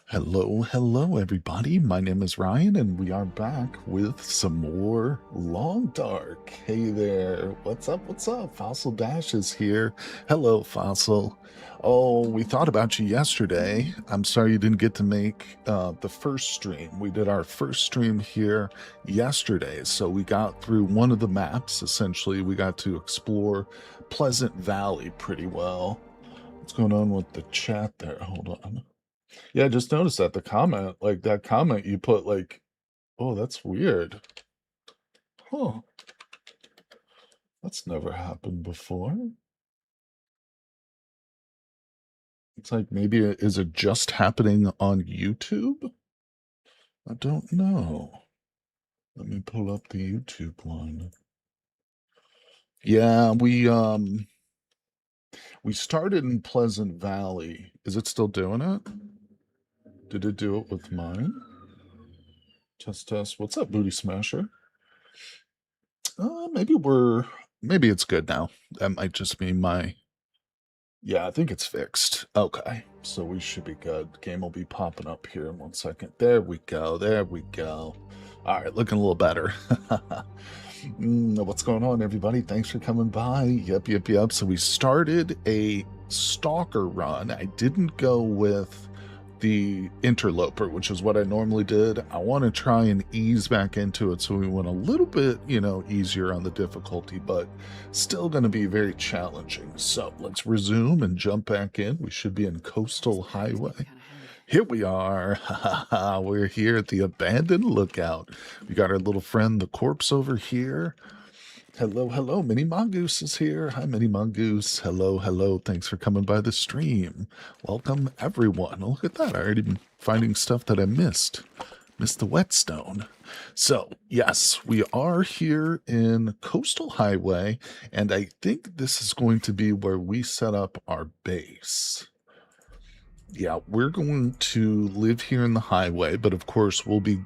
Hello, hello, everybody. My name is Ryan, and we are back with some more Long Dark. Hey there. What's up? What's up? Fossil Dash is here. Hello, Fossil. Oh, we thought about you yesterday. I'm sorry you didn't get to make the first stream. We did our first stream here yesterday, so we got through one of the maps. Essentially, we got to explore Pleasant Valley pretty well. What's going on with the chat there? Hold on. Yeah, I just noticed that the comment, like that comment you put, like, oh, that's weird. Huh. That's never happened before. It's like maybe is it just happening on YouTube? I don't know. Let me pull up the YouTube one. Yeah, we started in Pleasant Valley. Is it still doing it? Did it do it with mine? Test test. What's up, Booty Smasher? Maybe it's good now. That might just be my. Yeah, I think it's fixed. Okay, so we should be good. Game will be popping up here in 1 second. There we go. There we go. All right, looking a little better. What's going on, everybody? Thanks for coming by. Yep. So we started a stalker run. I didn't go with the interloper, which is what I normally did. I want to try and ease back into it, so we went a little bit, easier on the difficulty, but still going to be very challenging. So let's resume and jump back in. We should be in Coastal Highway. Here we are. We're here at the abandoned lookout. We got our little friend, the corpse, over here. Hello. Mini Mongoose is here. Hi, Mini Mongoose. Hello. Thanks for coming by the stream. Welcome, everyone. Oh, look at that. I already been finding stuff that I missed. Missed the whetstone. So, yes, we are here in Coastal Highway, and I think this is going to be where we set up our base. Yeah, we're going to live here in the highway, but of course we'll be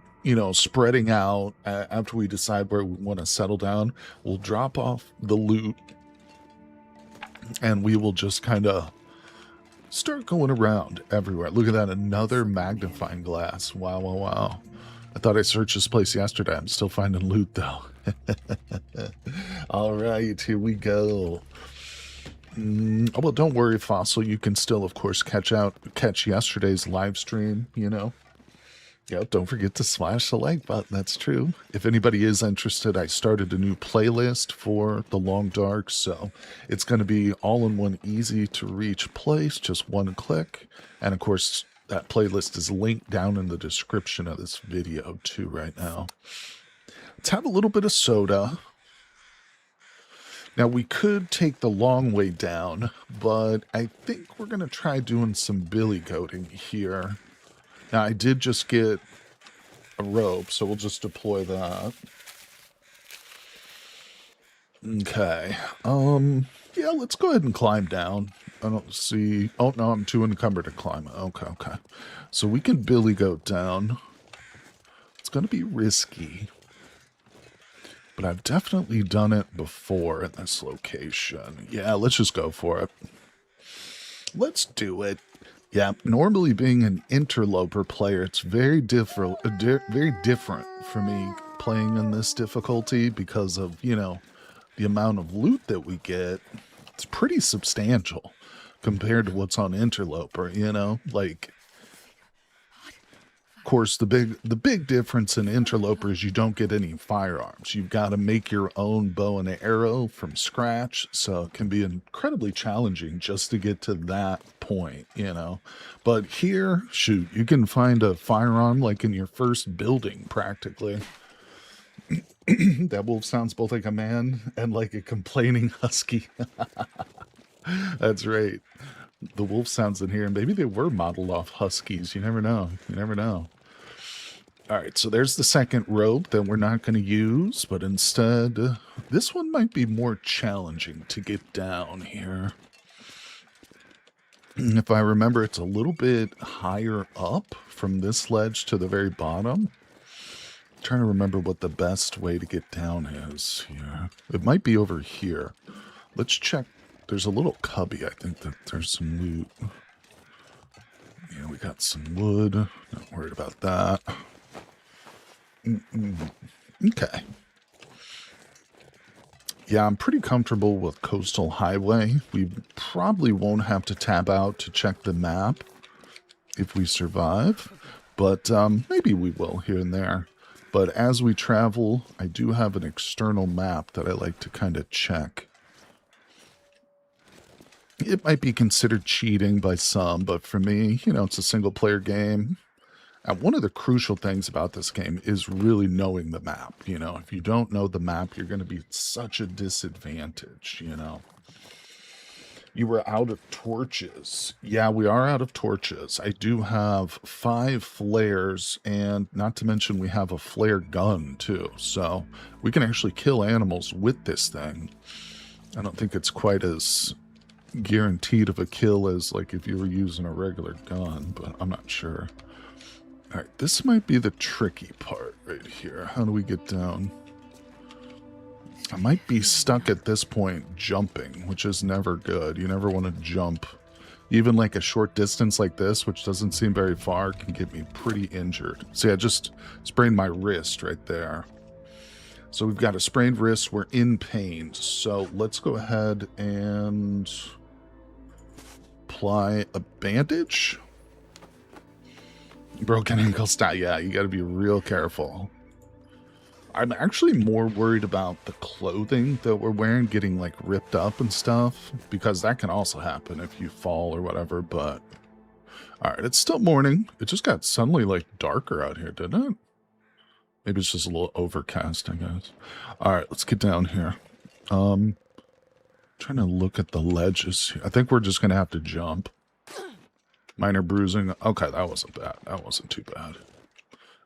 spreading out after we decide where we want to settle down. We'll drop off the loot and we will just kind of start going around everywhere. Look at that, another magnifying glass. Wow. I thought I searched this place yesterday. I'm still finding loot though. All right, here we go. Well, don't worry, Fossil. You can still, of course, catch yesterday's live stream, Yeah, don't forget to smash the like button. That's true. If anybody is interested, I started a new playlist for the Long Dark, so it's going to be all in one easy-to-reach place, just one click. And, of course, that playlist is linked down in the description of this video, too, right now. Let's have a little bit of soda. Now, we could take the long way down, but I think we're going to try doing some billy goating here. Now, I did just get a rope, so we'll just deploy that. Okay. Yeah, let's go ahead and climb down. I don't see... Oh, no, I'm too encumbered to climb. Okay. So we can billy goat down. It's going to be risky. But I've definitely done it before in this location. Yeah, let's just go for it. Let's do it. Yeah, normally being an interloper player, it's very different for me playing in this difficulty because of, the amount of loot that we get. It's pretty substantial compared to what's on interloper, like... Of course, the big difference in interloper is you don't get any firearms. You've got to make your own bow and arrow from scratch, so it can be incredibly challenging just to get to that point, But here, shoot, you can find a firearm like in your first building, practically. That wolf sounds both like a man and like a complaining husky. That's right. The wolf sounds in here, and maybe they were modeled off huskies. You never know. All right, so there's the second rope that we're not going to use, but instead, this one might be more challenging to get down here. If I remember, it's a little bit higher up from this ledge to the very bottom. I'm trying to remember what the best way to get down is here. It might be over here. Let's check. There's a little cubby. I think that there's some loot. Yeah, we got some wood. Not worried about that. Okay. Yeah, I'm pretty comfortable with Coastal Highway. We probably won't have to tab out to check the map if we survive, but maybe we will here and there. But as we travel, I do have an external map that I like to kind of check. It might be considered cheating by some, but for me, you know, it's a single-player game. And one of the crucial things about this game is really knowing the map. You know, if you don't know the map, you're going to be at such a disadvantage, you know. You were out of torches. Yeah, we are out of torches. I do have 5 flares, and not to mention we have a flare gun, too. So we can actually kill animals with this thing. I don't think it's quite as guaranteed of a kill as, like, if you were using a regular gun, but I'm not sure. Alright, this might be the tricky part right here. How do we get down? I might be stuck at this point jumping, which is never good. You never want to jump. Even like a short distance like this, which doesn't seem very far, can get me pretty injured. See, I just sprained my wrist right there. So we've got a sprained wrist. We're in pain. So let's go ahead and apply a bandage. Broken ankle style. Yeah, you got to be real careful. I'm actually more worried about the clothing that we're wearing getting like ripped up and stuff, because that can also happen if you fall or whatever. But all right, it's still morning. It just got suddenly like darker out here, didn't it? Maybe it's just a little overcast, I guess. All right, let's get down here. Trying to look at the ledges. I think we're just gonna have to jump. Minor bruising. Okay, that wasn't bad. That wasn't too bad.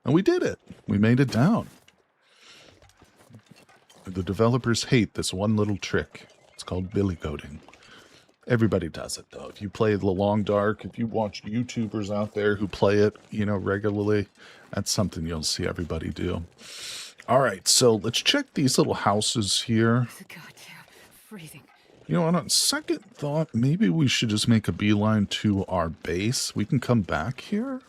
And we did it. We made it down. The developers hate this one little trick. It's called billy goating. Everybody does it, though. If you play The Long Dark, if you watch YouTubers out there who play it, you know, regularly, that's something you'll see everybody do. All right, so let's check these little houses here. Goddamn freezing. You know, on second thought, maybe we should just make a beeline to our base. We can come back here.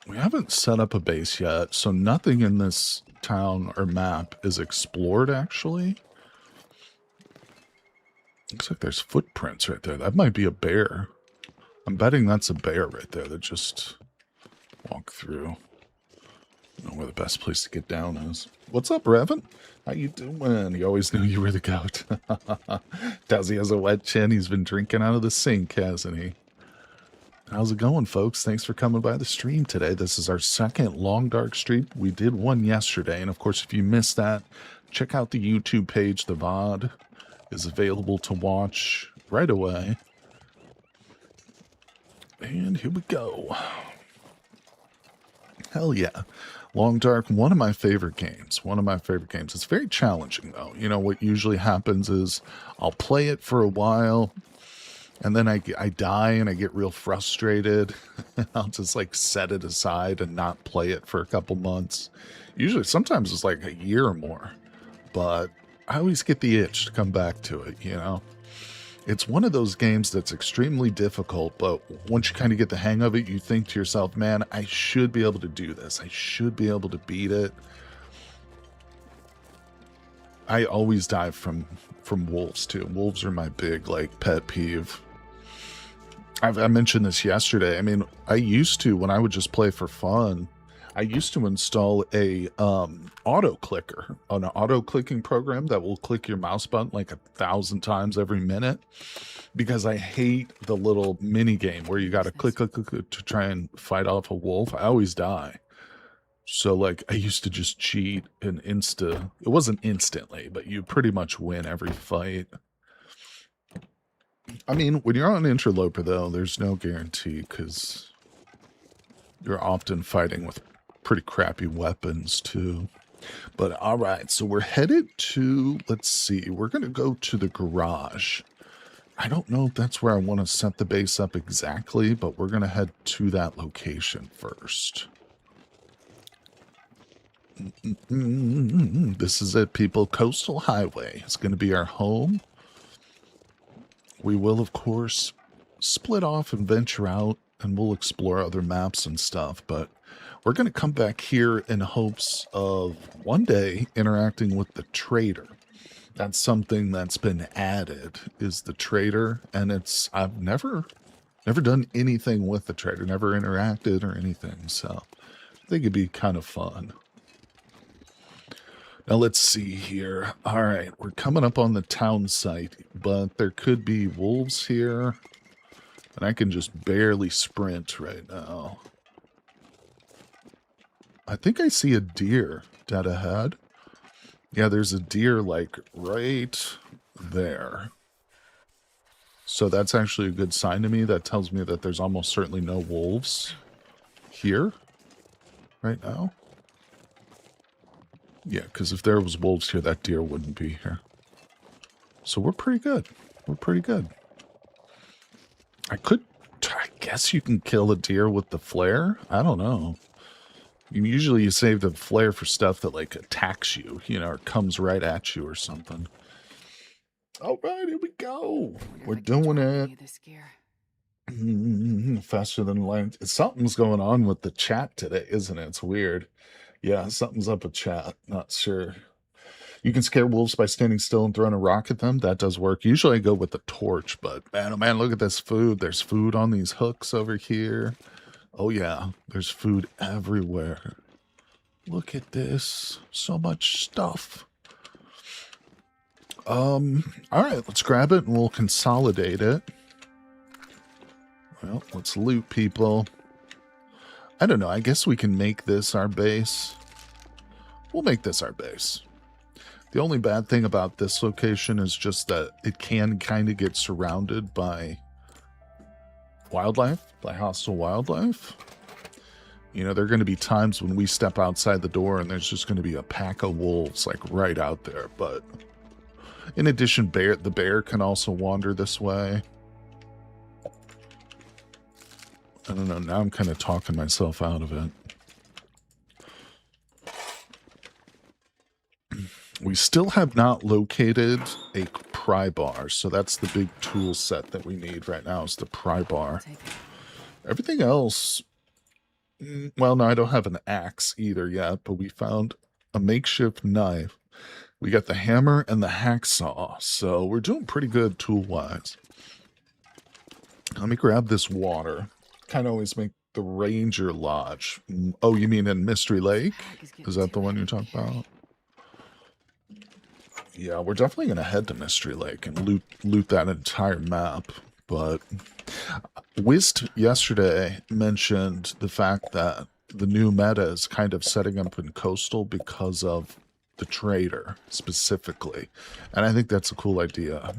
We haven't set up a base yet, so nothing in this town or map is explored, actually. Looks like there's footprints right there. That might be a bear. I'm betting that's a bear right there that just walked through. I don't know where the best place to get down is. What's up, Revan? How you doing? He always knew you were the goat. Dazzy has a wet chin. He's been drinking out of the sink, hasn't he? How's it going, folks? Thanks for coming by the stream today. This is our second Long Dark stream. We did one yesterday, and of course, if you missed that, check out the YouTube page. The VOD is available to watch right away. And here we go. Hell yeah. Long Dark, one of my favorite games. One of my favorite games. It's very challenging, though. You know, what usually happens is I'll play it for a while, and then I die and I get real frustrated. I'll just like set it aside and not play it for a couple months. Usually, sometimes it's like a year or more. But I always get the itch to come back to it, you know? It's one of those games that's extremely difficult, but once you kind of get the hang of it, you think to yourself, man, I should be able to do this. I should be able to beat it. I always die from wolves, too. Wolves are my big, like, pet peeve. I mentioned this yesterday. I mean, I used to, when I would just play for fun, I used to install a auto clicker, an auto clicking program that will click your mouse button like 1,000 times every minute, because I hate the little mini game where you got to click to try and fight off a wolf. I always die. So like I used to just cheat and it wasn't instantly, but you pretty much win every fight. I mean, when you're on Interloper though, there's no guarantee, because you're often fighting with pretty crappy weapons too. But all right, so we're headed to, let's see, we're going to go to the garage. I don't know if that's where I want to set the base up exactly, but we're going to head to that location first. This is it, people. Coastal Highway is going to be our home. We will, of course, split off and venture out, and we'll explore other maps and stuff, but we're going to come back here in hopes of one day interacting with the trader. That's something that's been added, is the trader, and I've never done anything with the trader, never interacted or anything, so I think it'd be kind of fun. Now let's see here. All right, we're coming up on the town site, but there could be wolves here, and I can just barely sprint right now. I think I see a deer dead ahead. Yeah, there's a deer, like, right there. So that's actually a good sign to me. That tells me that there's almost certainly no wolves here right now. Yeah, because if there was wolves here, that deer wouldn't be here. So we're pretty good. We're pretty good. I guess you can kill a deer with the flare. I don't know. Usually you save the flare for stuff that, like, attacks you, you know, or comes right at you or something. All right, here we go. We're doing it. Faster than light. Something's going on with the chat today, isn't it? It's weird. Yeah, something's up with chat. Not sure. You can scare wolves by standing still and throwing a rock at them. That does work. Usually I go with the torch, but man, oh man, look at this food. There's food on these hooks over here. Oh yeah, there's food everywhere. Look at this. So much stuff. All right, let's grab it and we'll consolidate it. Well, let's loot people. I don't know. I guess we can make this our base. We'll make this our base. The only bad thing about this location is just that it can kind of get surrounded by wildlife, by hostile wildlife. You know, there are going to be times when we step outside the door and there's just going to be a pack of wolves, like, right out there. But in addition, the bear can also wander this way. I don't know, now I'm kind of talking myself out of it. We still have not located a pry bar, so that's the big tool set that we need right now, is the pry bar. Everything else, well, no, I don't have an axe either yet, but we found a makeshift knife. We got the hammer and the hacksaw, so we're doing pretty good tool-wise. Let me grab this water. Kind of always make the Ranger Lodge. Oh, you mean in Mystery Lake? Is that the one you're talking about? Yeah, we're definitely going to head to Mystery Lake and loot that entire map. But Wist yesterday mentioned the fact that the new meta is kind of setting up in Coastal because of the trader specifically. And I think that's a cool idea.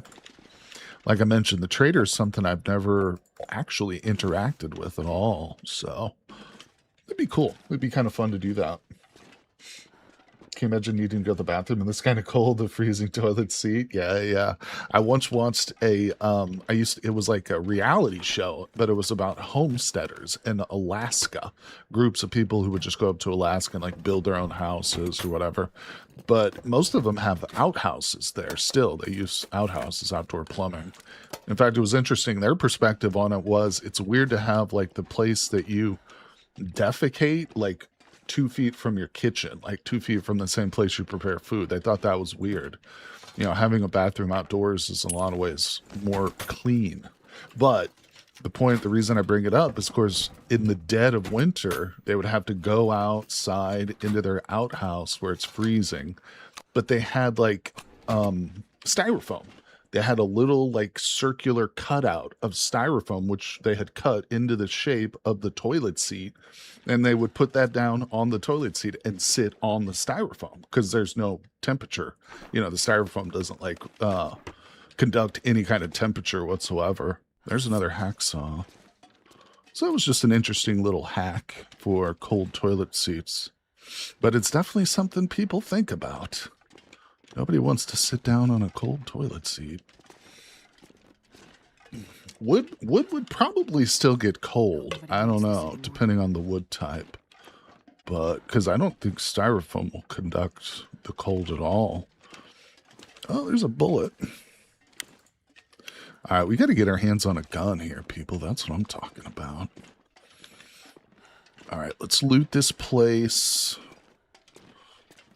Like I mentioned, the trader is something I've never actually interacted with at all. So it'd be cool. It'd be kind of fun to do that. Can you imagine needing to go to the bathroom in this kind of cold, the freezing toilet seat? Yeah. I once watched it was like a reality show, but it was about homesteaders in Alaska. Groups of people who would just go up to Alaska and, like, build their own houses or whatever. But most of them have outhouses there still. They use outhouses, outdoor plumbing. In fact, it was interesting. Their perspective on it was, it's weird to have, like, the place that you defecate, like, 2 feet from your kitchen, like 2 feet from the same place you prepare food. They thought that was weird. You know, having a bathroom outdoors is in a lot of ways more clean. But the reason I bring it up is, of course, in the dead of winter, they would have to go outside into their outhouse where it's freezing. But they had, like, styrofoam. They had a little, like, circular cutout of styrofoam, which they had cut into the shape of the toilet seat. And they would put that down on the toilet seat and sit on the styrofoam because there's no temperature. You know, the styrofoam doesn't, like, conduct any kind of temperature whatsoever. There's another hacksaw. So it was just an interesting little hack for cold toilet seats. But it's definitely something people think about. Nobody wants to sit down on a cold toilet seat. Wood would probably still get cold. I don't know, depending on the wood type. But, because I don't think styrofoam will conduct the cold at all. Oh, there's a bullet. All right, we got to get our hands on a gun here, people. That's what I'm talking about. All right, let's loot this place.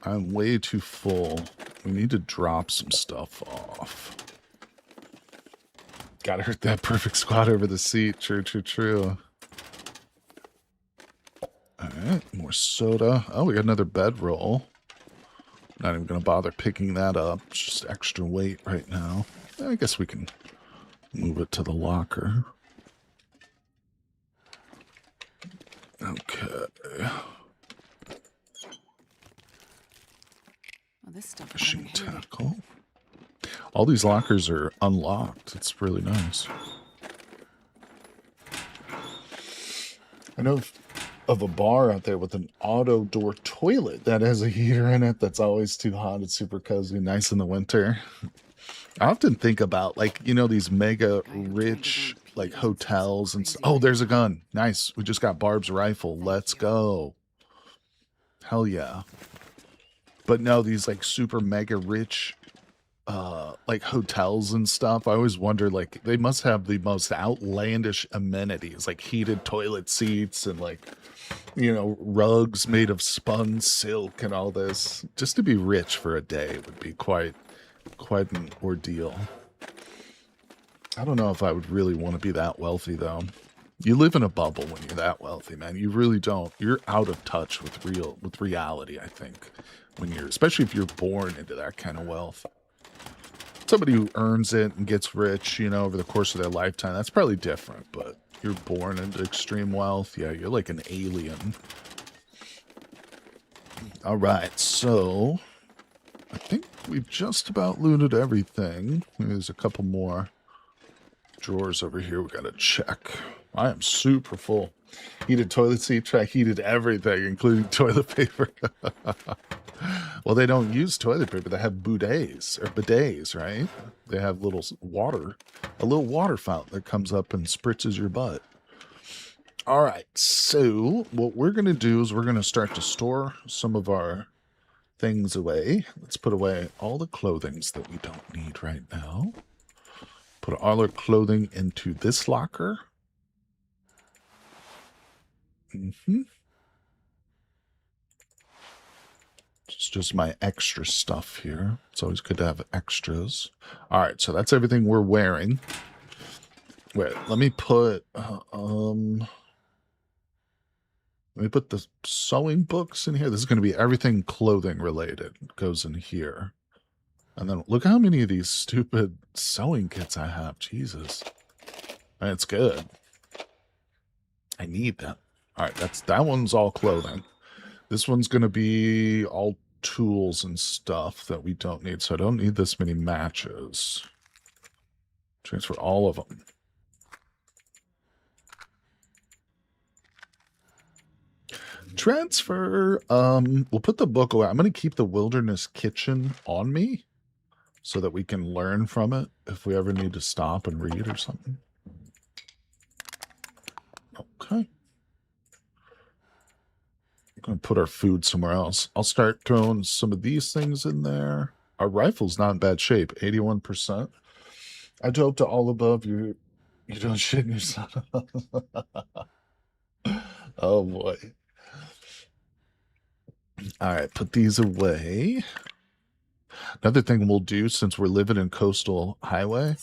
I'm way too full. We need to drop some stuff off. Gotta hurt that perfect squat over the seat. True, true, true. Alright, more soda. Oh, we got another bedroll. Not even gonna bother picking that up. It's just extra weight right now. I guess we can move it to the locker. Okay. Well, this stuff will come Fishing in handy. tackle. All these lockers are unlocked. It's really nice. I know of a bar out there with an auto door toilet that has a heater in it that's always too hot. It's super cozy, nice in the winter. I often think about, like, you know, these mega rich, like, hotels and stuff. Oh, there's a gun. Nice. We just got Barb's rifle. Let's go. Hell yeah. But no, these, like, super mega rich, like, hotels and stuff. I always wonder, like, they must have the most outlandish amenities, like heated toilet seats and, like, you know, rugs made of spun silk and all this. Just to be rich for a day would be quite an ordeal. I don't know if I would really want to be that wealthy, though. You live in a bubble when you're that wealthy, man. You really don't. You're out of touch with reality, I think, when you're, especially if you're born into that kind of wealth. Somebody who earns it and gets rich, you know, over the course of their lifetime, that's probably different, but you're born into extreme wealth. Yeah, you're like an alien. All right, so I think we've just about looted everything. Maybe there's a couple more drawers over here we gotta check. I am super full. Heated toilet seat, try heated everything, including toilet paper. Well, they don't use toilet paper. They have bidets, right? They have a little water fountain that comes up and spritzes your butt. All right, so what we're going to do is we're going to start to store some of our things away. Let's put away all the clothings that we don't need right now. Put all our clothing into this locker. It's just my extra stuff here. It's always good to have extras. All right, so that's everything we're wearing. Wait, let me put the sewing books in here. This is going to be everything clothing related. Goes in here. And then look how many of these stupid sewing kits I have. Jesus. And it's good. I need that. All right, that one's all clothing. This one's going to be all tools and stuff that we don't need. So I don't need this many matches. Transfer all of them. Transfer. We'll put the book away. I'm going to keep the Wilderness Kitchen on me so that we can learn from it if we ever need to stop and read or something. Okay. I'm going to put our food somewhere else. I'll start throwing some of these things in there. Our rifle's not in bad shape, 81%. I hope to all above you don't shit in yourself. Oh boy. All right, put these away. Another thing we'll do, since we're living in Coastal Highway,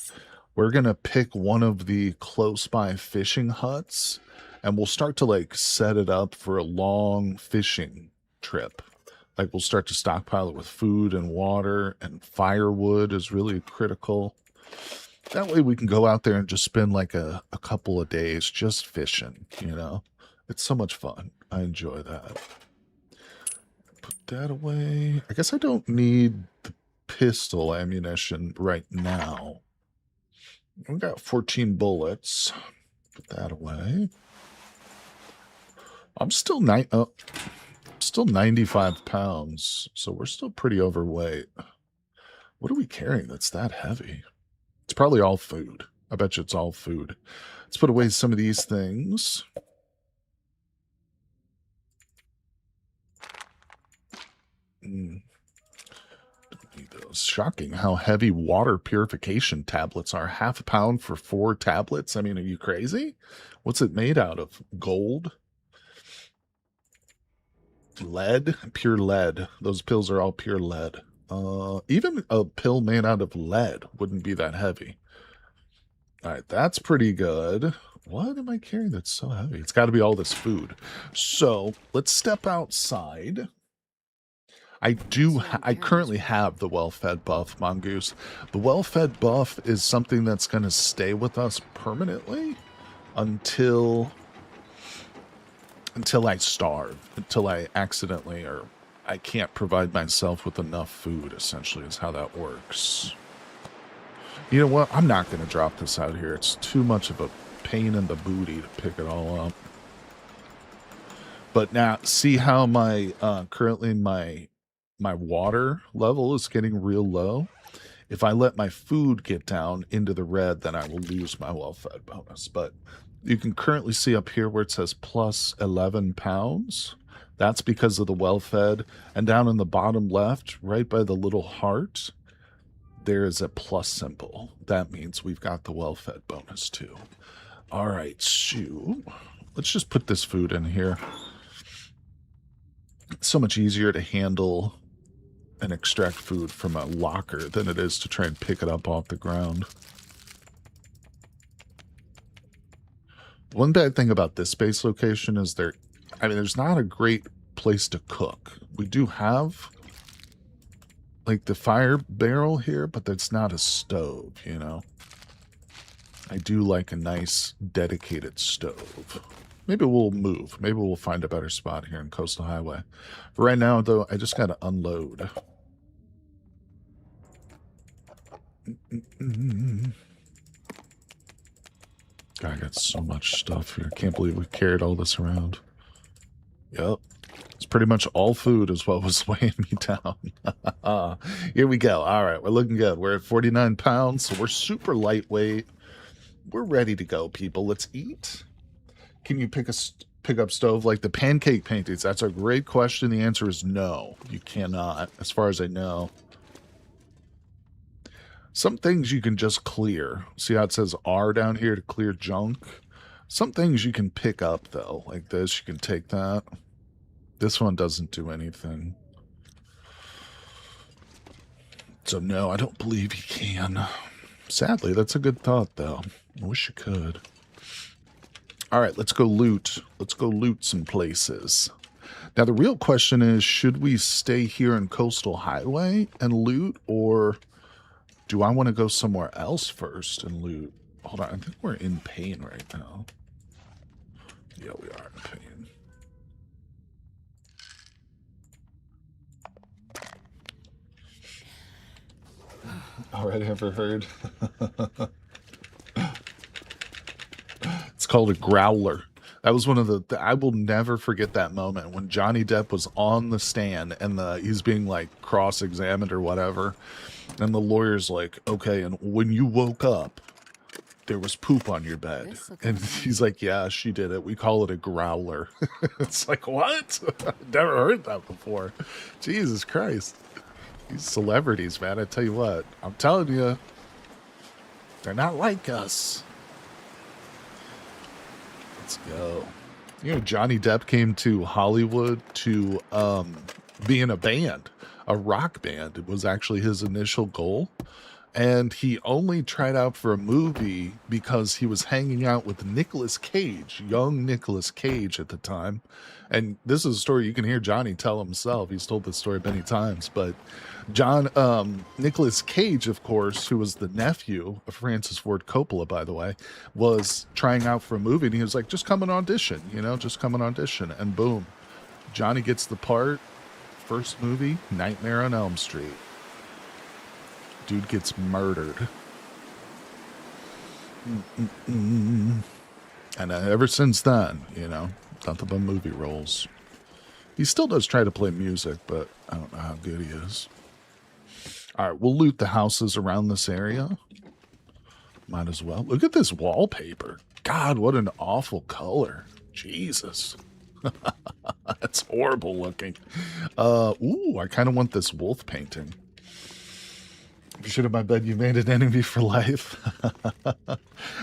we're going to pick one of the close by fishing huts and we'll start to like set it up for a long fishing trip. Like we'll start to stockpile it with food and water, and firewood is really critical. That way we can go out there and just spend like a couple of days just fishing, you know? It's so much fun. I enjoy that. Put that away. I guess I don't need the pistol ammunition right now. We got 14 bullets. Put that away. I'm still 95 pounds, so we're still pretty overweight. What are we carrying that's that heavy? It's probably all food. I bet you it's all food. Let's put away some of these things. Don't need those. shocking how heavy water purification tablets are. Half a pound for 4 tablets? I mean, are you crazy? What's it made out of? Gold? Lead? Pure lead. Those pills are all pure lead. Even a pill made out of lead wouldn't be that heavy. All right, that's pretty good. What am I carrying that's so heavy? It's got to be all this food. So let's step outside. I currently have the well-fed buff, Mongoose. The well-fed buff is something that's going to stay with us permanently until I starve, until I accidentally or I can't provide myself with enough food, essentially, is how that works. You know what? I'm not going to drop this out here. It's too much of a pain in the booty to pick it all up. But now, see how my currently my water level is getting real low? If I let my food get down into the red, then I will lose my well-fed bonus. But you can currently see up here where it says plus 11 pounds. That's because of the well-fed. And down in the bottom left, right by the little heart, there is a plus symbol. That means we've got the well-fed bonus too. All right, shoot. Let's just put this food in here. It's so much easier to handle and extract food from a locker than it is to try and pick it up off the ground. One bad thing about this base location is there's not a great place to cook. We do have like the fire barrel here, but that's not a stove, you know. I do like a nice dedicated stove. Maybe we'll move. Maybe we'll find a better spot here in Coastal Highway. For right now, though, I just got to unload. God, I got so much stuff here. Can't believe we carried all this around. Yep. It's pretty much all food is what was weighing me down. Here we go. All right, we're looking good. We're at 49 pounds, so we're super lightweight. We're ready to go, people. Let's eat. Can you pick up stove like the pancake paintings? That's a great question. The answer is no. You cannot, as far as I know. Some things you can just clear. See how it says R down here to clear junk? Some things you can pick up, though. Like this, you can take that. This one doesn't do anything. So no, I don't believe you can. Sadly, that's a good thought, though. I wish you could. All right, let's go loot. Let's go loot some places. Now, the real question is, should we stay here in Coastal Highway and loot, or do I want to go somewhere else first and loot? Hold on, I think we're in pain right now. Yeah, we are in pain. All right, ever heard? It's called a growler. That was one of the I will never forget that moment when Johnny Depp was on the stand and he's being like cross-examined or whatever. And the lawyer's like, okay, and when you woke up, there was poop on your bed. And he's like, yeah, she did it. We call it a growler. It's like, what? I've never heard that before. Jesus Christ. These celebrities, man, I tell you what. I'm telling you, they're not like us. Let's go. You know, Johnny Depp came to Hollywood to be in a band, a rock band. It was actually his initial goal. And he only tried out for a movie because he was hanging out with Nicolas Cage, young Nicolas Cage at the time. And this is a story you can hear Johnny tell himself. He's told this story many times. But Nicolas Cage, of course, who was the nephew of Francis Ford Coppola, by the way, was trying out for a movie. And he was like, just come and audition, you know, just come and audition. And boom, Johnny gets the part. First movie, Nightmare on Elm Street. Dude gets murdered. And ever since then, you know, nothing but movie roles. He still does try to play music, but I don't know how good he is. All right, we'll loot the houses around this area. Might as well. Look at this wallpaper. God, what an awful color. Jesus. That's horrible looking. Ooh, I kind of want this wolf painting. You shit in my bed, you made an enemy for life.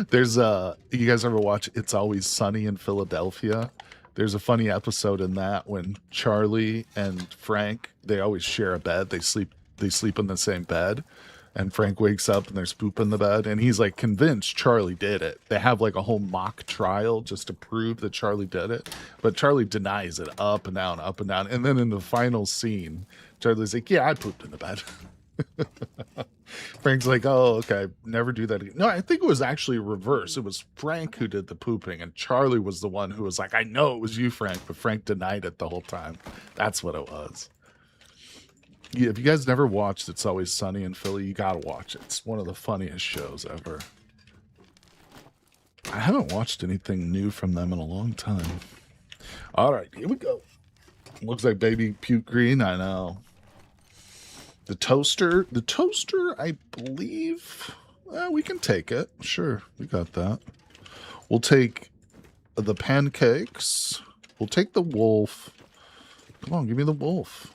There's you guys ever watch It's Always Sunny in Philadelphia? There's a funny episode in that when Charlie and Frank, they always share a bed. They sleep in the same bed. And Frank wakes up and there's poop in the bed, and he's like convinced Charlie did it. They have like a whole mock trial just to prove that Charlie did it, but Charlie denies it up and down, up and down. And then in the final scene, Charlie's like, "Yeah, I pooped in the bed." Frank's like, "Oh, okay, never do that again." No, I think it was actually reverse. It was Frank who did the pooping, and Charlie was the one who was like, "I know it was you, Frank," but Frank denied it the whole time. That's what it was. Yeah, if you guys never watched It's Always Sunny in Philly, you gotta watch it. It's one of the funniest shows ever. I haven't watched anything new from them in a long time. All right, here we go. Looks like baby puke green. I know. The toaster, I believe we can take it. Sure, we got that. We'll take the pancakes. We'll take the wolf. Come on, give me the wolf.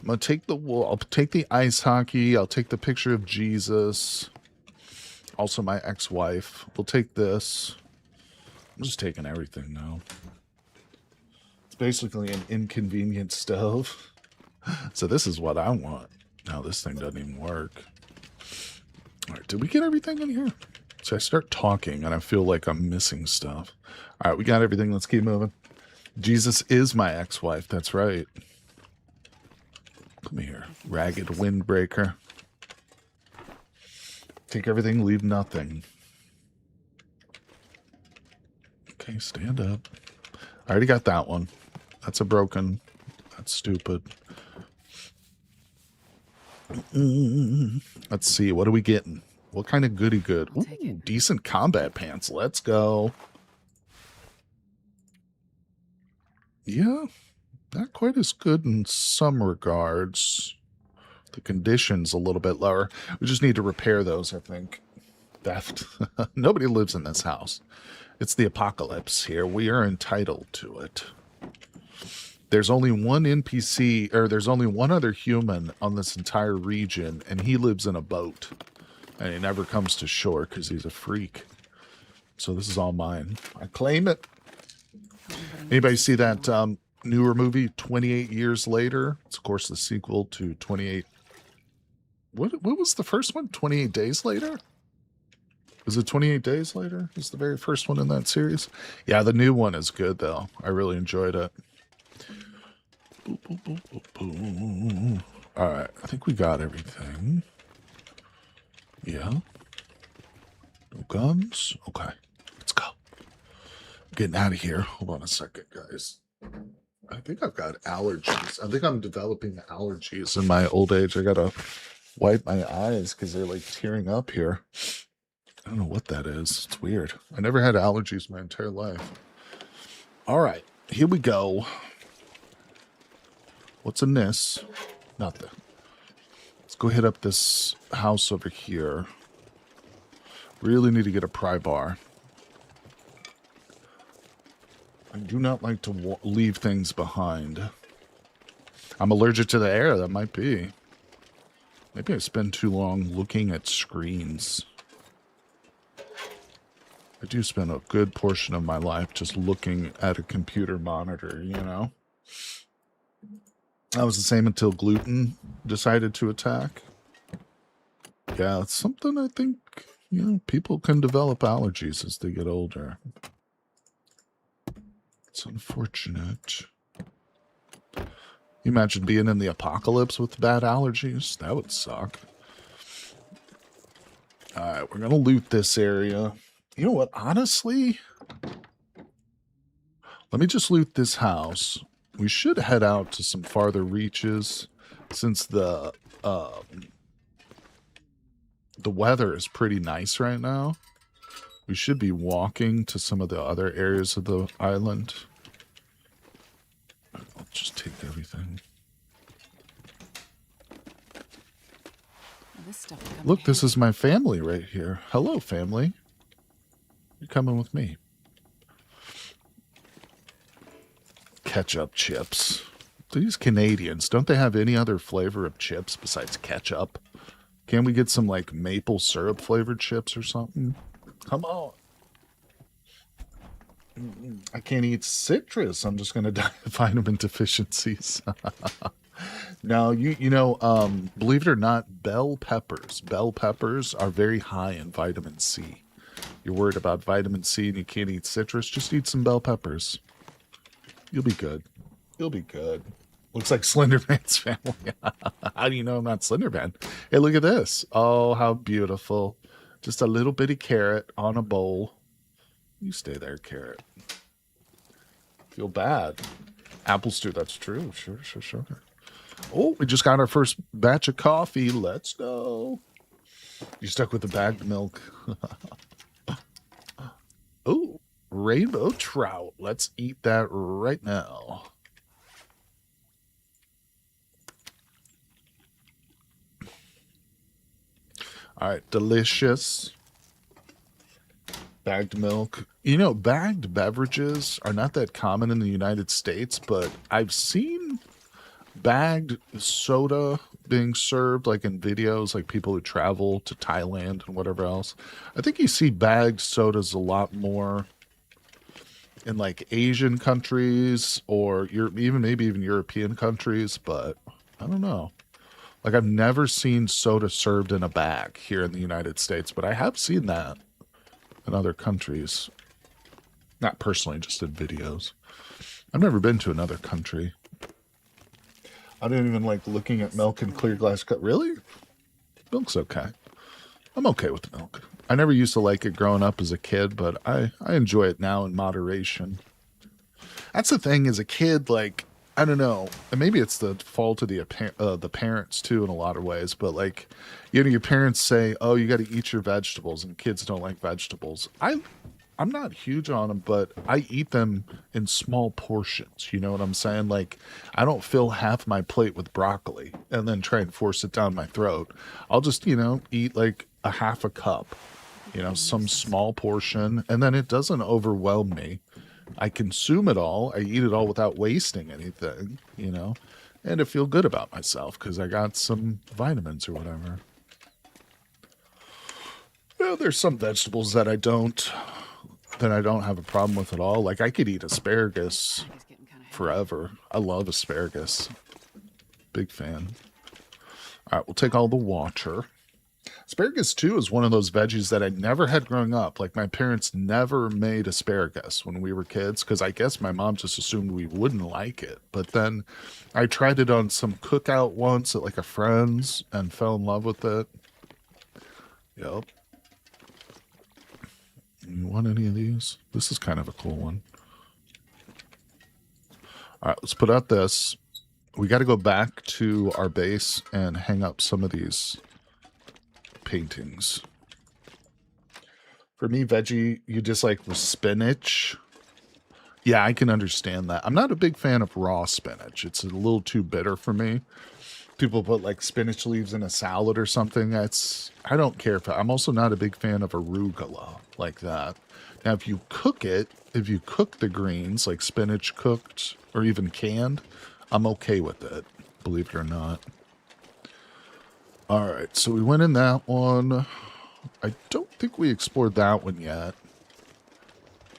I'm going to take the wolf. I'll take the ice hockey. I'll take the picture of Jesus. Also my ex-wife. We'll take this. I'm just taking everything now. It's basically an inconvenient stove. So this is what I want. Now this thing doesn't even work. All right, did we get everything in here? So I start talking and I feel like I'm missing stuff. All right, we got everything. Let's keep moving. Jesus is my ex-wife. That's right. Come here, ragged windbreaker. Take everything, leave nothing. Okay, stand up. I already got that one. That's a broken. That's stupid. Let's see. What are we getting? What kind of goody good? Ooh, decent combat pants. Let's go. Yeah. Not quite as good in some regards. The condition's a little bit lower. We just need to repair those, I think. Theft. Nobody lives in this house. It's the apocalypse here. We are entitled to it. There's only one NPC, or there's only one other human on this entire region, and he lives in a boat. And he never comes to shore because he's a freak. So this is all mine. I claim it. Anybody see that newer movie, 28 Years Later? It's, of course, the sequel to 28... What was the first one? 28 Days Later? Was it 28 Days Later? Is the very first one in that series? Yeah, the new one is good, though. I really enjoyed it. Boop, boop, boop, boop, boop. All right, I think we got everything. Yeah. No guns? Okay, let's go. Getting out of here. Hold on a second, guys. I think I've got allergies. I think I'm developing allergies in my old age. I gotta wipe my eyes because they're like tearing up here. I don't know what that is. It's weird. I never had allergies my entire life. All right, here we go. What's in this? Nothing. Let's go hit up this house over here. Really need to get a pry bar. I do not like to leave things behind. I'm allergic to the air. That might be. Maybe I spend too long looking at screens. I do spend a good portion of my life just looking at a computer monitor, you know? That was the same until gluten decided to attack. Yeah, it's something I think, you know, people can develop allergies as they get older. It's unfortunate. You imagine being in the apocalypse with bad allergies? That would suck. Alright, we're going to loot this area. You know what? Honestly, let me just loot this house. We should head out to some farther reaches since the weather is pretty nice right now. We should be walking to some of the other areas of the island. I'll just take everything. Look, this is my family right here. Hello, family. You're coming with me. Ketchup chips. These Canadians, don't they have any other flavor of chips besides ketchup? Can we get some like maple syrup flavored chips or something? Come on. I can't eat citrus. I'm just gonna die of vitamin deficiencies. No, believe it or not, bell peppers are very high in vitamin C. You're worried about vitamin C and you can't eat citrus, just eat some bell peppers. You'll be good. You'll be good. Looks like Slenderman's family. How do you know I'm not Slenderman? Hey, look at this. Oh, how beautiful. Just a little bitty carrot on a bowl. You stay there, carrot. Feel bad. Apples too, that's true. Sure, sure, sure. Oh, we just got our first batch of coffee. Let's go. You stuck with the bagged milk. Oh, rainbow trout. Let's eat that right now. All right, delicious. Bagged milk. Bagged beverages are not that common in the United States, but I've seen bagged soda being served like in videos, like people who travel to Thailand and whatever else. I think you see bagged sodas a lot more in like Asian countries or maybe even European countries, but I don't know. Like I've never seen soda served in a bag here in the United States, but I have seen that in other countries. Not personally, just in videos. I've never been to another country. I didn't even like looking at milk in clear glass cup. Really? Milk's okay. I'm okay with milk. I never used to like it growing up as a kid, but I enjoy it now in moderation. That's the thing as a kid, like, I don't know, and maybe it's the fault of the parents too in a lot of ways, but like, your parents say, oh, you got to eat your vegetables, and kids don't like vegetables. I'm not huge on them, but I eat them in small portions. You know what I'm saying? Like, I don't fill half my plate with broccoli and then try and force it down my throat. I'll just, eat like a half a cup, some small portion, and then it doesn't overwhelm me. I consume it all. I eat it all without wasting anything, and I feel good about myself because I got some vitamins or whatever. Well, there's some vegetables that I don't have a problem with at all. Like I could eat asparagus forever. I love asparagus. Big fan. All right, we'll take all the water. Asparagus too is one of those veggies that I never had growing up. Like my parents never made asparagus when we were kids because I guess my mom just assumed we wouldn't like it. But then I tried it on some cookout once at like a friend's and fell in love with it. Yep. You want any of these? This is kind of a cool one. All right, let's put out this. We got to go back to our base and hang up some of these paintings. For me, veggie, you just like with spinach. Yeah, I can understand that. I'm not a big fan of raw spinach. It's a little too bitter for me. People put like spinach leaves in a salad or something. I don't care for. I'm also not a big fan of arugula like that. Now, if you cook the greens like spinach cooked or even canned, I'm okay with it. Believe it or not. All right, so we went in that one. I don't think we explored that one yet.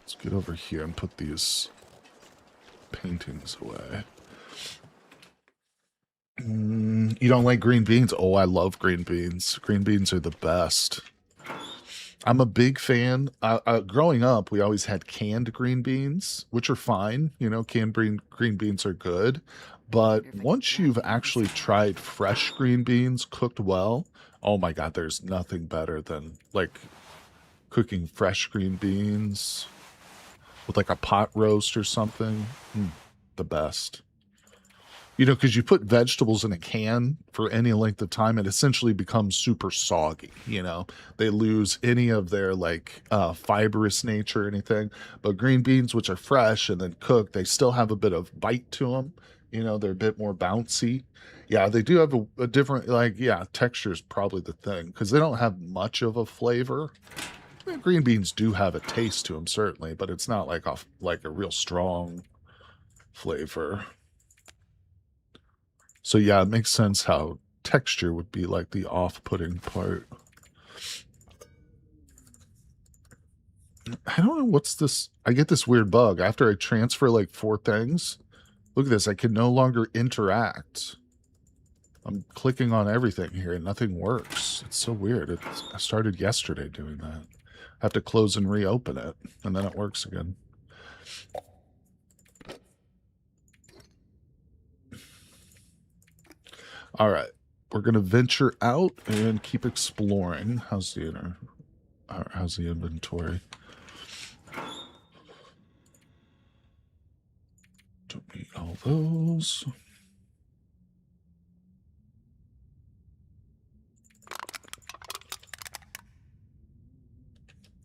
Let's get over here and put these paintings away. You don't like green beans? Oh, I love green beans. Green beans are the best. I'm a big fan. Growing up, we always had canned green beans, which are fine. Canned green beans are good. But once you've actually tried fresh green beans cooked well, oh my God, there's nothing better than like cooking fresh green beans with like a pot roast or something. The best. Because you put vegetables in a can for any length of time, it essentially becomes super soggy. They lose any of their like fibrous nature or anything. But green beans, which are fresh and then cooked, they still have a bit of bite to them. They're a bit more bouncy. Yeah, they do have a different, texture is probably the thing because they don't have much of a flavor. Green beans do have a taste to them, certainly, but it's not like a real strong flavor. So yeah, it makes sense how texture would be like the off-putting part. I don't know what's this. I get this weird bug after I transfer like 4 things. Look at this. I can no longer interact. I'm clicking on everything here and nothing works. It's so weird. I started yesterday doing that. I have to close and reopen it, and then it works again. All right. We're going to venture out and keep exploring. How's the inventory? Don't need all those.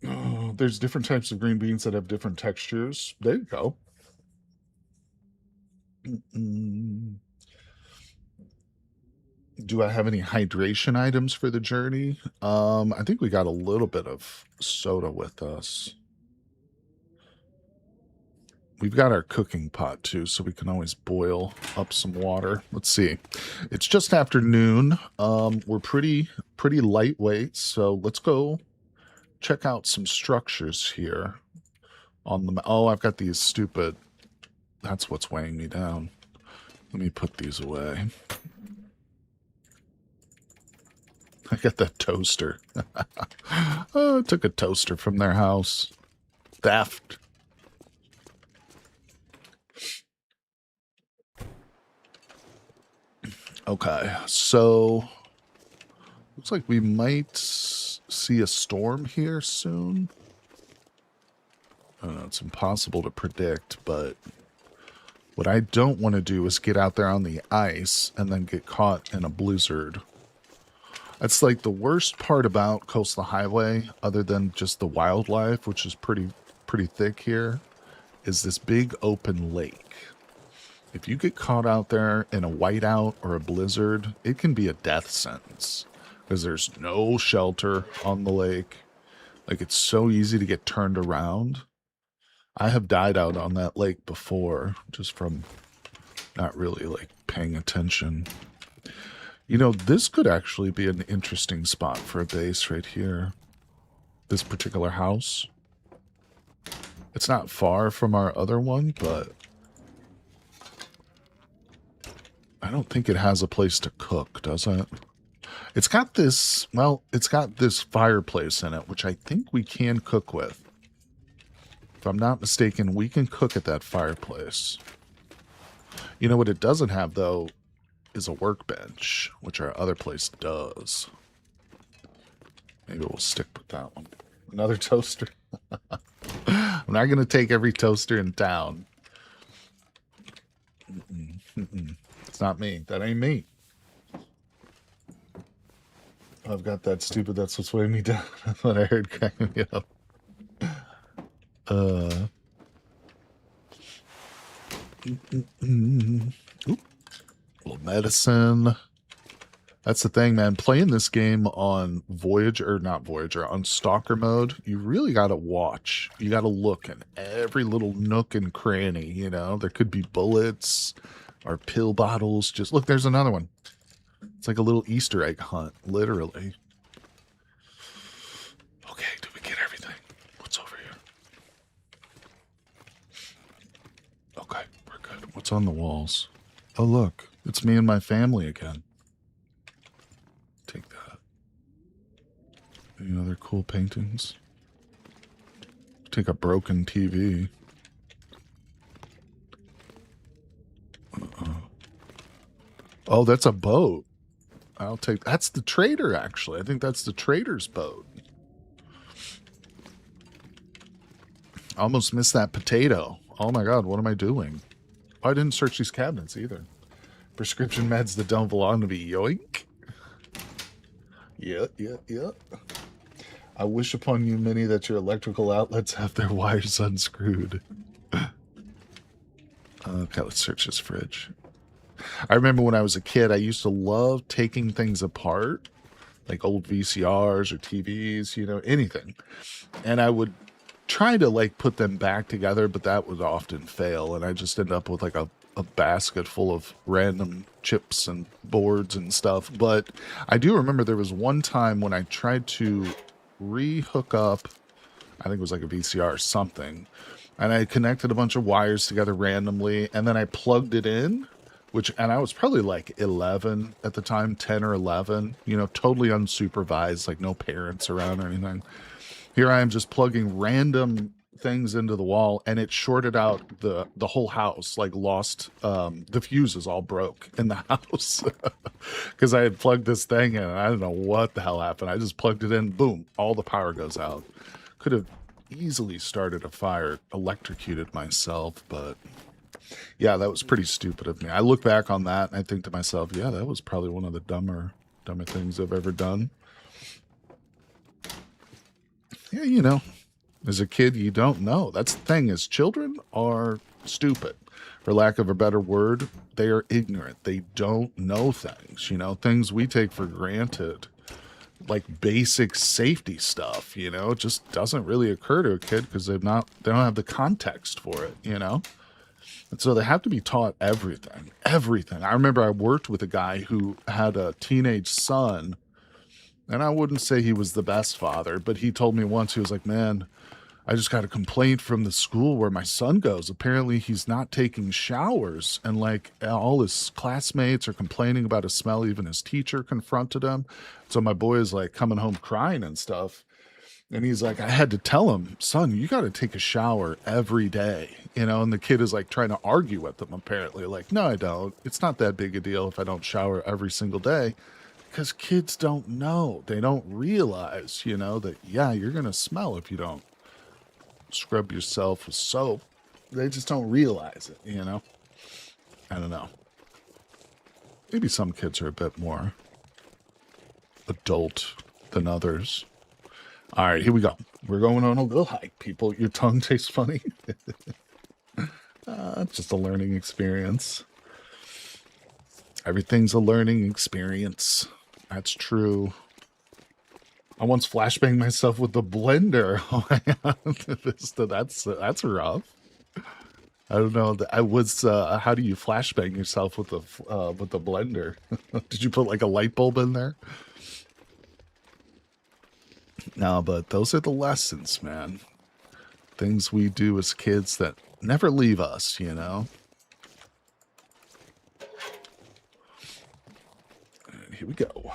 Oh, there's different types of green beans that have different textures. There you go. Do I have any hydration items for the journey? I think we got a little bit of soda with us. We've got our cooking pot too, so we can always boil up some water. Let's see. It's just after noon. We're pretty lightweight, so let's go check out some structures here on the... Oh, I've got these stupid... That's what's weighing me down. Let me put these away. I got that toaster. Oh, I took a toaster from their house. Theft. Okay, so looks like we might see a storm here soon. I don't know, it's impossible to predict, but what I don't want to do is get out there on the ice and then get caught in a blizzard. That's like the worst part about Coastal Highway, other than just the wildlife, which is pretty thick here, is this big open lake. If you get caught out there in a whiteout or a blizzard, it can be a death sentence because there's no shelter on the lake. Like, it's so easy to get turned around. I have died out on that lake before just from not really like paying attention. You know, this could actually be an interesting spot for a base right here. This particular house. It's not far from our other one, but I don't think it has a place to cook, does it? It's got this, well, it's got this fireplace in it, which I think we can cook with. If I'm not mistaken, we can cook at that fireplace. You know what it doesn't have, though, is a workbench, which our other place does. Maybe we'll stick with that one. Another toaster. I'm not going to take every toaster in town. It's not me. That ain't me. I've got that stupid, that's what's weighing me down. That's what I heard cracking me up. Oop. A little medicine. That's the thing, man. Playing this game on Voyager, not Voyager, on Stalker mode, you really got to watch. You got to look in every little nook and cranny, you know? There could be bullets or pill bottles. Just look, there's another one. It's like a little Easter egg hunt, literally. Okay, did we get everything? What's over here? Okay, we're good. What's on the walls? Oh, look. It's me and my family again. Take that. Any other cool paintings? Take a broken TV. Oh, that's a boat. I'll take... That's the trader, actually. I think that's the trader's boat. I almost missed that potato. Oh my god, what am I doing? Oh, I didn't search these cabinets either. Prescription meds that don't belong to me. Yoink. Yep. I wish upon you, Minnie, that your electrical outlets have their wires unscrewed. Okay, let's search this fridge. I remember when I was a kid, I used to love taking things apart, like old VCRs or TVs, you know, anything. And I would try to like put them back together, but that would often fail. And I just end up with like a a basket full of random chips and boards and stuff. But I do remember there was one time when I tried to re-hook up, I think it was like a VCR or something, and I connected a bunch of wires together randomly, and then I plugged it in, and I was probably like 11 at the time, 10 or 11, totally unsupervised, like no parents around or anything. Here I am just plugging random things into the wall, and it shorted out the whole house, like lost the fuses all broke in the house because I had plugged this thing in, and I don't know what the hell happened. I just plugged it in, boom, all the power goes out. Could have easily started a fire, electrocuted myself, but yeah, that was pretty stupid of me. I look back on that and I think to myself, yeah, that was probably one of the dumber things I've ever done. Yeah, as a kid, you don't know. That's the thing, is children are stupid. For lack of a better word, they are ignorant. They don't know things, things we take for granted, like basic safety stuff, it just doesn't really occur to a kid because they don't have the context for it, And so they have to be taught everything. I remember I worked with a guy who had a teenage son, and I wouldn't say he was the best father, but he told me once, he was like, man, I just got a complaint from the school where my son goes. Apparently he's not taking showers, and like all his classmates are complaining about his smell. Even his teacher confronted him. So my boy is like coming home crying and stuff. And he's like, I had to tell him, son, you got to take a shower every day, and the kid is like trying to argue with him, apparently, like, no, I don't. It's not that big a deal if I don't shower every single day, because kids don't know. They don't realize, that, yeah, you're going to smell if you don't scrub yourself with soap. They just don't realize it, I don't know. Maybe some kids are a bit more adult than others. All right, here we go. We're going on a little hike, people. Your tongue tastes funny. It's just a learning experience. Everything's a learning experience. That's true. I once flashbanged myself with the blender. Oh my God. That's rough. I don't know. I was. How do you flashbang yourself with the blender? Did you put like a light bulb in there? No, but those are the lessons, man. Things we do as kids that never leave us, And here we go.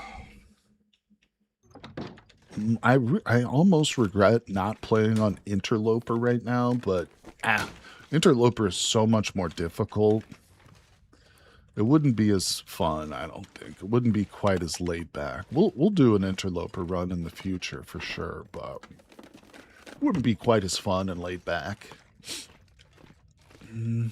I almost regret not playing on Interloper right now, but Interloper is so much more difficult. It wouldn't be as fun, I don't think. It wouldn't be quite as laid back. We'll do an Interloper run in the future for sure, but it wouldn't be quite as fun and laid back. Maybe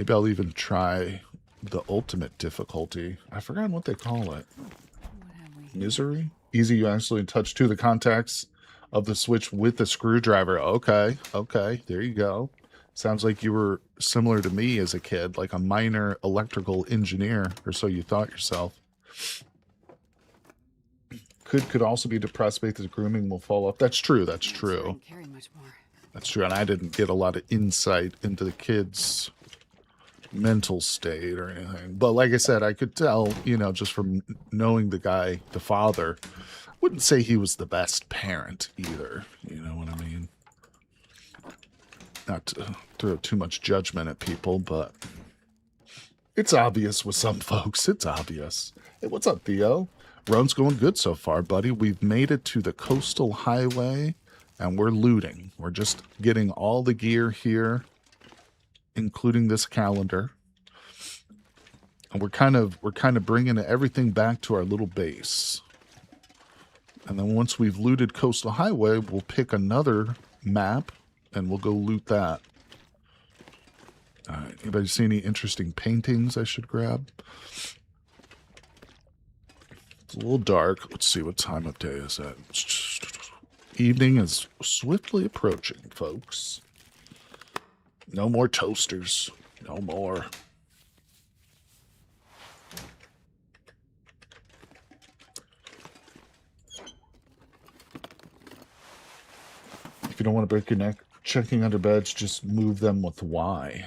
I'll even try the ultimate difficulty. I forgot what they call it. Misery? Easy, you actually touch two of the contacts of the switch with the screwdriver. Okay, there you go. Sounds like you were similar to me as a kid, like a minor electrical engineer, or so you thought yourself. Could also be depressed because grooming will fall off. That's true. That's true. That's true. And I didn't get a lot of insight into the kid's mental state or anything. But like I said, I could tell, just from knowing the guy, the father, wouldn't say he was the best parent either. You know what I mean? Not to throw too much judgment at people, but it's obvious with some folks. It's obvious. Hey, what's up, Theo? Road's going good so far, buddy. We've made it to the coastal highway, and we're looting. We're just getting all the gear here, including this calendar. And we're kind of bringing everything back to our little base. And then once we've looted Coastal Highway, we'll pick another map and we'll go loot that. Anybody see any interesting paintings I should grab? It's a little dark. Let's see, what time of day is it? Evening is swiftly approaching, folks. No more toasters. No more. If you don't want to break your neck, checking under beds, just move them with Y.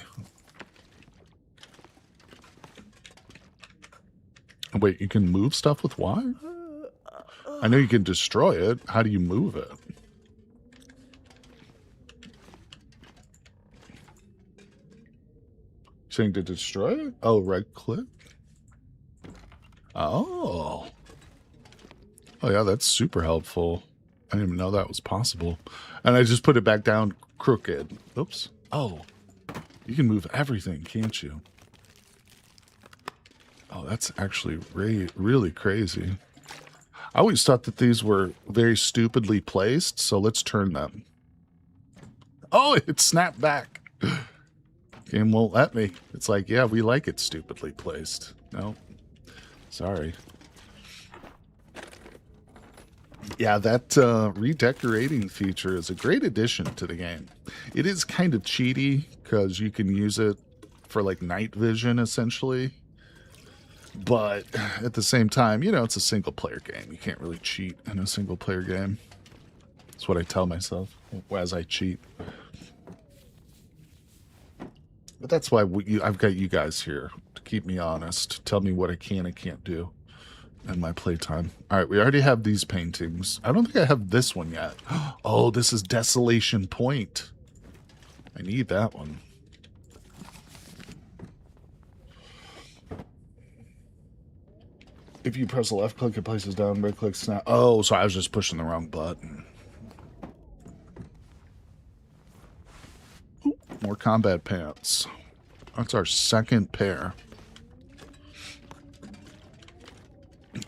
Wait, you can move stuff with Y? I know you can destroy it. How do you move it? Saying to destroy it? Oh, right click. Oh. Oh, yeah, that's super helpful. I didn't even know that was possible. And I just put it back down crooked. Oops. Oh, you can move everything, can't you? Oh, that's actually really crazy. I always thought that these were very stupidly placed, so let's turn them. Oh, it snapped back. Game won't let me. It's like, yeah, we like it stupidly placed. No, sorry. Yeah, that redecorating feature is a great addition to the game. It is kind of cheaty because you can use it for like night vision essentially. But at the same time, you know, it's a single player game. You can't really cheat in a single player game. That's what I tell myself as I cheat. But that's why I've got you guys here to keep me honest, tell me what I can and can't do in my playtime. All right, we already have these paintings. I don't think I have this one yet. Oh, this is Desolation Point. I need that one. If you press the left click, it places down, right click, snap. Oh, so I was just pushing the wrong button. Ooh, more combat pants. That's our second pair.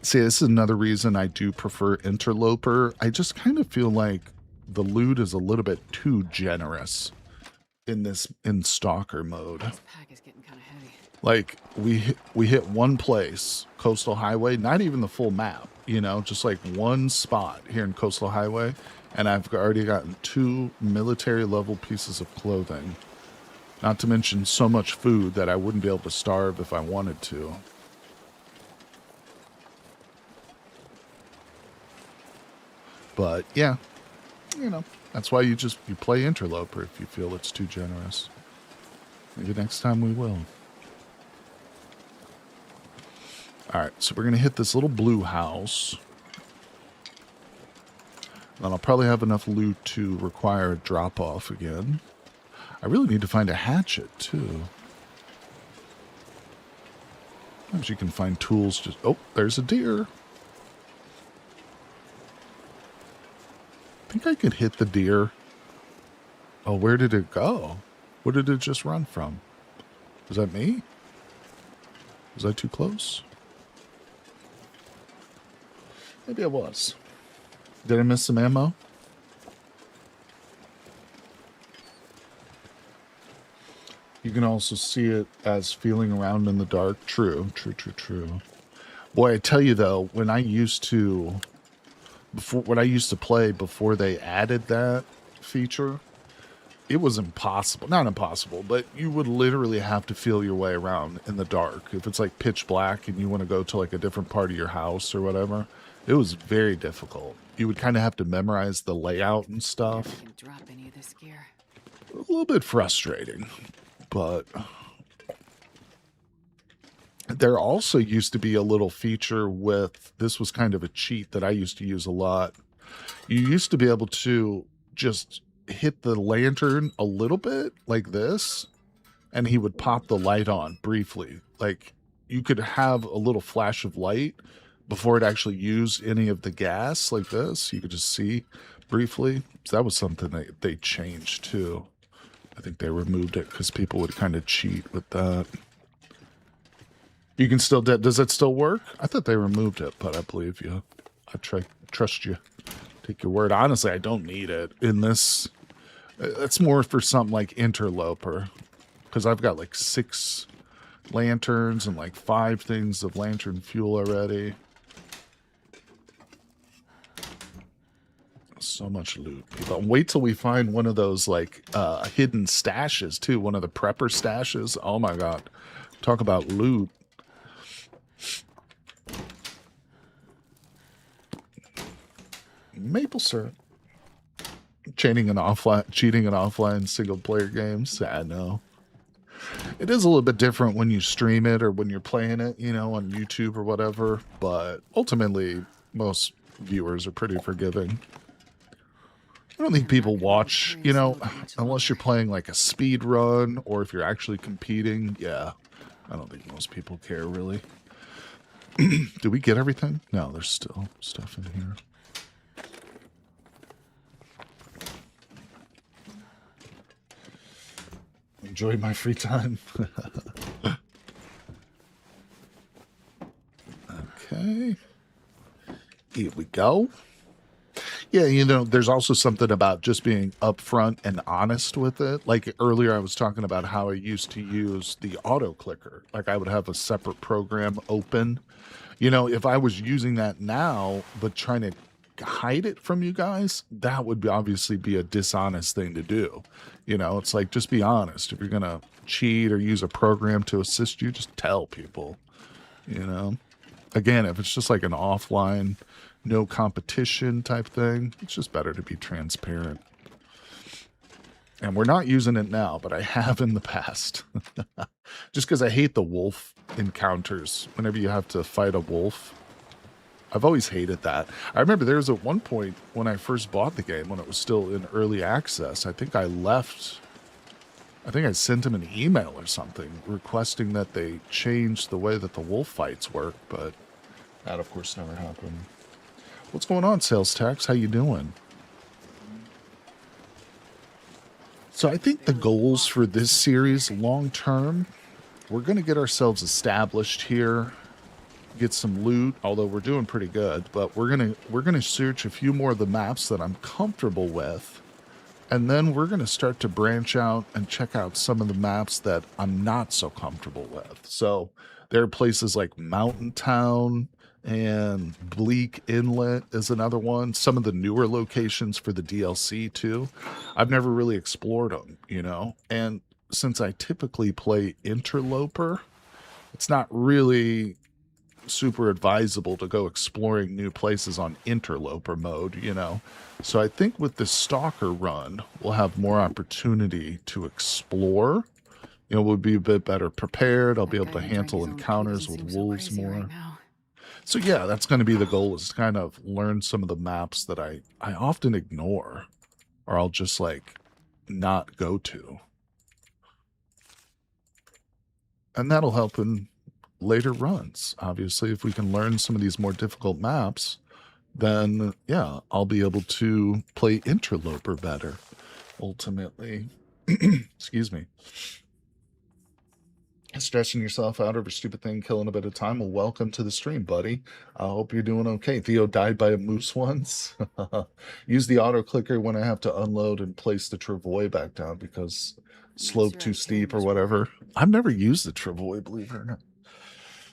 See, this is another reason I do prefer Interloper. I just kind of feel like the loot is a little bit too generous in Stalker mode. This pack is getting kind of heavy. Like we hit one place, Coastal Highway, not even the full map, you know, just like one spot here in Coastal Highway, and I've already gotten 2 military level pieces of clothing. Not to mention so much food that I wouldn't be able to starve if I wanted to. But yeah, you know, that's why you play Interloper if you feel it's too generous. Maybe next time we will. Alright, so we're going to hit this little blue house. Then I'll probably have enough loot to require a drop-off again. I really need to find a hatchet, too. Sometimes you can find tools just... Oh, there's a deer. I think I could hit the deer. Oh, where did it go? Where did it just run from? Was that me? Was I too close? Maybe I was. Did I miss some ammo? You can also see it as feeling around in the dark. True. Boy, I tell you though, when I used to play before they added that feature, it was impossible. Not impossible, but you would literally have to feel your way around in the dark. If it's like pitch black and you want to go to like a different part of your house or whatever, it was very difficult. You would kind of have to memorize the layout and stuff. I can drop any of this gear. A little bit frustrating, but there also used to be a little feature with, this was kind of a cheat that I used to use a lot. You used to be able to just hit the lantern a little bit like this, and he would pop the light on briefly. Like you could have a little flash of light before it actually used any of the gas like this. You could just see briefly. So that was something that they changed too. I think they removed it because people would kind of cheat with that. You can still, does it still work? I thought they removed it, but I believe you. I trust you. Take your word. Honestly, I don't need it in this. It's more for something like Interloper, because I've got like 6 lanterns and like 5 things of lantern fuel already. So much loot. But wait till we find one of those like hidden stashes too. One of the prepper stashes. Oh my god. Talk about loot. Maple syrup. cheating in offline single player games. I know. It is a little bit different when you stream it or when you're playing it, you know, on YouTube or whatever, but ultimately most viewers are pretty forgiving. I don't think people watch, you know, unless you're playing like a speed run or if you're actually competing. Yeah, I don't think most people care really. Did we get everything? No, there's still stuff in here. Enjoy my free time. Okay. Here we go. Yeah, you know, there's also something about just being upfront and honest with it. Like earlier, I was talking about how I used to use the auto clicker. Like I would have a separate program open. You know, if I was using that now, but trying to hide it from you guys, that would obviously be a dishonest thing to do. You know, it's like, just be honest. If you're going to cheat or use a program to assist you, just tell people, you know. Again, if it's just like an offline, no competition type thing, it's just better to be transparent. And we're not using it now, but I have in the past. Just because I hate the wolf encounters whenever you have to fight a wolf. I've always hated that. I remember there was at one point when I first bought the game, when it was still in early access, I think I sent him an email or something requesting that they change the way that the wolf fights work, but that, of course, never happened. What's going on, Sales Tax? How you doing? So I think the goals for this series long term, we're going to get ourselves established here, get some loot, although we're doing pretty good, but we're going to search a few more of the maps that I'm comfortable with. And then we're going to start to branch out and check out some of the maps that I'm not so comfortable with. So there are places like Mountain Town and Bleak Inlet is another one. Some of the newer locations for the DLC too. I've never really explored them, you know. And since I typically play Interloper, it's not really super advisable to go exploring new places on Interloper mode, you know. So I think with the Stalker run, we'll have more opportunity to explore. You know, we'll be a bit better prepared. I'll be able to handle encounters with wolves more. So yeah, that's going to be the goal, is to kind of learn some of the maps that I often ignore, or I'll just like not go to. And that'll help in later runs. Obviously, if we can learn some of these more difficult maps, then yeah, I'll be able to play Interloper better, ultimately. Excuse me. Stressing yourself out over stupid thing, killing a bit of time. Well, welcome to the stream, buddy. I hope you're doing okay. Theo died by a moose once. Use the auto clicker when I have to unload and place the travois back down because slope too steep or whatever. I've never used the travois, believe it or not.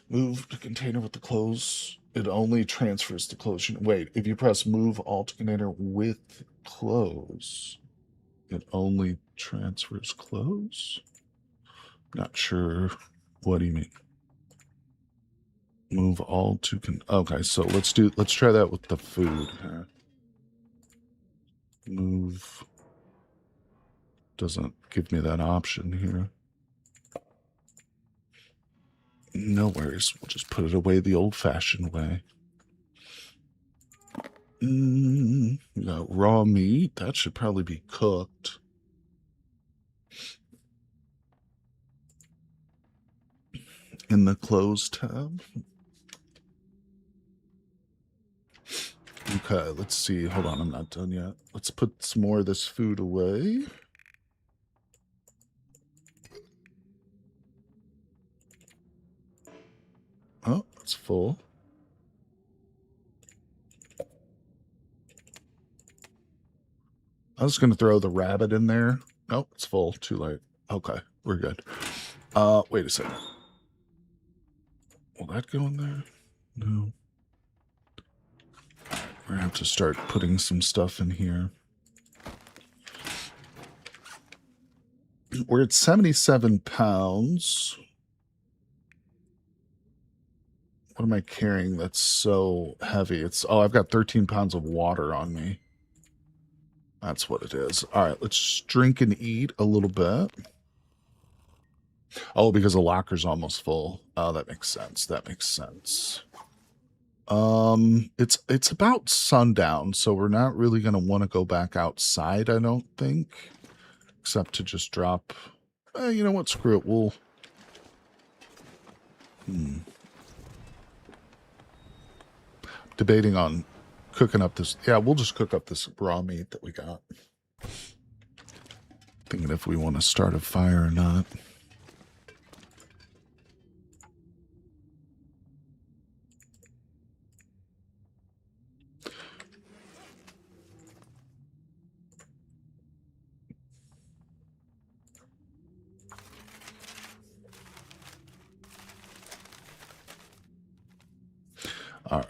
Move the container with the clothes. It only transfers the clothes. Wait, if you press move alt container with clothes, it only transfers clothes? Not sure. What do you mean? Move all to okay, so let's try that with the food. Move doesn't give me that option here. No worries. We'll just put it away the old-fashioned way. We got raw meat. That should probably be cooked. In the clothes tab. Okay, let's see. Hold on, I'm not done yet. Let's put some more of this food away. Oh, it's full. I was going to throw the rabbit in there. Nope, it's full. Too late. Okay, we're good. Wait a second. Will that go in there? No. We're going to have to start putting some stuff in here. We're at 77 pounds. What am I carrying that's so heavy? I've got 13 pounds of water on me. That's what it is. All right, let's drink and eat a little bit. Oh, because the locker's almost full. Oh, that makes sense. That makes sense. It's about sundown, so we're not really gonna want to go back outside, I don't think, except to just drop. You know what? Screw it. We'll. Debating on cooking up this. Yeah, we'll just cook up this raw meat that we got. Thinking if we want to start a fire or not. All right.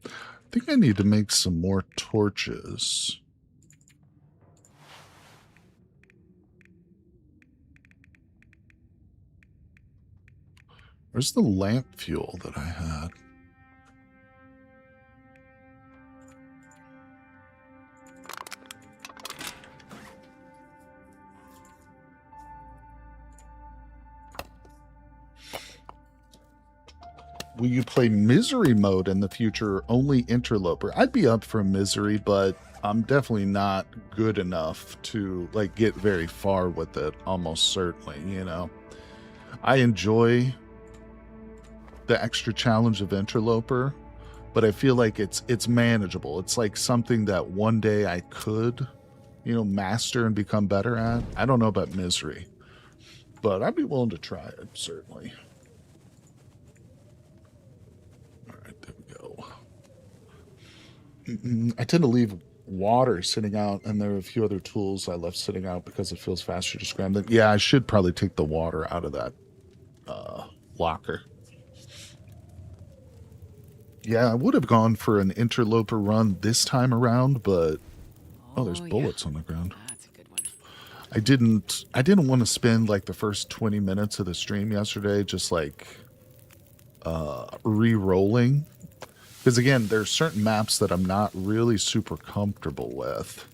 I think I need to make some more torches. Where's the lamp fuel that I had? Will you play misery mode in the future? Only interloper. I'd be up for misery, but I'm definitely not good enough to like get very far with it. Almost certainly, you know. I enjoy the extra challenge of interloper, but I feel like it's manageable. It's like something that one day I could, you know, master and become better at. I don't know about misery, but I'd be willing to try it, certainly. I tend to leave water sitting out, and there are a few other tools I left sitting out because it feels faster to scram them. Yeah, I should probably take the water out of that locker. Yeah, I would have gone for an interloper run this time around, but there's bullets on the ground. That's a good one. I didn't want to spend like the first 20 minutes of the stream yesterday just like re-rolling. Because again, there's certain maps that I'm not really super comfortable with.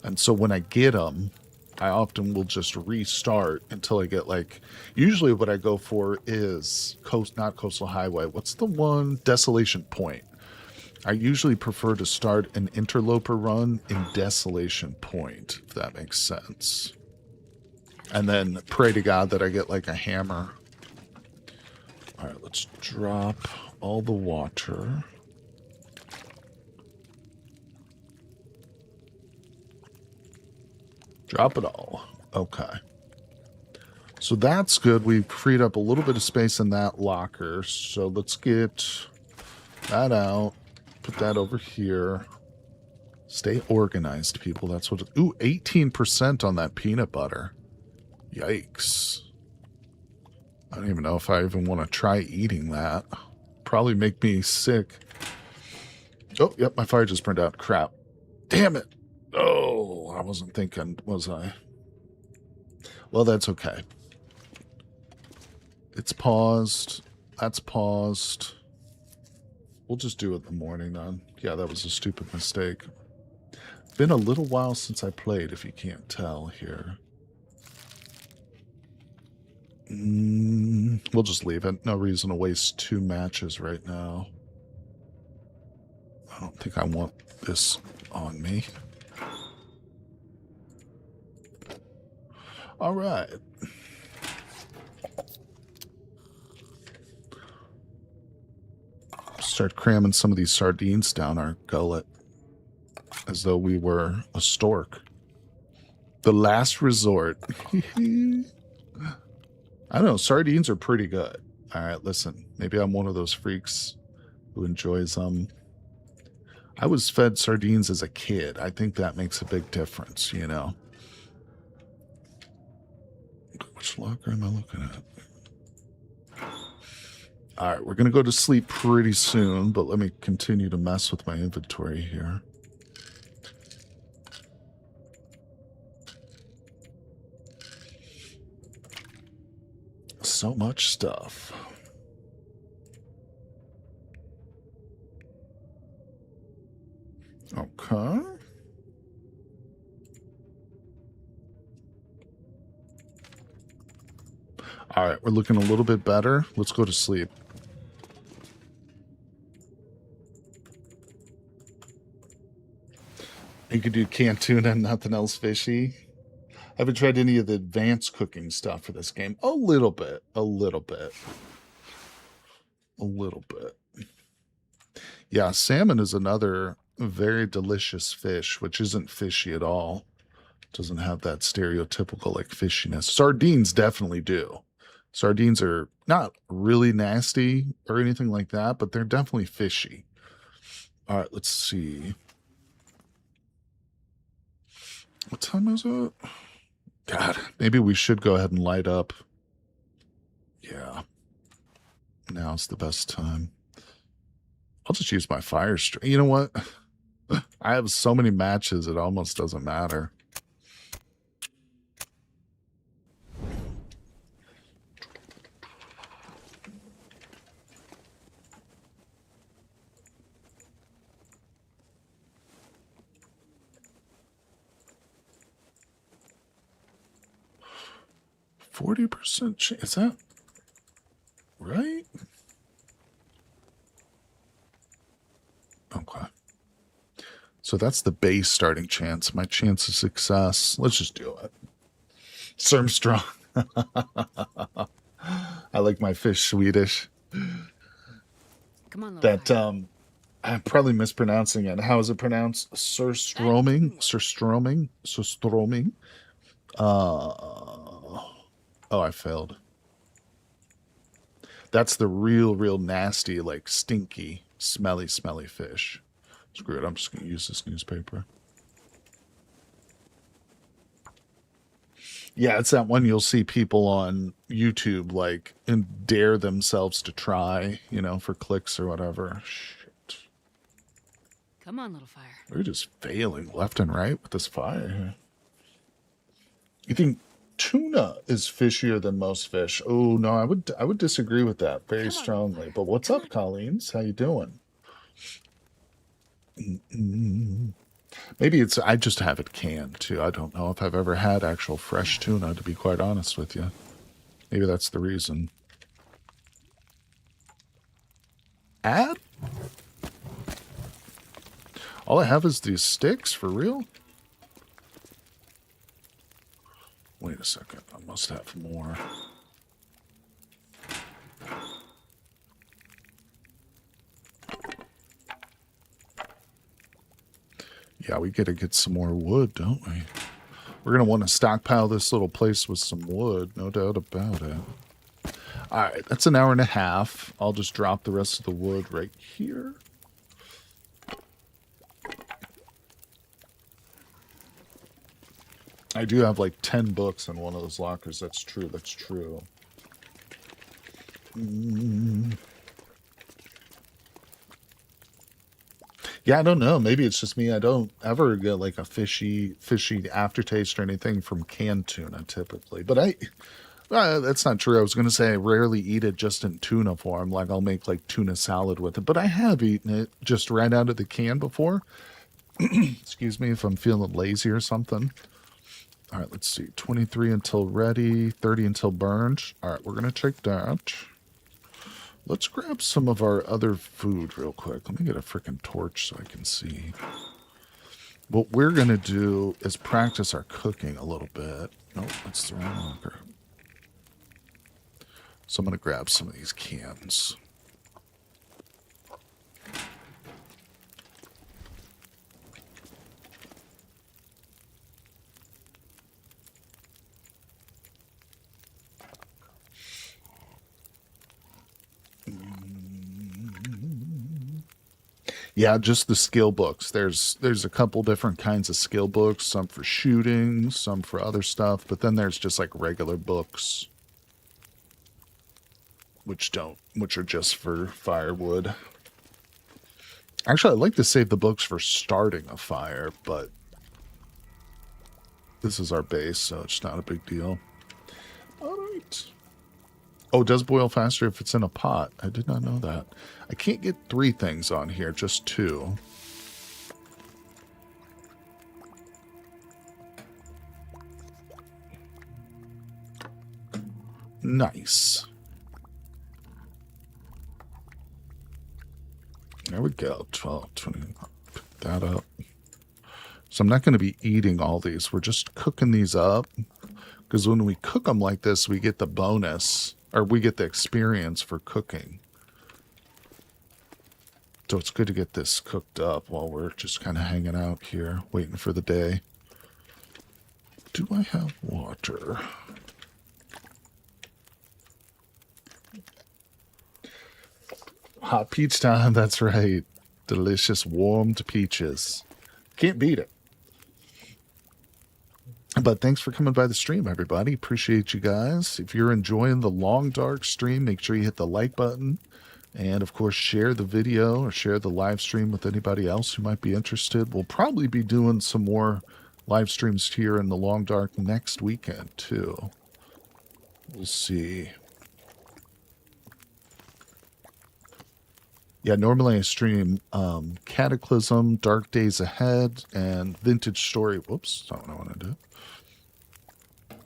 And so when I get them, I often will just restart until I get like, usually what I go for is not Coastal Highway. What's the one? Desolation Point. I usually prefer to start an interloper run in Desolation Point, if that makes sense. And then pray to God that I get like a hammer. All right, let's drop all the water. Drop it all. Okay. So that's good. We've freed up a little bit of space in that locker. So let's get that out. Put that over here. Stay organized, people. That's what... Ooh, 18% on that peanut butter. Yikes. I don't even know if I even want to try eating that. Probably make me sick. Oh, yep, my fire just burned out. Crap. Damn it. Oh, I wasn't thinking, was I? Well, that's okay. It's paused. That's paused. We'll just do it in the morning then. Yeah, that was a stupid mistake. Been a little while since I played, if you can't tell here. We'll just leave it. No reason to waste 2 matches right now. I don't think I want this on me. All right. Start cramming some of these sardines down our gullet as though we were a stork. The last resort. I don't know. Sardines are pretty good. All right, listen. Maybe I'm one of those freaks who enjoys them. I was fed sardines as a kid. I think that makes a big difference, you know. Which locker am I looking at? All right, we're going to go to sleep pretty soon, but let me continue to mess with my inventory here. so much stuff. Okay. All right, we're looking a little bit better. Let's go to sleep. You could do canned tuna and nothing else fishy. I haven't tried any of the advanced cooking stuff for this game. A little bit. Yeah, salmon is another very delicious fish, which isn't fishy at all. Doesn't have that stereotypical like fishiness. Sardines definitely do. Sardines are not really nasty or anything like that, but they're definitely fishy. All right, let's see. What time is it? God, maybe we should go ahead and light up. Yeah. Now's the best time. I'll just use my fire string. You know what? I have so many matches, it almost doesn't matter. %. Is that right? Okay. So that's the base starting chance. My chance of success. Let's just do it. Sermstrong. I like my fish Swedish. Come on, That I'm probably mispronouncing it. How is it pronounced? Surstroming. Oh, I failed. That's the real nasty, like stinky, smelly fish. Screw it. I'm just going to use this newspaper. Yeah, it's that one you'll see people on YouTube like and dare themselves to try, you know, for clicks or whatever. Shit. Come on, little fire. We're just failing left and right with this fire here. You think tuna is fishier than most fish? Oh no, I would disagree with that very strongly. But what's up, Colleens? How you doing? Maybe it's I just have it canned too. I don't know if I've ever had actual fresh tuna, to be quite honest with you. Maybe that's the reason. Add? All I have is these sticks, for real? Wait a second, I must have more. Yeah, we gotta get some more wood, don't we? We're gonna want to stockpile this little place with some wood, no doubt about it. Alright, that's an hour and a half. I'll just drop the rest of the wood right here. I do have like 10 books in one of those lockers. That's true. Yeah, I don't know. Maybe it's just me. I don't ever get like a fishy aftertaste or anything from canned tuna typically. But that's not true. I was going to say I rarely eat it just in tuna form. Like I'll make like tuna salad with it. But I have eaten it just right out of the can before. Excuse me if I'm feeling lazy or something. All right, let's see. 23 until ready, 30 until burned. All right, we're going to take that. Let's grab some of our other food real quick. Let me get a freaking torch so I can see. What we're going to do is practice our cooking a little bit. Nope, that's the wrong locker. So I'm going to grab some of these cans. Yeah, just the skill books. There's a couple different kinds of skill books, some for shooting, some for other stuff, but then there's just like regular books which are just for firewood. Actually, I'd like to save the books for starting a fire, but this is our base, so it's not a big deal. All right. Oh, it does boil faster if it's in a pot. I did not know that. I can't get 3 things on here, just 2. Nice. There we go. 12, 20. Pick that up. So I'm not going to be eating all these. We're just cooking these up. Because when we cook them like this, we get the bonus, or we get the experience for cooking. So it's good to get this cooked up while we're just kind of hanging out here, waiting for the day. Do I have water? Hot peach time, that's right. Delicious warmed peaches. Can't beat it. But thanks for coming by the stream, everybody. Appreciate you guys. If you're enjoying the long dark stream, make sure you hit the like button. And, of course, share the video or share the live stream with anybody else who might be interested. We'll probably be doing some more live streams here in the long dark next weekend, too. We'll see. Yeah, normally I stream Cataclysm, Dark Days Ahead, and Vintage Story. Whoops, that's not what I want to do.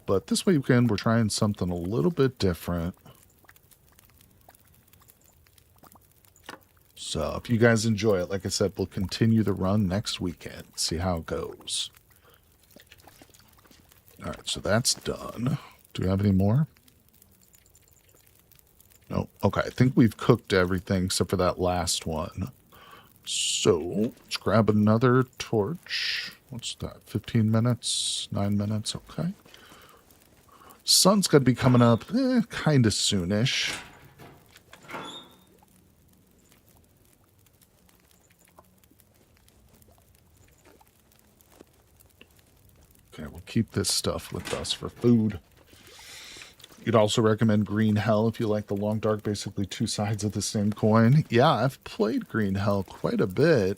But this weekend, we're trying something a little bit different. So if you guys enjoy it, like I said, we'll continue the run next weekend. See how it goes. All right, so that's done. Do we have any more? No. Okay, I think we've cooked everything except for that last one. So let's grab another torch. What's that? 15 minutes? 9 minutes? Okay. Sun's got to be coming up kind of soonish. Okay, we'll keep this stuff with us for food. You'd also recommend Green Hell if you like the long dark, basically 2 sides of the same coin. Yeah, I've played Green Hell quite a bit.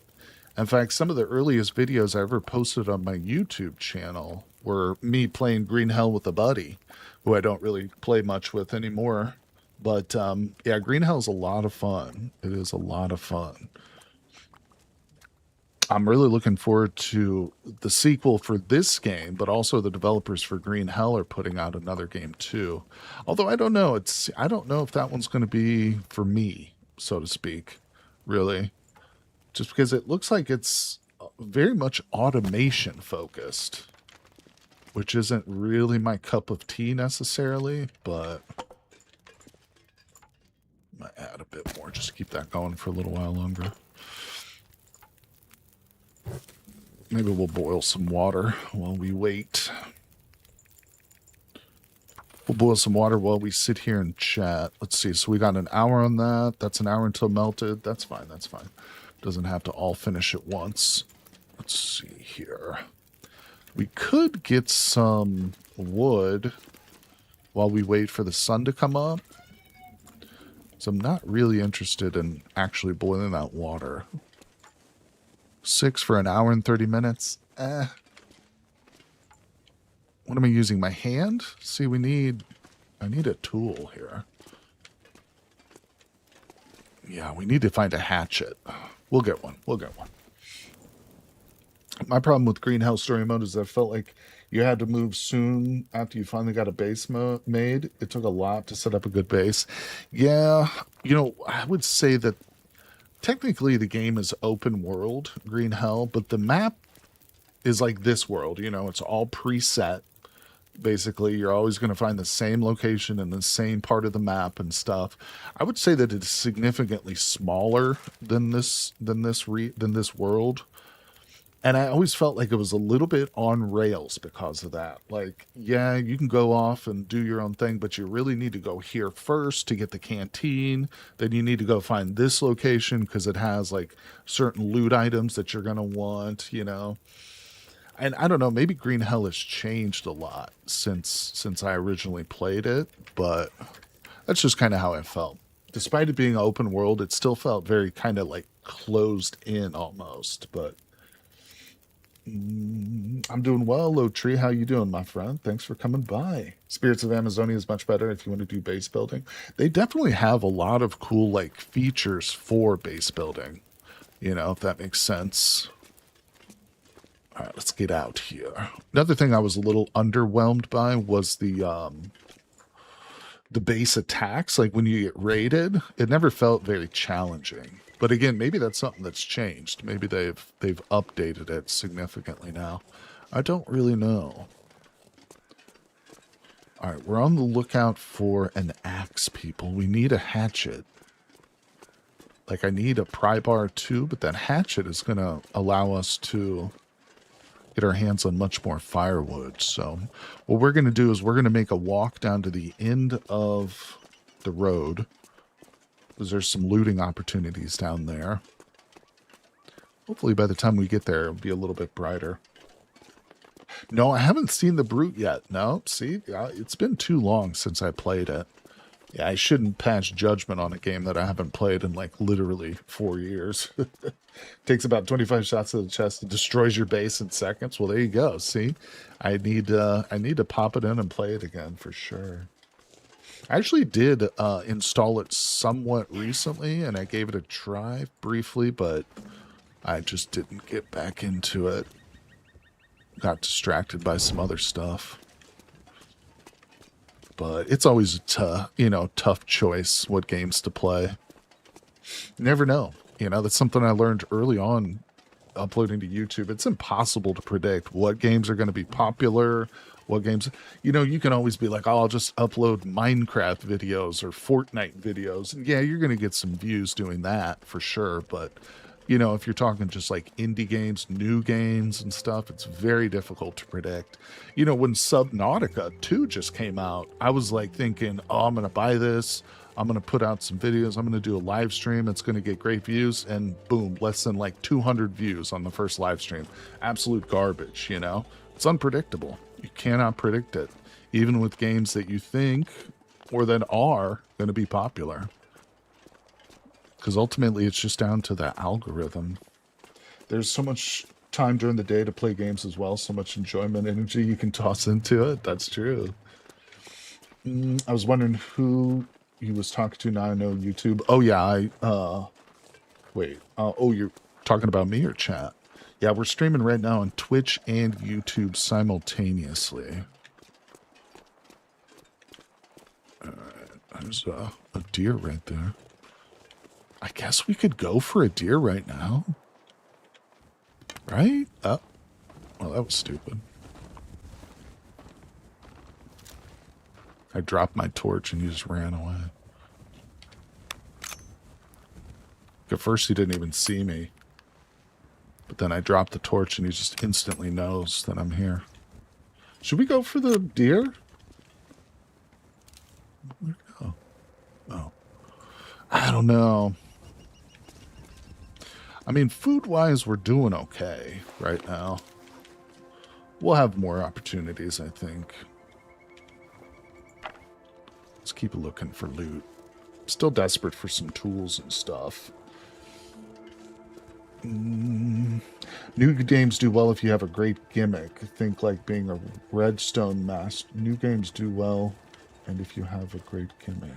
In fact, some of the earliest videos I ever posted on my YouTube channel were me playing Green Hell with a buddy, who I don't really play much with anymore. But yeah, Green Hell is a lot of fun. It is a lot of fun. I'm really looking forward to the sequel for this game, but also the developers for Green Hell are putting out another game too. Although I don't know, I don't know if that one's going to be for me, so to speak, really. Just because it looks like it's very much automation focused, which isn't really my cup of tea necessarily, but I might add a bit more just to keep that going for a little while longer. Maybe we'll boil some water while we wait. We'll boil some water while we sit here and chat. Let's see. So we got an hour on that. That's an hour until melted. That's fine. That's fine. Doesn't have to all finish at once. Let's see here. We could get some wood while we wait for the sun to come up. So I'm not really interested in actually boiling that water. 6 for an hour and 30 minutes. What am I using? My hand? See, I need a tool here. Yeah, we need to find a hatchet. We'll get one. We'll get one. My problem with Green Hell Story Mode is that I felt like you had to move soon after you finally got a base made. It took a lot to set up a good base. Yeah, I would say that technically the game is open world, Green Hell, but the map is like this world. It's all preset. Basically, you're always going to find the same location in the same part of the map and stuff. I would say that it's significantly smaller than this world. And I always felt like it was a little bit on rails because of that. Like, yeah, you can go off and do your own thing, but you really need to go here first to get the canteen. Then you need to go find this location because it has like certain loot items that you're going to want, And I don't know, maybe Green Hell has changed a lot since I originally played it, but that's just kind of how I felt. Despite it being open world, it still felt very kind of like closed in almost, but I'm doing well, Low Tree. How you doing, my friend? Thanks for coming by. Spirits of Amazonia is much better if you want to do base building. They definitely have a lot of cool like features for base building. If that makes sense. All right, let's get out here. Another thing I was a little underwhelmed by was the base attacks. Like when you get raided, it never felt very challenging. But again, maybe that's something that's changed. Maybe they've updated it significantly now. I don't really know. All right, we're on the lookout for an axe, people. We need a hatchet. Like, I need a pry bar too, but that hatchet is going to allow us to get our hands on much more firewood. So what we're going to do is we're going to make a walk down to the end of the road, because there's some looting opportunities down there. Hopefully by the time we get there, it'll be a little bit brighter. No, I haven't seen the Brute yet. No, see, it's been too long since I played it. Yeah, I shouldn't pass judgment on a game that I haven't played in like literally 4 years. Takes about 25 shots to the chest and destroys your base in seconds. Well, there you go. See, I need to pop it in and play it again for sure. I actually did install it somewhat recently, and I gave it a try briefly, but I just didn't get back into it. Got distracted by some other stuff. But it's always a tough choice what games to play. You never know. That's something I learned early on uploading to YouTube. It's impossible to predict what games are going to be popular, what games... you can always be like, oh, I'll just upload Minecraft videos or Fortnite videos. And yeah, you're going to get some views doing that for sure. But, if you're talking just like indie games, new games and stuff, it's very difficult to predict. When Subnautica 2 just came out, I was like thinking, oh, I'm going to buy this. I'm going to put out some videos. I'm going to do a live stream. It's going to get great views. And boom, less than like 200 views on the first live stream. Absolute garbage, It's unpredictable. You cannot predict it. Even with games that you think or that are going to be popular. Because ultimately, it's just down to the algorithm. There's so much time during the day to play games as well. So much enjoyment, energy you can toss into it. That's true. I was wondering who you was talking to. Now I know YouTube. Oh, yeah. Wait. Oh, you're talking about me or chat? Yeah, we're streaming right now on Twitch and YouTube simultaneously. All right. There's a deer right there. I guess we could go for a deer right now. Right? Oh. Well, that was stupid. I dropped my torch and he just ran away. At first he didn't even see me. But then I dropped the torch and he just instantly knows that I'm here. Should we go for the deer? Where'd it go? Oh. I don't know. I mean, food-wise, we're doing okay right now. We'll have more opportunities, I think. Let's keep looking for loot. Still desperate for some tools and stuff. New games do well if you have a great gimmick. Think like being a redstone master. New games do well, and if you have a great gimmick.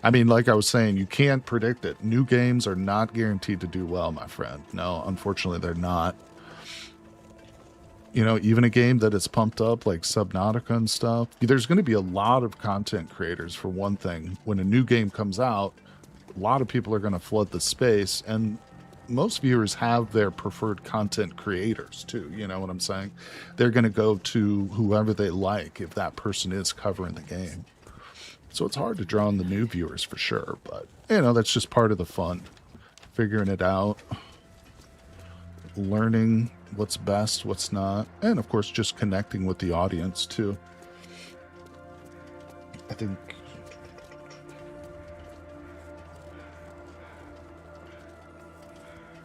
I mean, like I was saying, you can't predict it. New games are not guaranteed to do well, my friend. No, unfortunately, they're not. Even a game that is pumped up like Subnautica and stuff, there's going to be a lot of content creators, for one thing. When a new game comes out, a lot of people are going to flood the space, and most viewers have their preferred content creators, too. You know what I'm saying? They're going to go to whoever they like if that person is covering the game. So it's hard to draw on the new viewers for sure, but, that's just part of the fun. Figuring it out. Learning what's best, what's not. And, of course, just connecting with the audience, too. I think...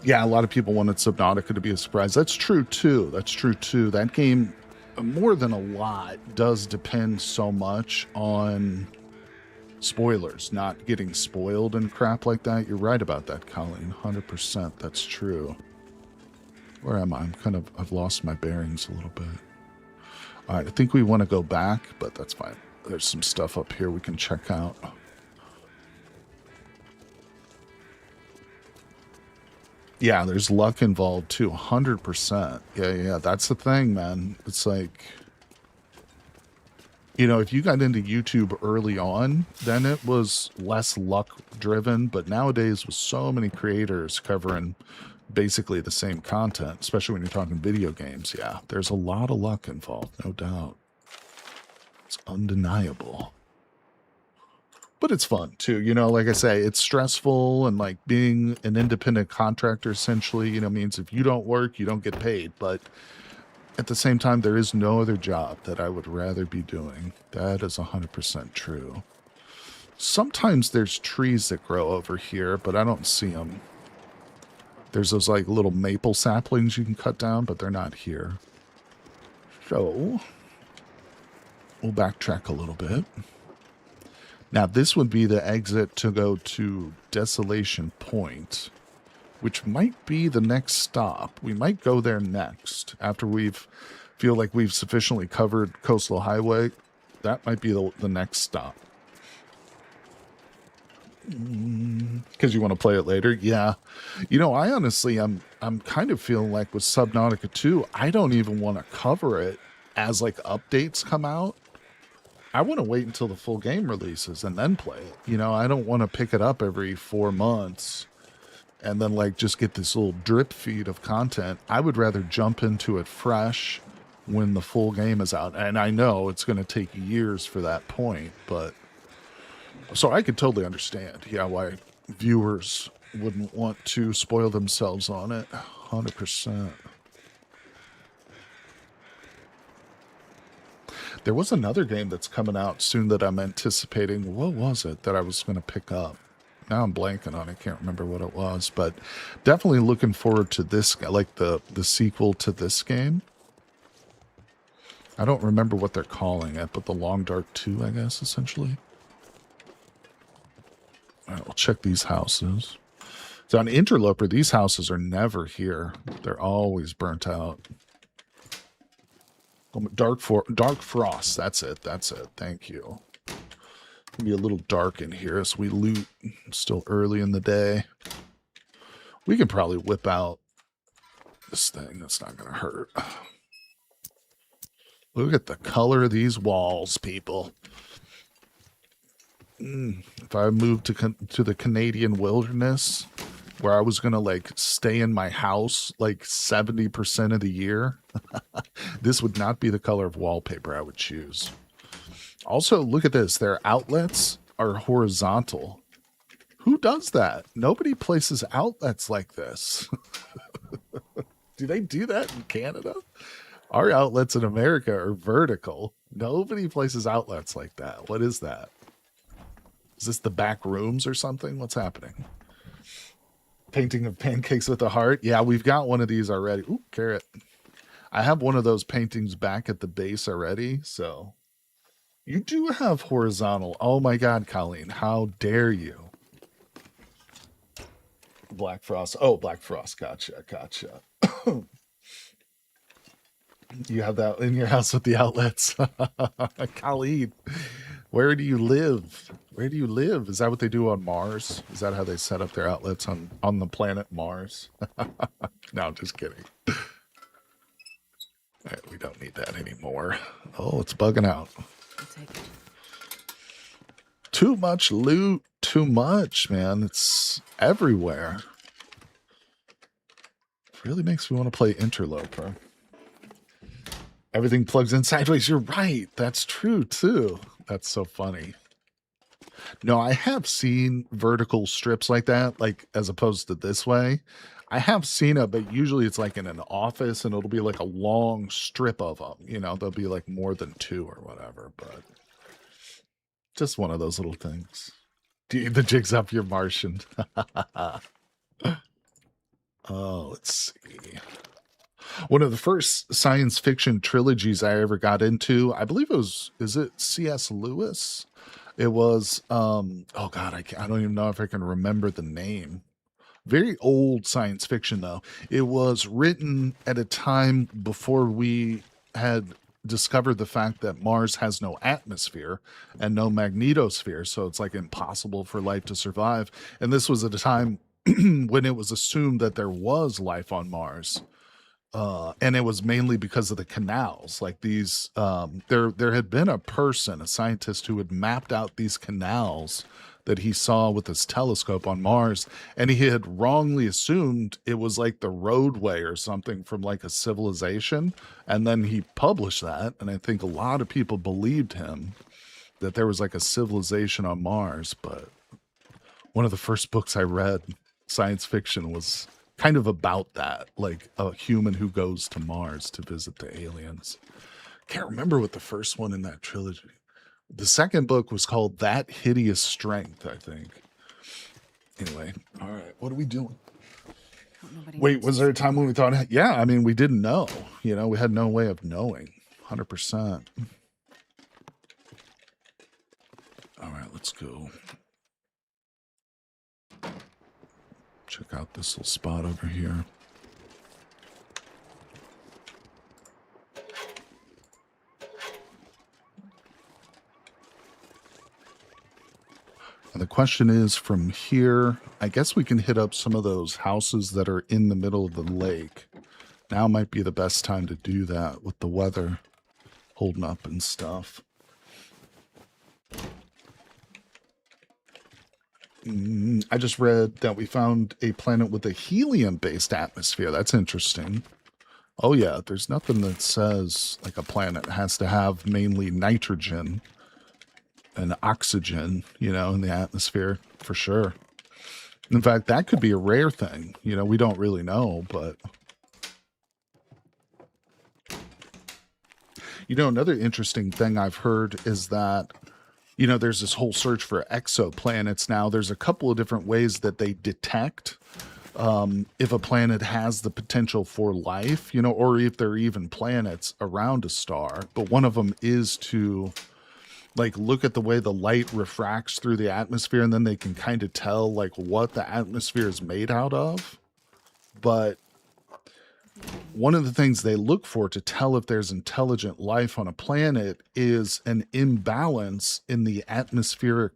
Yeah, a lot of people wanted Subnautica to be a surprise. That's true, too. That game, more than a lot, does depend so much on... spoilers, not getting spoiled and crap like that. You're right about that, Colleen. 100%. That's true. Where am I? I've lost my bearings a little bit. All right, I think we want to go back, but that's fine. There's some stuff up here we can check out. Yeah, there's luck involved too, 100%. Yeah, that's the thing, man. It's like, you know, if you got into YouTube early on, then it was less luck driven. But nowadays, with so many creators covering basically the same content, especially when you're talking video games, yeah, there's a lot of luck involved, no doubt. It's undeniable. But it's fun too, you know, like I say, it's stressful, and like being an independent contractor essentially, you know, means if you don't work, you don't get paid. But at the same time, there is no other job that I would rather be doing. That is 100% true. Sometimes there's trees that grow over here, but I don't see them. There's those like little maple saplings you can cut down, but they're not here. So we'll backtrack a little bit. Now, this would be the exit to go to Desolation Point, which might be the next stop. We might go there next after feel like we've sufficiently covered Coastal Highway. That might be the next stop. Because you want to play it later? Yeah. You know, I honestly, I'm kind of feeling like with Subnautica 2, I don't even want to cover it as like updates come out. I want to wait until the full game releases and then play it. You know, I don't want to pick it up every 4 months and then like just get this little drip feed of content. I would rather jump into it fresh when the full game is out. And I know it's going to take years for that point, but so I could totally understand, yeah, why viewers wouldn't want to spoil themselves on it. 100%. There was another game that's coming out soon that I'm anticipating. What was it that I was going to pick up? Now I'm blanking on it. Can't remember what it was, but definitely looking forward to this, like the sequel to this game. I don't remember what they're calling it, but the Long Dark 2, I guess, essentially. All right, we'll check these houses. So on Interloper, these houses are never here. They're always burnt out. Dark Frost. That's it. Thank you. It'll be a little dark in here as we loot. It's still early in the day. We can probably whip out this thing. That's not going to hurt. Look at the color of these walls, people. If I moved to the Canadian wilderness, where I was going to like stay in my house like 70% of the year, this would not be the color of wallpaper I would choose. Also, look at this. Their outlets are horizontal. Who does that? Nobody places outlets like this. Do they do that in Canada? Our outlets in America are vertical. Nobody places outlets like that. What is that? Is this the back rooms or something? What's happening? Painting of pancakes with a heart. Yeah, we've got one of these already. Ooh, carrot. I have one of those paintings back at the base already, so you do have horizontal. Oh my God, Colleen, how dare you? Black Frost. Oh, Black Frost. Gotcha. You have that in your house with the outlets. Colleen, where do you live? Where do you live? Is that what they do on Mars? Is that how they set up their outlets on the planet Mars? No, I'm just kidding. All right, we don't need that anymore. Oh, it's bugging out. I'll take it. Too much loot. Too much, man. It's everywhere. It really makes me want to play Interloper. Everything plugs in sideways. You're right. That's true, too. That's so funny. No, I have seen vertical strips like that, like as opposed to this way. I have seen it, but usually it's like in an office and it'll be like a long strip of them. You know, there'll be like more than two or whatever, but just one of those little things. The jig's up, you're Martian. Oh, let's see. One of the first science fiction trilogies I ever got into, I believe it was, is it C.S. Lewis? It was, oh God, I don't even know if I can remember the name. Very old science fiction, though. It was written at a time before we had discovered the fact that Mars has no atmosphere and no magnetosphere, so it's like impossible for life to survive. And this was at a time when it was assumed that there was life on Mars. And it was mainly because of the canals. Like these, there had been a person, a scientist, who had mapped out these canals that he saw with his telescope on Mars, and he had wrongly assumed it was like the roadway or something from like a civilization. And then he published that, and I think a lot of people believed him that there was like a civilization on Mars. But one of the first books I read, science fiction, was kind of about that, like a human who goes to Mars to visit the aliens. Can't remember what the first one in that trilogy. The second book was called That Hideous Strength, I think. Anyway, all right, what are we doing? Wait, was there a time when we thought, yeah, I mean, we didn't know, we had no way of knowing 100%. All right, let's go. Check out this little spot over here. And the question is, from here, I guess we can hit up some of those houses that are in the middle of the lake. Now might be the best time to do that with the weather holding up and stuff. I just read that we found a planet with a helium-based atmosphere. That's interesting. Oh yeah, there's nothing that says like a planet has to have mainly nitrogen and oxygen, in the atmosphere, for sure. In fact, that could be a rare thing. We don't really know, but... another interesting thing I've heard is that there's this whole search for exoplanets now. There's a couple of different ways that they detect if a planet has the potential for life, or if there are even planets around a star. But one of them is to look at the way the light refracts through the atmosphere, and then they can kind of tell what the atmosphere is made out of. But one of the things they look for to tell if there's intelligent life on a planet is an imbalance in the atmospheric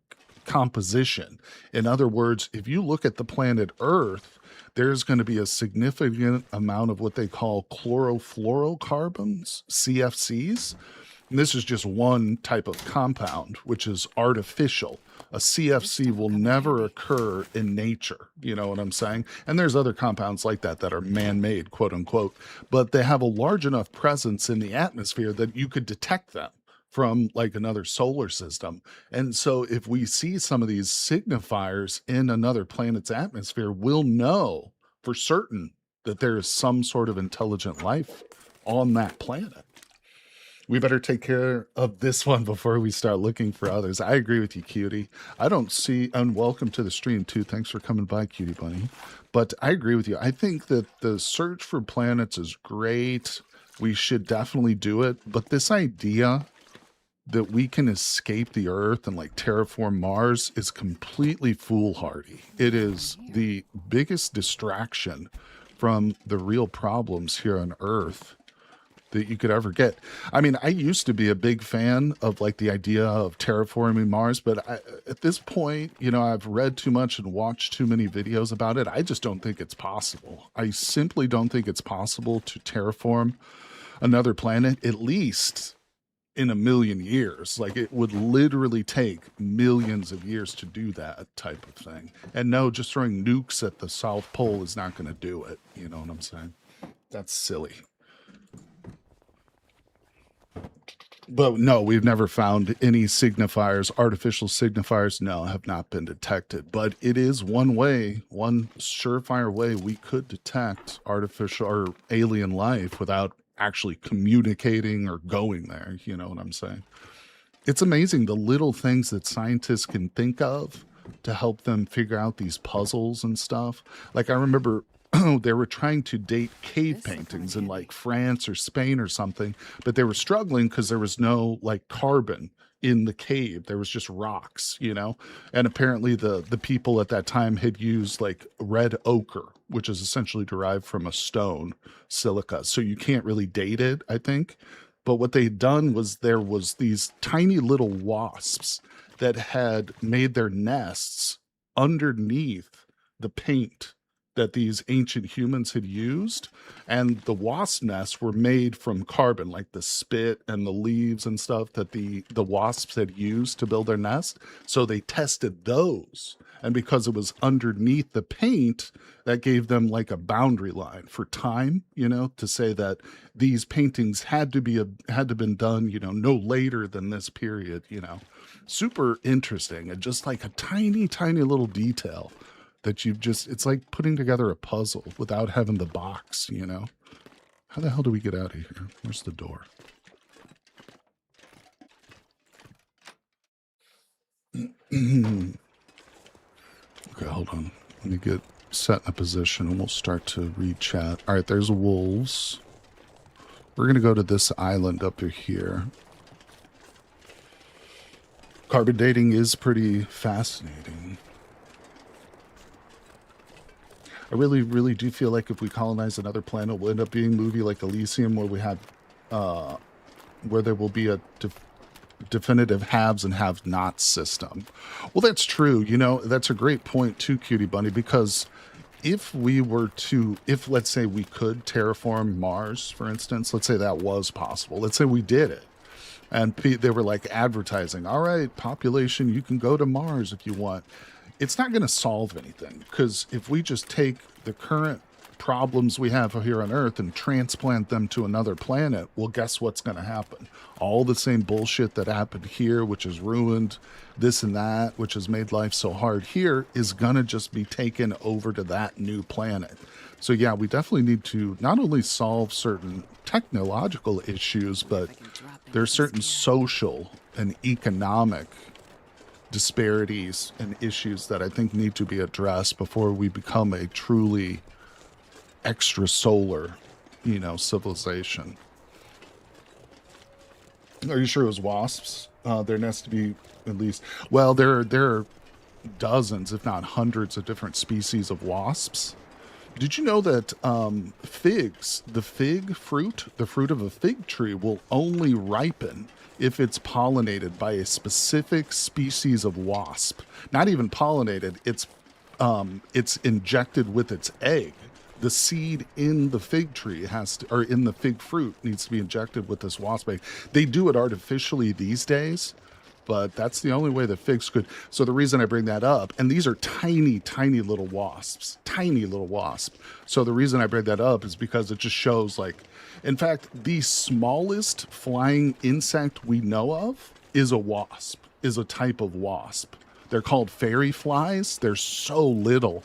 composition. In other words, if you look at the planet Earth, there's going to be a significant amount of what they call chlorofluorocarbons, CFCs. And this is just one type of compound, which is artificial. A CFC will never occur in nature. You know what I'm saying? And there's other compounds like that that are man-made, quote unquote, but they have a large enough presence in the atmosphere that you could detect them from another solar system. And so if we see some of these signifiers in another planet's atmosphere, we'll know for certain that there is some sort of intelligent life on that planet. We better take care of this one before we start looking for others. I agree with you, Cutie. I don't see, and welcome to the stream too. Thanks for coming by, Cutie Bunny. But I agree with you. I think that the search for planets is great. We should definitely do it. But this idea that we can escape the Earth and terraform Mars is completely foolhardy. It is the biggest distraction from the real problems here on Earth that you could ever get. I mean, I used to be a big fan of the idea of terraforming Mars, but at this point, I've read too much and watched too many videos about it. I just don't think it's possible. I simply don't think it's possible to terraform another planet, at least in a million years. It would literally take millions of years to do that type of thing. And no, just throwing nukes at the South Pole is not going to do it. You know what I'm saying? That's silly. But no, we've never found any signifiers, artificial signifiers, have not been detected. But it is one way, one surefire way we could detect artificial or alien life without actually communicating or going there. You know what I'm saying? It's amazing the little things that scientists can think of to help them figure out these puzzles and stuff. I remember they were trying to date cave This will come in paintings in handy. like France or Spain or something, but they were struggling because there was no like carbon in the cave. There was just rocks, you know. And apparently the people at that time had used like red ochre, which is essentially derived from a stone, silica. So you can't really date it, I think. But what they'd done was there was these tiny little wasps that had made their nests underneath the paint that these ancient humans had used, and the wasp nests were made from carbon, like the spit and the leaves and stuff that the wasps had used to build their nest. So they tested those, and because it was underneath the paint, that gave them like a boundary line for time, you know, to say that these paintings had to been done, you know, no later than this period, you know. Super interesting, and just like a tiny little detail that you've just, it's like putting together a puzzle without having the box, you know. How the hell do we get out of here? Where's the door? Okay, hold on. Let me get set in a position and we'll start to read chat. All right, there's wolves. We're going to go to this island up here. Carbon dating is pretty fascinating. I really do feel like if we colonize another planet, we'll end up being a movie like Elysium, where we have, where there will be a definitive haves and have-nots system. Well, that's true. You know, that's a great point too, Cutie Bunny, because if we were to, if let's say we could terraform Mars, for instance, let's say that was possible. Let's say we did it. And they were like advertising, all right, population, you can go to Mars if you want. It's not going to solve anything, because if we just take the current problems we have here on Earth and transplant them to another planet, well, guess what's going to happen? All the same bullshit that happened here, which has ruined this and that, which has made life so hard here, is going to just be taken over to that new planet. So yeah, we definitely need to not only solve certain technological issues, but I can drop them there's from certain the sky. social and economic disparities and issues that I think need to be addressed before we become a truly extra solar, you know, civilization. Are you sure it was wasps? There has to be at least, well, there are dozens, if not hundreds, of different species of wasps. Did you know that figs, the fig fruit, the fruit of a fig tree, will only ripen if it's pollinated by a specific species of wasp? Not even pollinated; it's injected with its egg. The seed in the fig tree has to, or in the fig fruit, needs to be injected with this wasp egg. They do it artificially these days, but that's the only way the figs could. So the reason I bring that up, and these are tiny little wasps, tiny little wasp. So the reason I bring that up is because it just shows, like, in fact, the smallest flying insect we know of is a wasp, is a type of wasp. They're called fairy flies. They're so little,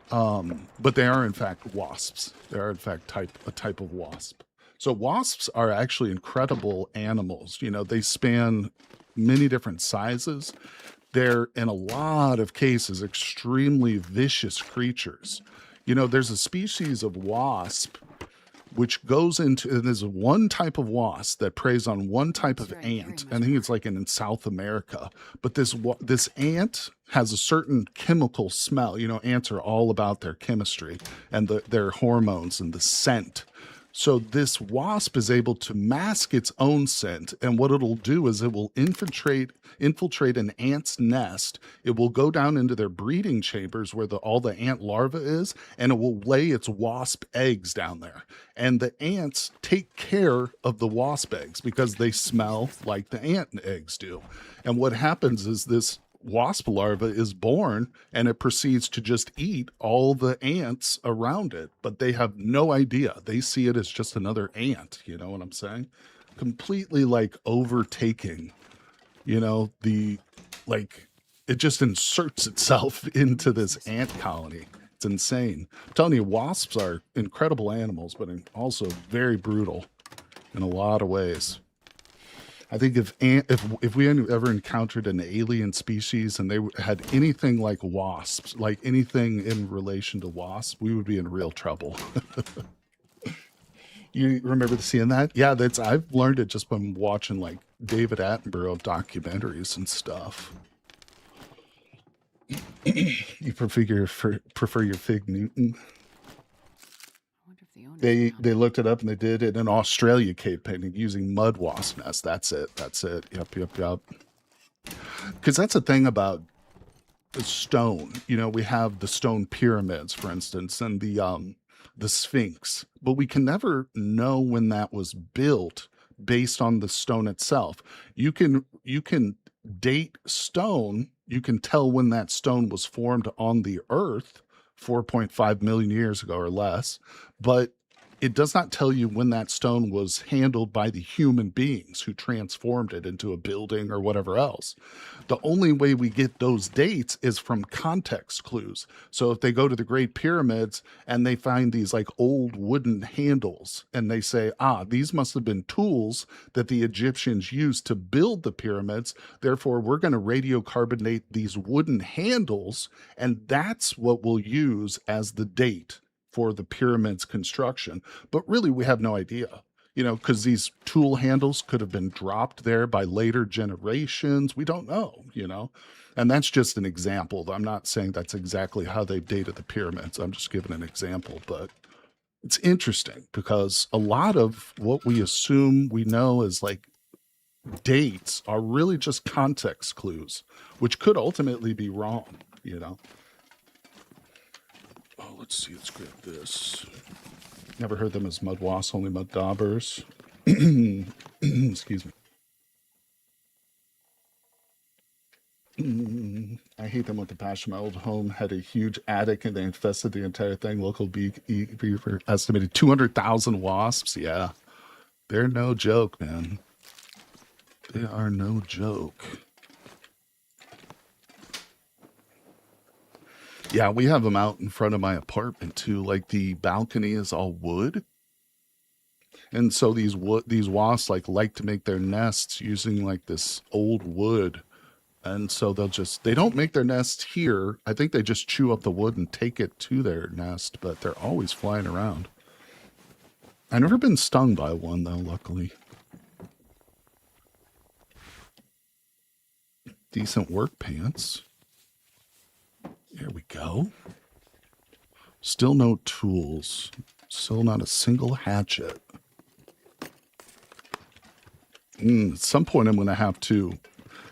but they are in fact wasps. They are in fact a type of wasp. So wasps are actually incredible animals. You know, they span many different sizes. They're, in a lot of cases, extremely vicious creatures. You know, there's a species of wasp which goes into, there's one type of wasp that preys on one type of That's right, very ant. much I think it's like in South America. But this ant has a certain chemical smell. You know, ants are all about their chemistry and their hormones and the scent. So this wasp is able to mask its own scent, and what it'll do is it will infiltrate an ant's nest. It will go down into their breeding chambers where all the ant larva is, and it will lay its wasp eggs down there. And the ants take care of the wasp eggs because they smell like the ant eggs do. And what happens is this wasp larva is born and it proceeds to just eat all the ants around it, but they have no idea. They see it as just another ant. You know what I'm saying? Completely like overtaking, you know, like it just inserts itself into this ant colony. It's insane. I'm telling you, wasps are incredible animals, but also very brutal in a lot of ways. I think if we had ever encountered an alien species and they had anything like wasps, like anything in relation to wasps, we would be in real trouble. You remember seeing that? Yeah, that's I've learned it just from watching like David Attenborough documentaries and stuff. You prefer your Fig Newton? I wonder if the owner They looked it up and they did it in Australia cave painting using mud wasp nest. That's it. That's it. Yep. Because that's the thing about the stone. You know, we have the stone pyramids, for instance, and the Sphinx, but we can never know when that was built based on the stone itself. You can date stone. You can tell when that stone was formed on the earth 4.5 million years ago or less, but it does not tell you when that stone was handled by the human beings who transformed it into a building or whatever else. The only way we get those dates is from context clues. So if they go to the Great Pyramids and they find these like old wooden handles and they say, these must have been tools that the Egyptians used to build the pyramids. Therefore, we're going to radiocarbonate these wooden handles, and that's what we'll use as the date for the pyramid's construction. But really, we have no idea, because these tool handles could have been dropped there by later generations. We don't know. And that's just an example. I'm not saying that's exactly how they dated the pyramids. I'm just giving an example. But it's interesting because a lot of what we assume we know as like dates are really just context clues, which could ultimately be wrong. Oh, let's see. Let's grab this. Never heard them as mud wasps, only mud daubers. Excuse me. I hate them with a passion. My old home had a huge attic and they infested the entire thing. Local beaver estimated 200,000 wasps. Yeah, they're no joke, man. They are no joke. Yeah, we have them out in front of my apartment too. Like the balcony is all wood, and so these wasps like to make their nests using like this old wood, and so they don't make their nest here. I think they just chew up the wood and take it to their nest, but they're always flying around. I've never been stung by one though, luckily. Decent work pants. There we go. Still no tools. Still not a single hatchet. At some point I'm going to have to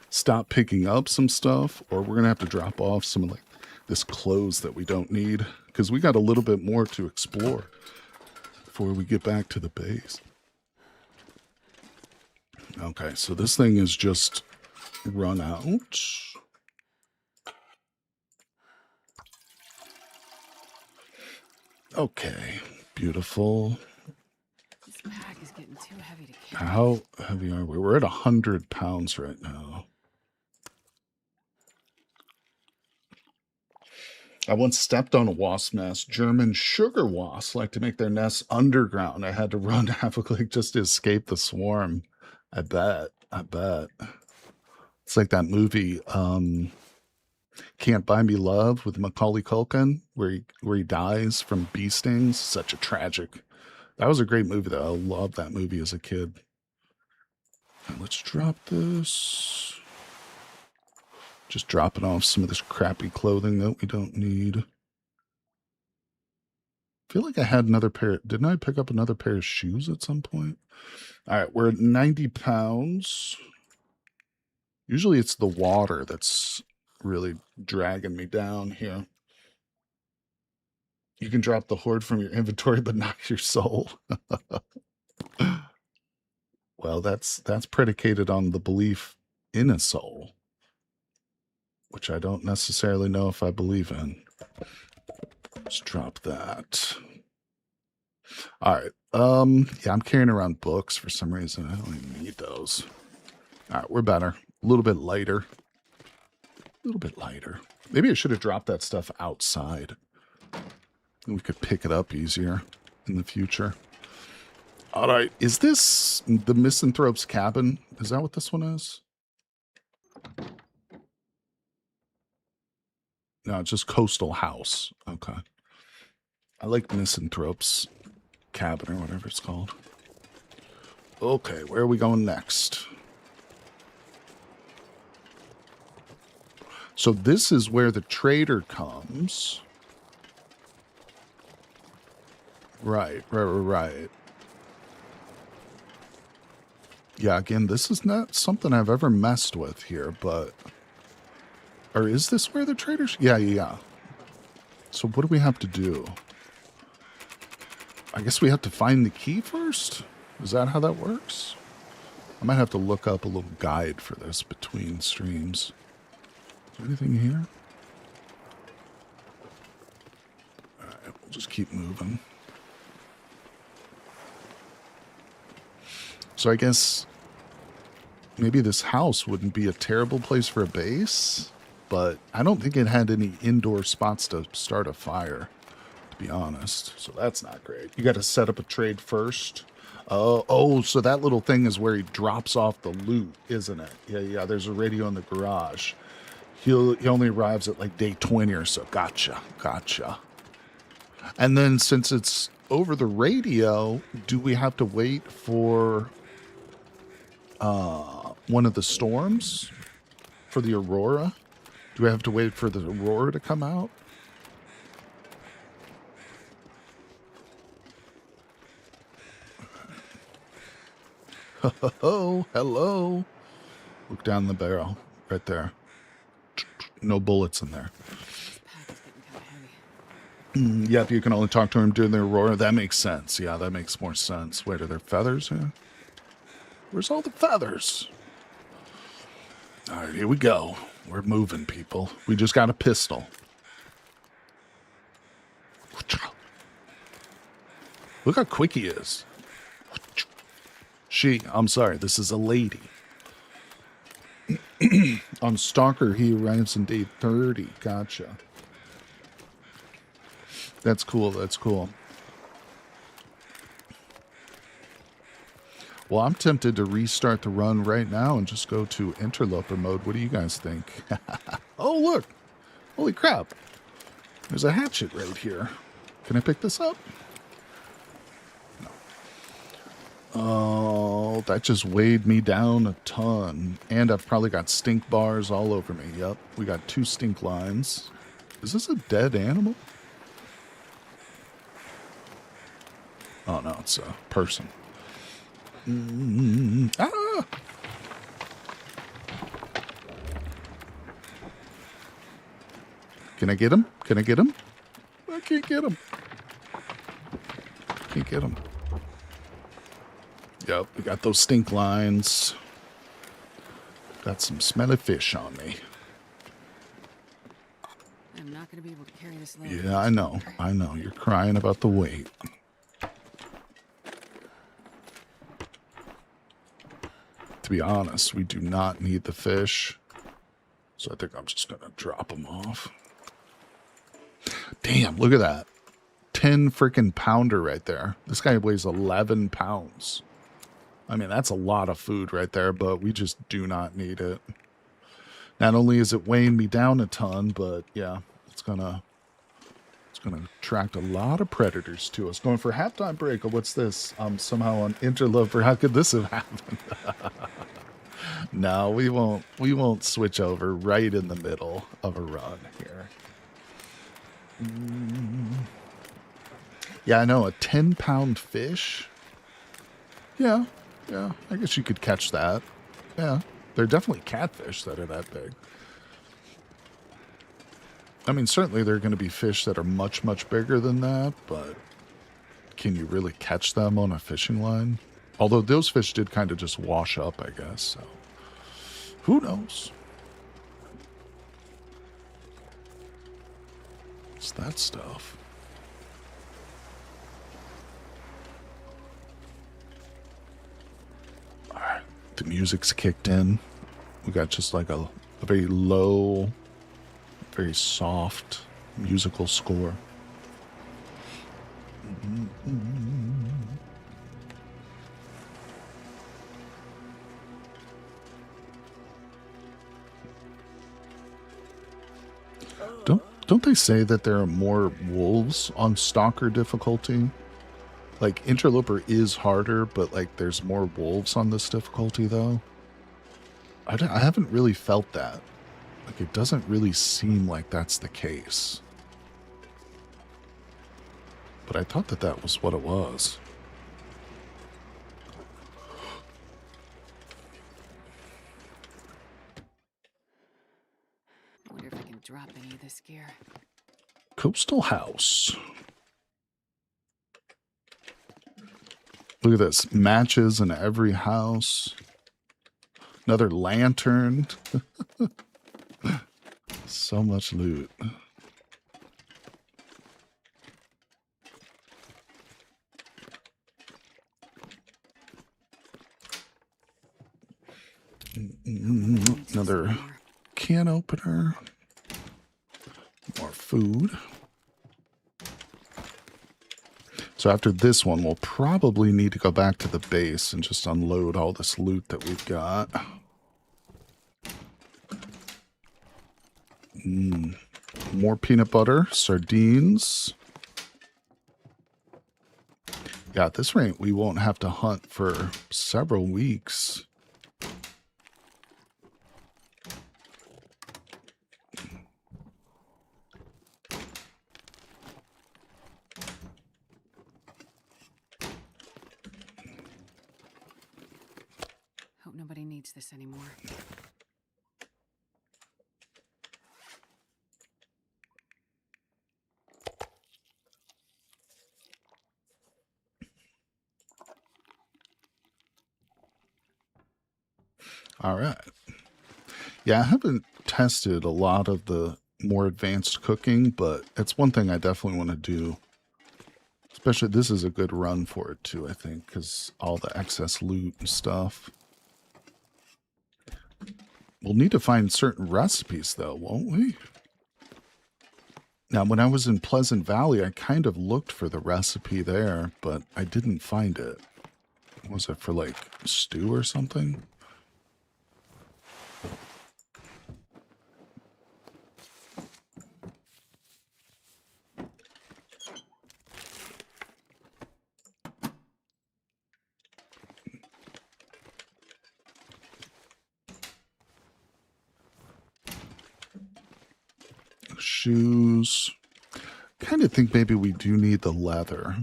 stop picking up some stuff, or we're going to have to drop off some of like this clothes that we don't need, because we got a little bit more to explore before we get back to the base. Okay, so this thing is just run out. Okay, beautiful. This pack is getting too heavy to carry. How heavy are we? We're at 100 pounds right now. I once stepped on a wasp nest. German sugar wasps like to make their nests underground. I had to run half a click just to escape the swarm. I bet. It's like that movie, Can't Buy Me Love with Macaulay Culkin, where he dies from bee stings. Such a tragic. That was a great movie, though. I loved that movie as a kid. And let's drop this. Just dropping off some of this crappy clothing that we don't need. I feel like I had another pair. Didn't I pick up another pair of shoes at some point? All right, we're at 90 pounds. Usually it's the water that's really dragging me down here. You can drop the horde from your inventory, but not your soul. Well, that's predicated on the belief in a soul, which I don't necessarily know if I believe in. Let's drop that. All right. Yeah, I'm carrying around books for some reason. I don't even need those. All right, we're better. A little bit lighter. Maybe I should have dropped that stuff outside. We could pick it up easier in the future. All right. Is this the Misanthrope's Cabin? Is that what this one is? No, it's just Coastal House. Okay. I like Misanthrope's Cabin or whatever it's called. Okay, where are we going next? So this is where the trader comes. Right. Yeah, again, this is not something I've ever messed with here, but... Or is this where the traders... Yeah. So what do we have to do? I guess we have to find the key first? Is that how that works? I might have to look up a little guide for this between streams. Is there anything here? Alright, we'll just keep moving. So I guess maybe this house wouldn't be a terrible place for a base, but I don't think it had any indoor spots to start a fire, to be honest. So that's not great. You got to set up a trade first. Oh, so that little thing is where he drops off the loot, isn't it? Yeah, there's a radio in the garage. He only arrives at like day 20 or so. Gotcha. And then since it's over the radio, do we have to wait for one of the storms? For the Aurora? Do we have to wait for the Aurora to come out? Oh, hello. Look down the barrel. Right there. No bullets in there. This pack is getting kind of heavy. Yep, you can only talk to him during the Aurora. That makes sense. Yeah, that makes more sense. Wait, are there feathers here? Where's all the feathers? All right, here we go. We're moving, people. We just got a pistol. Look how quick he is. I'm sorry, this is a lady. On Stalker, he arrives in day 30. Gotcha. That's cool. Well, I'm tempted to restart the run right now and just go to interloper mode. What do you guys think? Oh, look. Holy crap. There's a hatchet right here. Can I pick this up? No. Oh, that just weighed me down a ton. And I've probably got stink bars all over me. Yep, we got 2 stink lines. Is this a dead animal? Oh, no, it's a person. Ah! Can I get him? I can't get him. Can't get him. Yep, we got those stink lines. Got some smelly fish on me. I'm not going to be able to carry this load. Yeah, I know. You're crying about the weight. To be honest, we do not need the fish. So I think I'm just going to drop them off. Damn, look at that. 10 freaking pounder right there. This guy weighs 11 pounds. I mean, that's a lot of food right there, but we just do not need it. Not only is it weighing me down a ton, but yeah, it's gonna attract a lot of predators to us. Going for halftime break. What's this? Somehow on interloper. How could this have happened? No, we won't switch over right in the middle of a run here. Yeah, I know, a 10-pound fish. Yeah, I guess you could catch that. Yeah, they're definitely catfish that are that big. I mean, certainly there are going to be fish that are much, much bigger than that, but can you really catch them on a fishing line? Although those fish did kind of just wash up, I guess, so who knows? What's that stuff? Alright, the music's kicked in. We got just like a very low, very soft musical score. Don't they say that there are more wolves on Stalker difficulty? Like, Interloper is harder, but, like, there's more wolves on this difficulty, though. I haven't really felt that. Like, it doesn't really seem like that's the case. But I thought that that was what it was. I wonder if I can drop any of this gear. Coastal house. Look at this. Matches in every house. Another lantern. So much loot. Another can opener. More food. So after this one, we'll probably need to go back to the base and just unload all this loot that we've got. More peanut butter, sardines. Yeah, at this rate, we won't have to hunt for several weeks. Hope nobody needs this anymore. All right. Yeah, I haven't tested a lot of the more advanced cooking, but it's one thing I definitely want to do. Especially, this is a good run for it, too, I think, because all the excess loot and stuff. We'll need to find certain recipes, though, won't we? Now, when I was in Pleasant Valley, I kind of looked for the recipe there, but I didn't find it. Was it for, like, stew or something? Shoes. Kind of think maybe we do need the leather.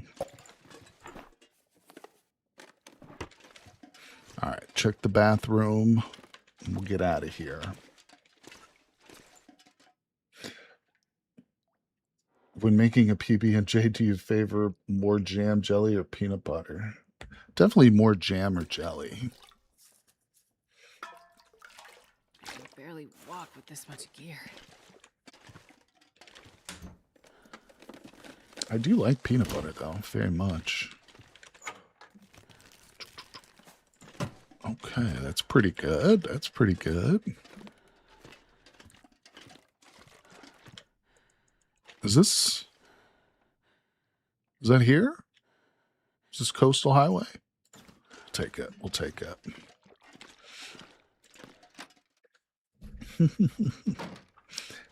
All right, check the bathroom. And we'll get out of here. When making a PB&J, do you favor more jam, jelly, or peanut butter? Definitely more jam or jelly. I can barely walk with this much gear. I do like peanut butter, though, very much. Okay, that's pretty good. That's pretty good. Is that here? Is this Coastal Highway? We'll take it. We'll take it.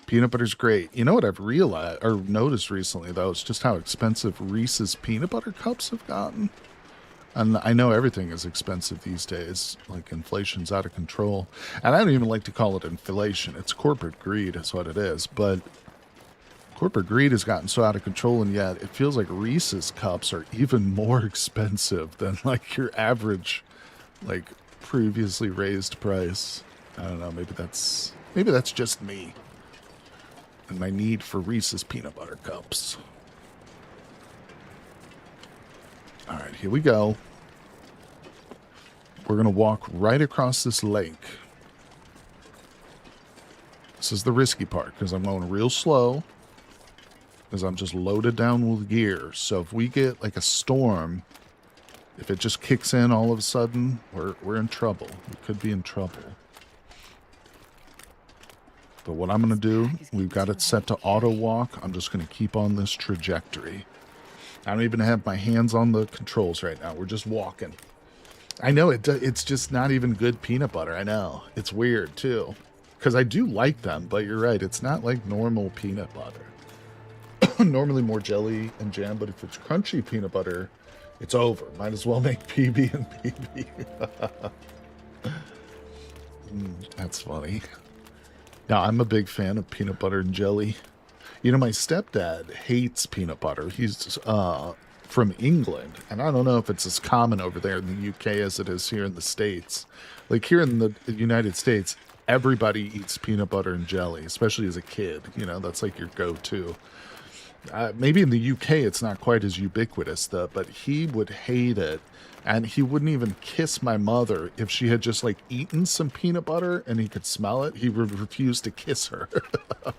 Peanut butter's great. You know what I've realized or noticed recently, though, is just how expensive Reese's peanut butter cups have gotten. And I know everything is expensive these days. Like, inflation's out of control. And I don't even like to call it inflation. It's corporate greed is what it is. But corporate greed has gotten so out of control, and yet it feels like Reese's cups are even more expensive than, like, your average, like, previously raised price. I don't know. Maybe that's just me and my need for Reese's peanut butter cups. All right, here we go. We're going to walk right across this lake. This is the risky part because I'm going real slow because I'm just loaded down with gear. So if we get like a storm, if it just kicks in all of a sudden, we're in trouble. We could be in trouble. But what I'm going to do, we've got it set to auto walk. I'm just going to keep on this trajectory. I don't even have my hands on the controls right now. We're just walking. I know it's just not even good peanut butter. I know. It's weird, too. Because I do like them, but you're right. It's not like normal peanut butter. Normally more jelly and jam, but if it's crunchy peanut butter, it's over. Might as well make PB and PB. That's funny. Now, I'm a big fan of peanut butter and jelly. You know, my stepdad hates peanut butter. He's from England, and I don't know if it's as common over there in the UK as it is here in the States. Like here in the United States, everybody eats peanut butter and jelly, especially as a kid. You know, that's like your go-to. Maybe in the UK it's not quite as ubiquitous, though, but he would hate it. And he wouldn't even kiss my mother if she had just like eaten some peanut butter and he could smell it. He would refuse to kiss her. I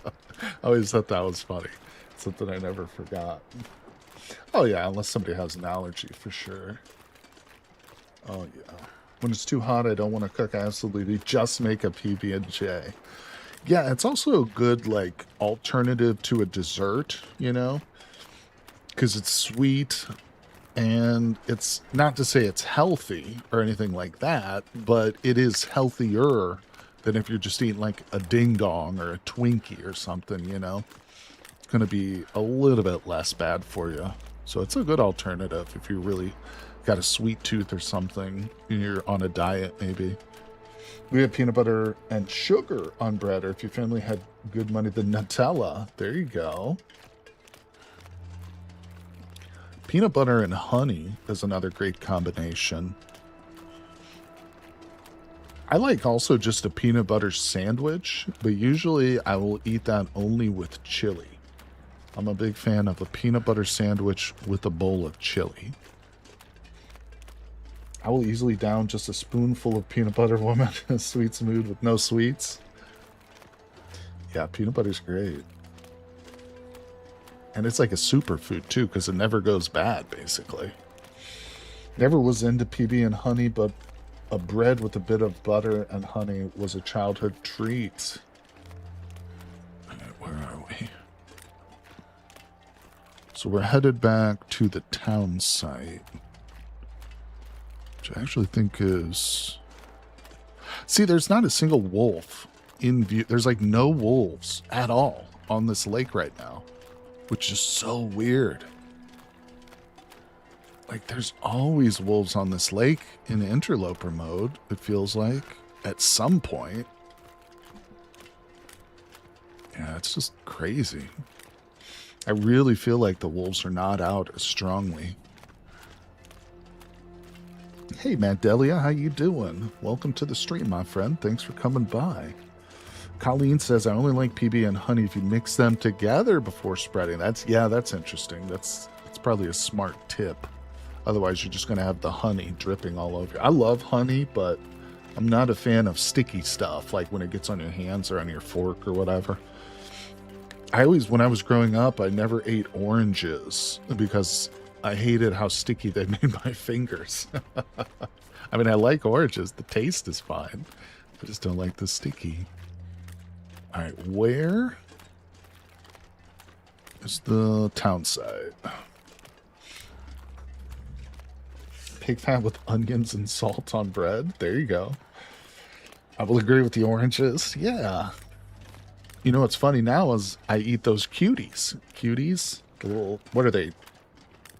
always thought that was funny. Something I never forgot. Oh yeah, unless somebody has an allergy for sure. Oh yeah. When it's too hot, I don't want to cook. I absolutely just make a PB&J. Yeah, it's also a good like alternative to a dessert, you know, because it's sweet. And it's not to say it's healthy or anything like that, but it is healthier than if you're just eating like a ding dong or a Twinkie or something, you know. It's going to be a little bit less bad for you. So it's a good alternative if you really got a sweet tooth or something and you're on a diet maybe. We have peanut butter and sugar on bread, or if your family had good money, the Nutella. There you go. Peanut butter and honey is another great combination. I like also just a peanut butter sandwich, but usually I will eat that only with chili. I'm a big fan of a peanut butter sandwich with a bowl of chili. I will easily down just a spoonful of peanut butter, woman. A sweets mood with no sweets. Yeah, peanut butter's great. And it's like a superfood too, because it never goes bad, basically. Never was into PB and honey, but a bread with a bit of butter and honey was a childhood treat. Where are we? So we're headed back to the town site, which I actually think is... See, there's not a single wolf in view. There's like no wolves at all on this lake right now, which is so weird. Like, there's always wolves on this lake in interloper mode, it feels like, at some point. Yeah, it's just crazy. I really feel like the wolves are not out as strongly. Hey, Mandelia, how you doing? Welcome to the stream, my friend. Thanks for coming by. Colleen says, I only like PB and honey if you mix them together before spreading. That's interesting. That's probably a smart tip. Otherwise, you're just going to have the honey dripping all over. I love honey, but I'm not a fan of sticky stuff, like when it gets on your hands or on your fork or whatever. When I was growing up, I never ate oranges because I hated how sticky they made my fingers. I mean, I like oranges. The taste is fine. I just don't like the sticky. All right, where is the town site? Pig fat with onions and salt on bread. There you go. I will agree with the oranges. Yeah. You know what's funny now is I eat those cuties. Cuties? The little, what are they?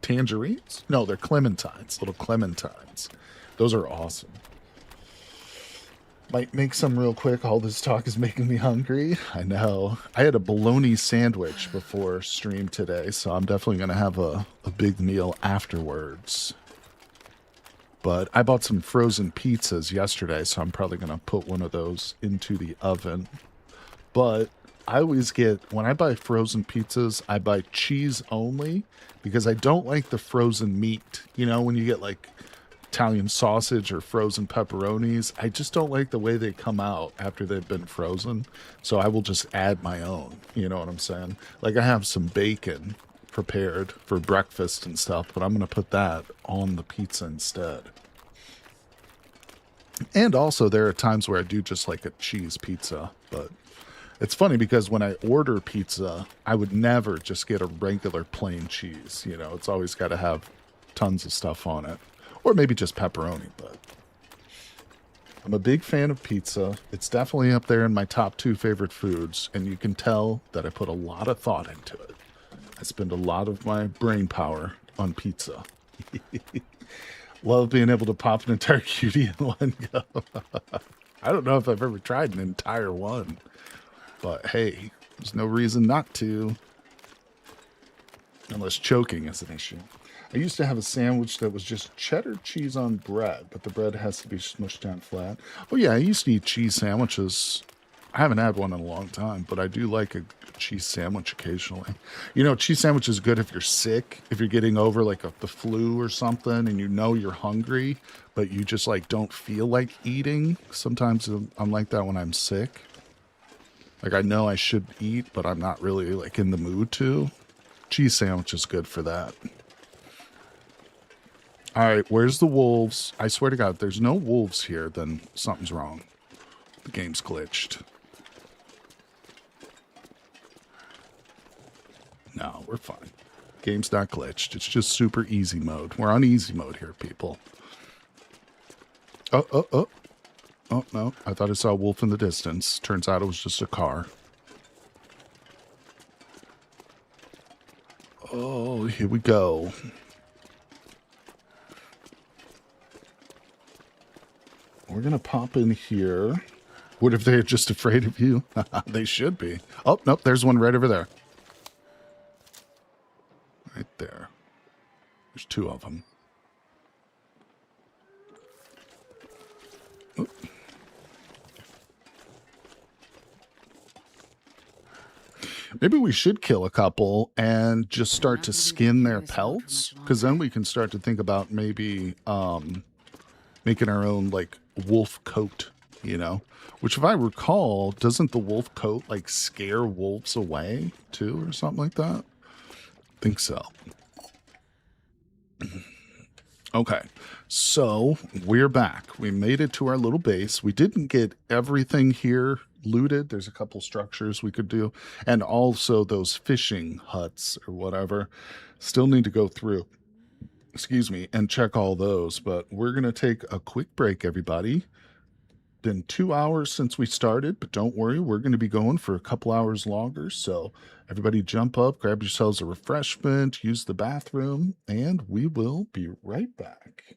Tangerines? No, they're clementines. Little clementines. Those are awesome. Might make some real quick. All this talk is making me hungry. I know. I had a bologna sandwich before stream today, so I'm definitely going to have a big meal afterwards. But I bought some frozen pizzas yesterday, so I'm probably going to put one of those into the oven. But I always get, when I buy frozen pizzas, I buy cheese only because I don't like the frozen meat. You know, when you get like Italian sausage or frozen pepperonis, I just don't like the way they come out after they've been frozen. So I will just add my own. You know what I'm saying? Like I have some bacon prepared for breakfast and stuff, but I'm going to put that on the pizza instead. And also there are times where I do just like a cheese pizza, but it's funny because when I order pizza, I would never just get a regular plain cheese. You know, it's always got to have tons of stuff on it. Or maybe just pepperoni, but I'm a big fan of pizza. It's definitely up there in my top 2 favorite foods, and you can tell that I put a lot of thought into it. I spend a lot of my brain power on pizza. Love being able to pop an entire cutie in one go. I don't know if I've ever tried an entire one, but hey, there's no reason not to, unless choking is an issue. I used to have a sandwich that was just cheddar cheese on bread, but the bread has to be smushed down flat. Oh yeah, I used to eat cheese sandwiches. I haven't had one in a long time, but I do like a cheese sandwich occasionally. You know, cheese sandwich is good if you're sick, if you're getting over like the flu or something and you know you're hungry, but you just like don't feel like eating. Sometimes I'm like that when I'm sick. Like I know I should eat, but I'm not really like in the mood to. Cheese sandwich is good for that. All right, where's the wolves? I swear to God, if there's no wolves here, then something's wrong. The game's glitched. No, we're fine. Game's not glitched. It's just super easy mode. We're on easy mode here, people. Oh, oh, oh. Oh, no. I thought I saw a wolf in the distance. Turns out it was just a car. Oh, here we go. We're going to pop in here. What if they're just afraid of you? They should be. Oh, nope. There's one right over there. Right there. There's 2 of them. Oh. Maybe we should kill a couple and just start to skin their pelts, because then we can start to think about maybe making our own like wolf coat, you know, which if I recall, doesn't the wolf coat like scare wolves away too or something like that? I think so. Okay, so we're back. We made it to our little base. We didn't get everything here looted. There's a couple structures we could do, and also those fishing huts or whatever. Still need to go through, excuse me, and check all those. But we're going to take a quick break, everybody. Been 2 hours since we started, but don't worry, we're going to be going for a couple hours longer. So everybody jump up, grab yourselves a refreshment, use the bathroom, and we will be right back.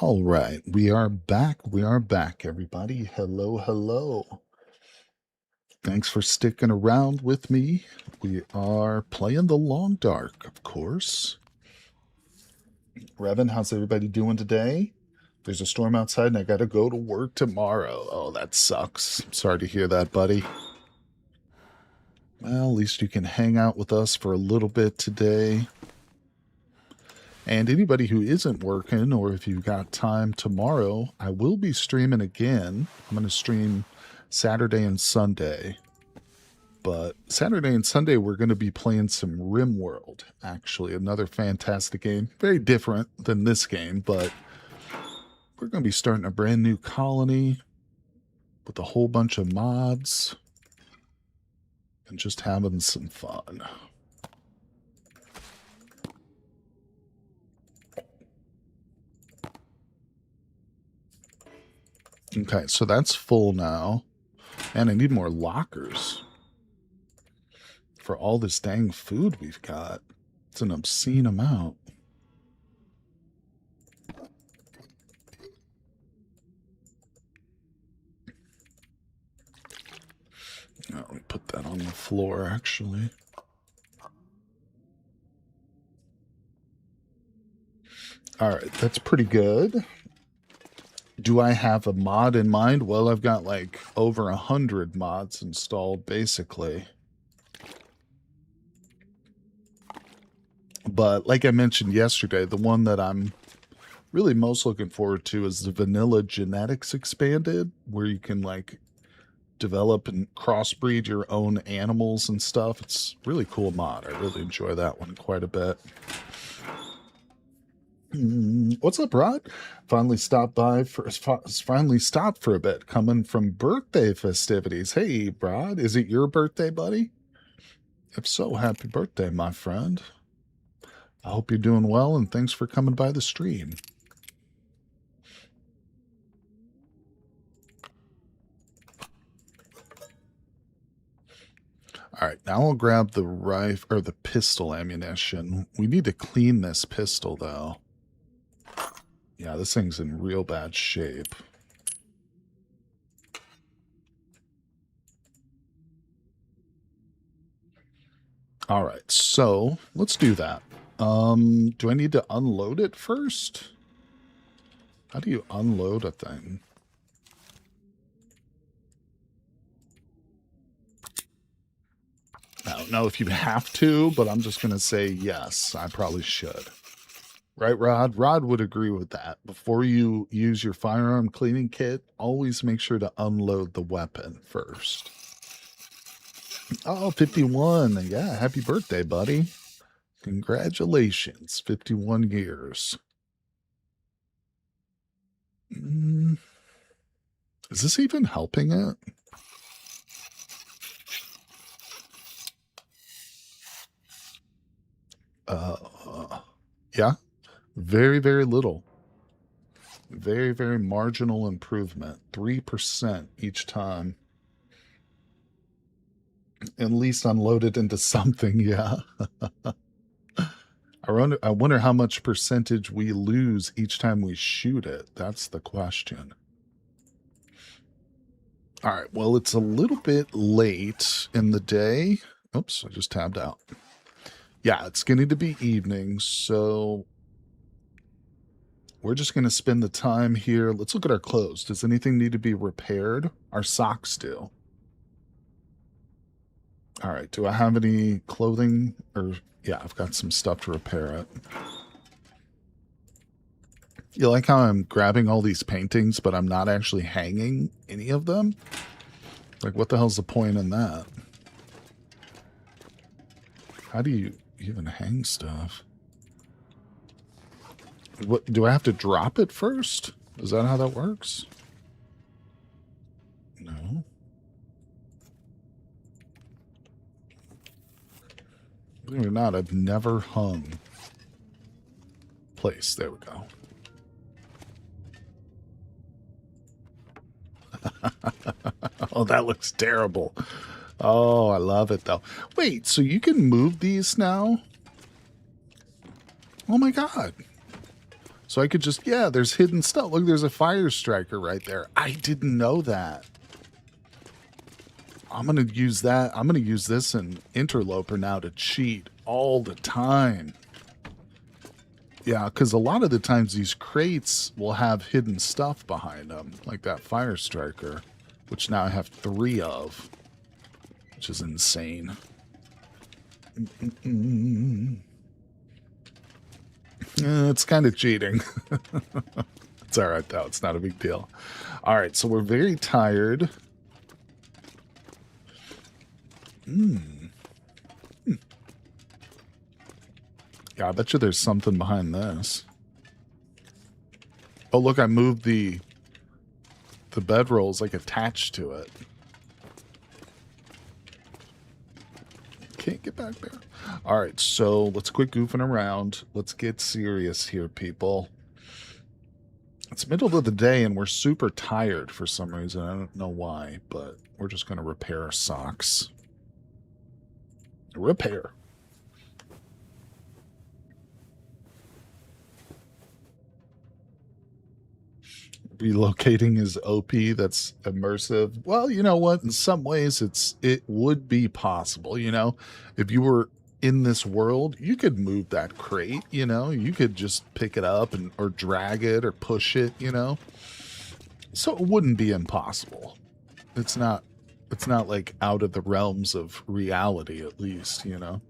All right, we are back. We are back, everybody. Hello, hello. Thanks for sticking around with me. We are playing the Long Dark, of course. Revan, how's everybody doing today? There's a storm outside and I gotta go to work tomorrow. Oh, that sucks. Sorry to hear that, buddy. Well, at least you can hang out with us for a little bit today. And anybody who isn't working, or if you've got time tomorrow, I will be streaming again. I'm going to stream Saturday and Sunday. But Saturday and Sunday, we're going to be playing some RimWorld, actually. Another fantastic game. Very different than this game, but we're going to be starting a brand new colony with a whole bunch of mods and just having some fun. Okay, so that's full now. And I need more lockers for all this dang food we've got. It's an obscene amount. Oh, let me put that on the floor, actually. All right, that's pretty good. Do I have a mod in mind? Well, I've got like over 100 mods installed, basically. But like I mentioned yesterday, the one that I'm really most looking forward to is the Vanilla Genetics Expanded, where you can like develop and crossbreed your own animals and stuff. It's a really cool mod. I really enjoy that one quite a bit. What's up, Rod? Finally stopped for a bit, coming from birthday festivities. Hey, Rod, is it your birthday, buddy? If so, happy birthday, my friend. I hope you're doing well, and thanks for coming by the stream. All right, now I'll grab the rifle or the pistol ammunition. We need to clean this pistol, though. Yeah, this thing's in real bad shape. All right, so let's do that. Do I need to unload it first? How do you unload a thing? I don't know if you have to, but I'm just going to say yes, I probably should. Right, Rod? Rod would agree with that. Before you use your firearm cleaning kit, always make sure to unload the weapon first. Oh, 51. Yeah, happy birthday, buddy. Congratulations. 51 years. Is this even helping it? Yeah. Very, very little. Very, very marginal improvement. 3% each time. At least unload it into something, yeah. I wonder how much percentage we lose each time we shoot it. That's the question. All right, well, it's a little bit late in the day. Oops, I just tabbed out. Yeah, it's going to be evening, so we're just going to spend the time here. Let's look at our clothes. Does anything need to be repaired? Our socks do. All right, do I have any clothing? Or yeah, I've got some stuff to repair it. You like how I'm grabbing all these paintings, but I'm not actually hanging any of them? Like, what the hell's the point in that? How do you even hang stuff? What, do I have to drop it first? Is that how that works? No. Believe it or not, I've never hung. Place. There we go. Oh, that looks terrible. Oh, I love it, though. Wait, so you can move these now? Oh, my God. So I could just, yeah, there's hidden stuff. Look, there's a fire striker right there. I didn't know that. I'm going to use that. I'm going to use this in Interloper now to cheat all the time. Yeah, because a lot of the times these crates will have hidden stuff behind them, like that fire striker, which now I have 3 of, which is insane. It's kind of cheating. It's all right, though. It's not a big deal. All right, so we're very tired. Yeah, I bet you there's something behind this. Oh, look, I moved the bedrolls like attached to it. Can't get back there. All right, so let's quit goofing around. Let's get serious here, people. It's middle of the day and we're super tired for some reason. I don't know why, but we're just going to repair our socks. Repair. Relocating is OP. That's immersive. Well, you know what? In some ways, it would be possible. You know, if you were in this world, you could move that crate. You know, you could just pick it up and or drag it or push it. You know, so it wouldn't be impossible. It's not. It's not like out of the realms of reality. At least, you know,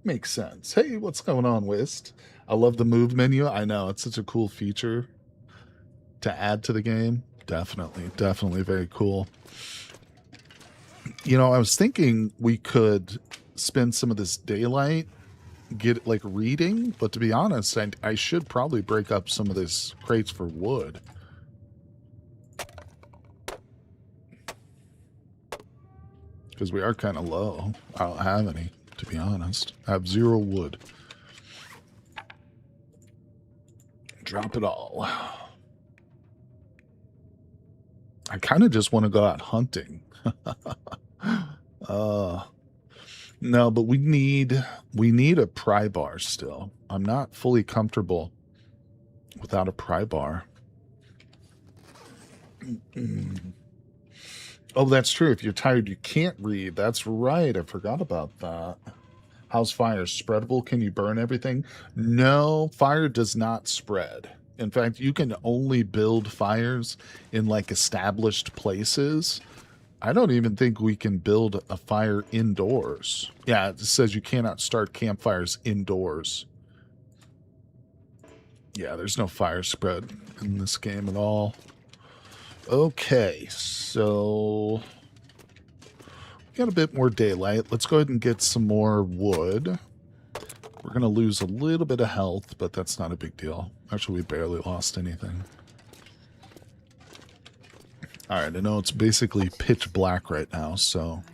makes sense. Hey, what's going on, Wist? I love the move menu. I know it's such a cool feature to add to the game. Definitely very cool. You know, I was thinking we could spend some of this daylight, get like reading, but to be honest, I should probably break up some of this crates for wood. Because we are kind of low. I don't have any, to be honest. I have 0 wood. Drop it all. I kind of just want to go out hunting. No, but we need a pry bar still. I'm not fully comfortable without a pry bar. Oh, that's true. If you're tired, you can't read. That's right. I forgot about that. How's fire? Spreadable? Can you burn everything? No, fire does not spread. In fact, you can only build fires in like established places. I don't even think we can build a fire indoors. Yeah, it says you cannot start campfires indoors. Yeah, there's no fire spread in this game at all. Okay, so we got a bit more daylight. Let's go ahead and get some more wood. We're going to lose a little bit of health, but that's not a big deal. Actually, we barely lost anything. All right, I know it's basically pitch black right now, so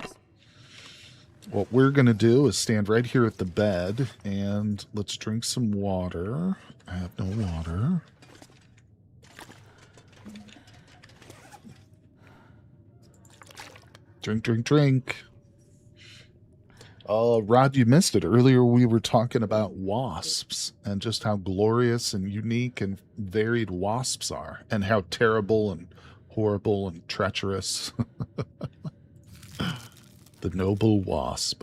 what we're going to do is stand right here at the bed, and let's drink some water. I have no water. Drink. Rod, you missed it. Earlier we were talking about wasps and just how glorious and unique and varied wasps are and how terrible and horrible and treacherous. The noble wasp.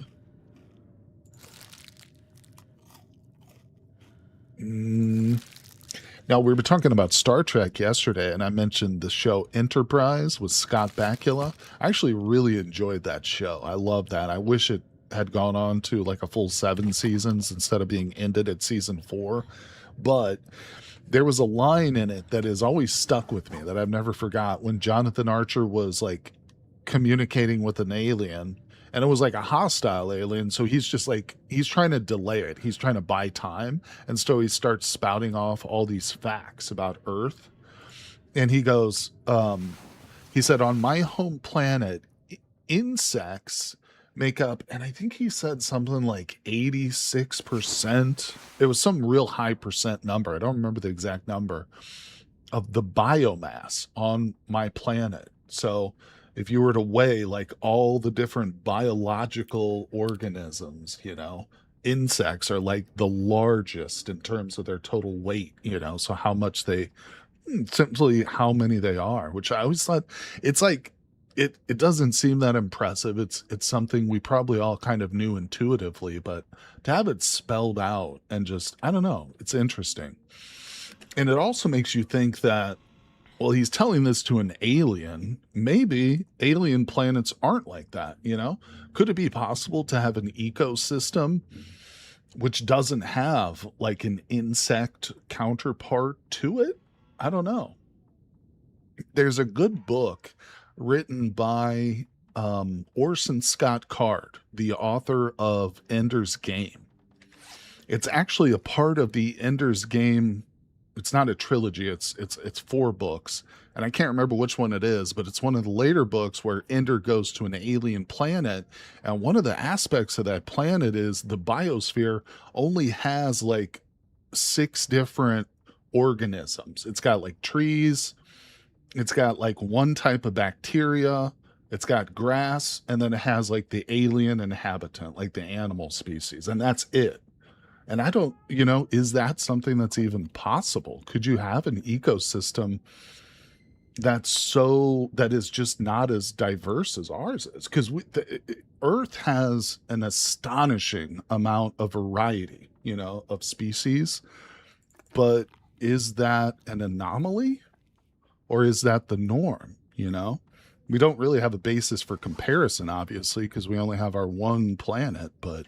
Now, we were talking about Star Trek yesterday, and I mentioned the show Enterprise with Scott Bakula. I actually really enjoyed that show. I love that. I wish it had gone on to like a full 7 seasons instead of being ended at season 4. But there was a line in it that has always stuck with me that I've never forgot when Jonathan Archer was like communicating with an alien, and it was like a hostile alien. So he's just like, he's trying to delay it. He's trying to buy time. And so he starts spouting off all these facts about Earth. And he goes, he said, on my home planet, insects make up, and I think he said something like 86%. It was some real high percent number. I don't remember the exact number of the biomass on my planet. So if you were to weigh like all the different biological organisms, you know, insects are like the largest in terms of their total weight, you know, so how much they, simply how many they are, which I always thought, it's like it doesn't seem that impressive. It's something we probably all kind of knew intuitively, but to have it spelled out and just, I don't know, it's interesting. And it also makes you think that, well, he's telling this to an alien. Maybe alien planets aren't like that, you know? Could it be possible to have an ecosystem which doesn't have like an insect counterpart to it? I don't know. There's a good book written by Orson Scott Card, the author of Ender's Game. It's actually a part of the Ender's Game. It's not a trilogy. It's 4 books, and I can't remember which one it is, but it's one of the later books where Ender goes to an alien planet, and one of the aspects of that planet is the biosphere only has like 6 different organisms. It's got like trees, it's got like one type of bacteria, it's got grass, and then it has like the alien inhabitant, like the animal species, and that's it. And I don't, is that something that's even possible? Could you have an ecosystem that is just not as diverse as ours is? Because Earth has an astonishing amount of variety, of species. But is that an anomaly, or is that the norm? We don't really have a basis for comparison, obviously, because we only have our one planet, but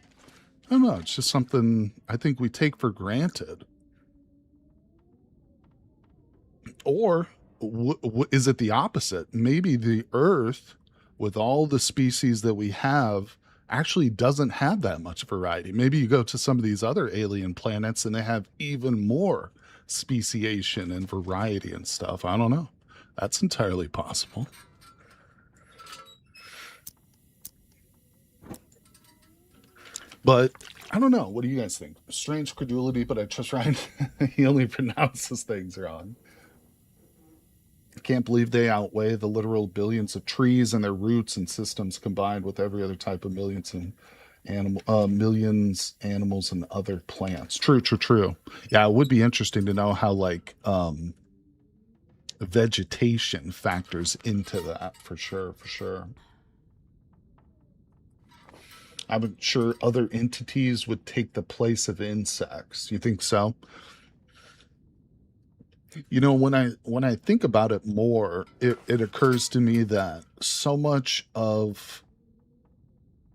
I don't know. It's just something I think we take for granted. Or is it the opposite? Maybe the Earth, with all the species that we have, actually doesn't have that much variety. Maybe you go to some of these other alien planets and they have even more speciation and variety and stuff. I don't know. That's entirely possible. But I don't know. What do you guys think? Strange credulity, but I trust Ryan. He only pronounces things wrong. I can't believe they outweigh the literal billions of trees and their roots and systems combined with every other type of millions animals and other plants. True, true, true. Yeah, it would be interesting to know how like vegetation factors into that for sure, for sure. I'm sure other entities would take the place of insects. You think so? When I think about it more, it occurs to me that so much of,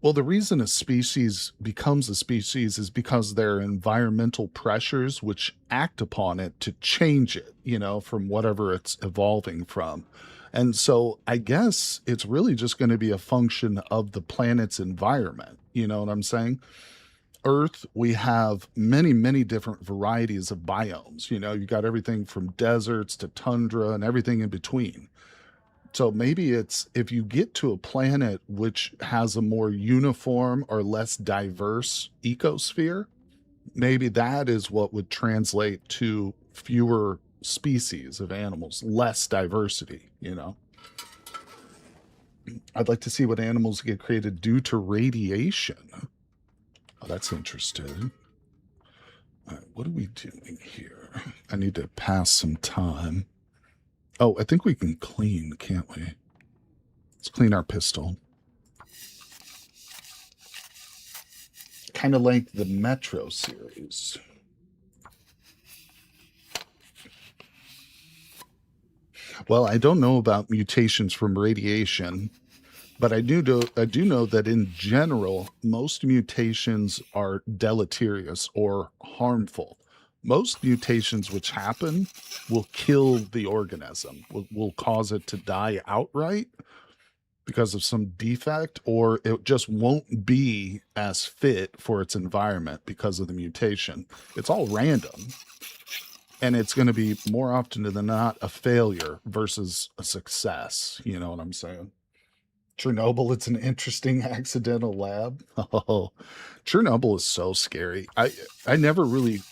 well, the reason a species becomes a species is because there are environmental pressures which act upon it to change it, from whatever it's evolving from. And so I guess it's really just going to be a function of the planet's environment. You know what I'm saying? Earth, we have many, many different varieties of biomes. You got everything from deserts to tundra and everything in between. So maybe it's if you get to a planet which has a more uniform or less diverse ecosphere, maybe that is what would translate to fewer species of animals, less diversity. I'd like to see what animals get created due to radiation. Oh, that's interesting. All right, what are we doing here? I need to pass some time. Oh, I think we can clean, can't we? Let's clean our pistol. Kind of like the Metro series. Well, I don't know about mutations from radiation, but I do know that in general, most mutations are deleterious or harmful. Most mutations which happen will kill the organism, will cause it to die outright because of some defect, or it just won't be as fit for its environment because of the mutation. It's all random. And it's going to be more often than not a failure versus a success. You know what I'm saying? Chernobyl, it's an interesting accidental lab. Oh, Chernobyl is so scary. I never really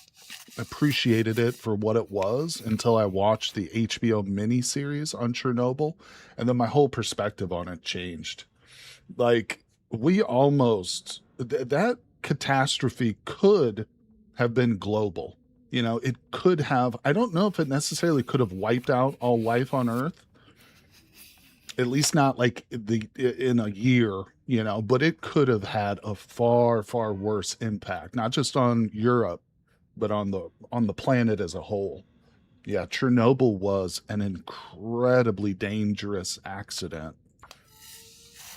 appreciated it for what it was until I watched the HBO miniseries on Chernobyl, and then my whole perspective on it changed. Like we almost that catastrophe could have been global. It could have. I don't know if it necessarily could have wiped out all life on Earth, At least not like in a year, but it could have had a far, far worse impact, not just on Europe, but on the planet as a whole. Yeah, Chernobyl was an incredibly dangerous accident,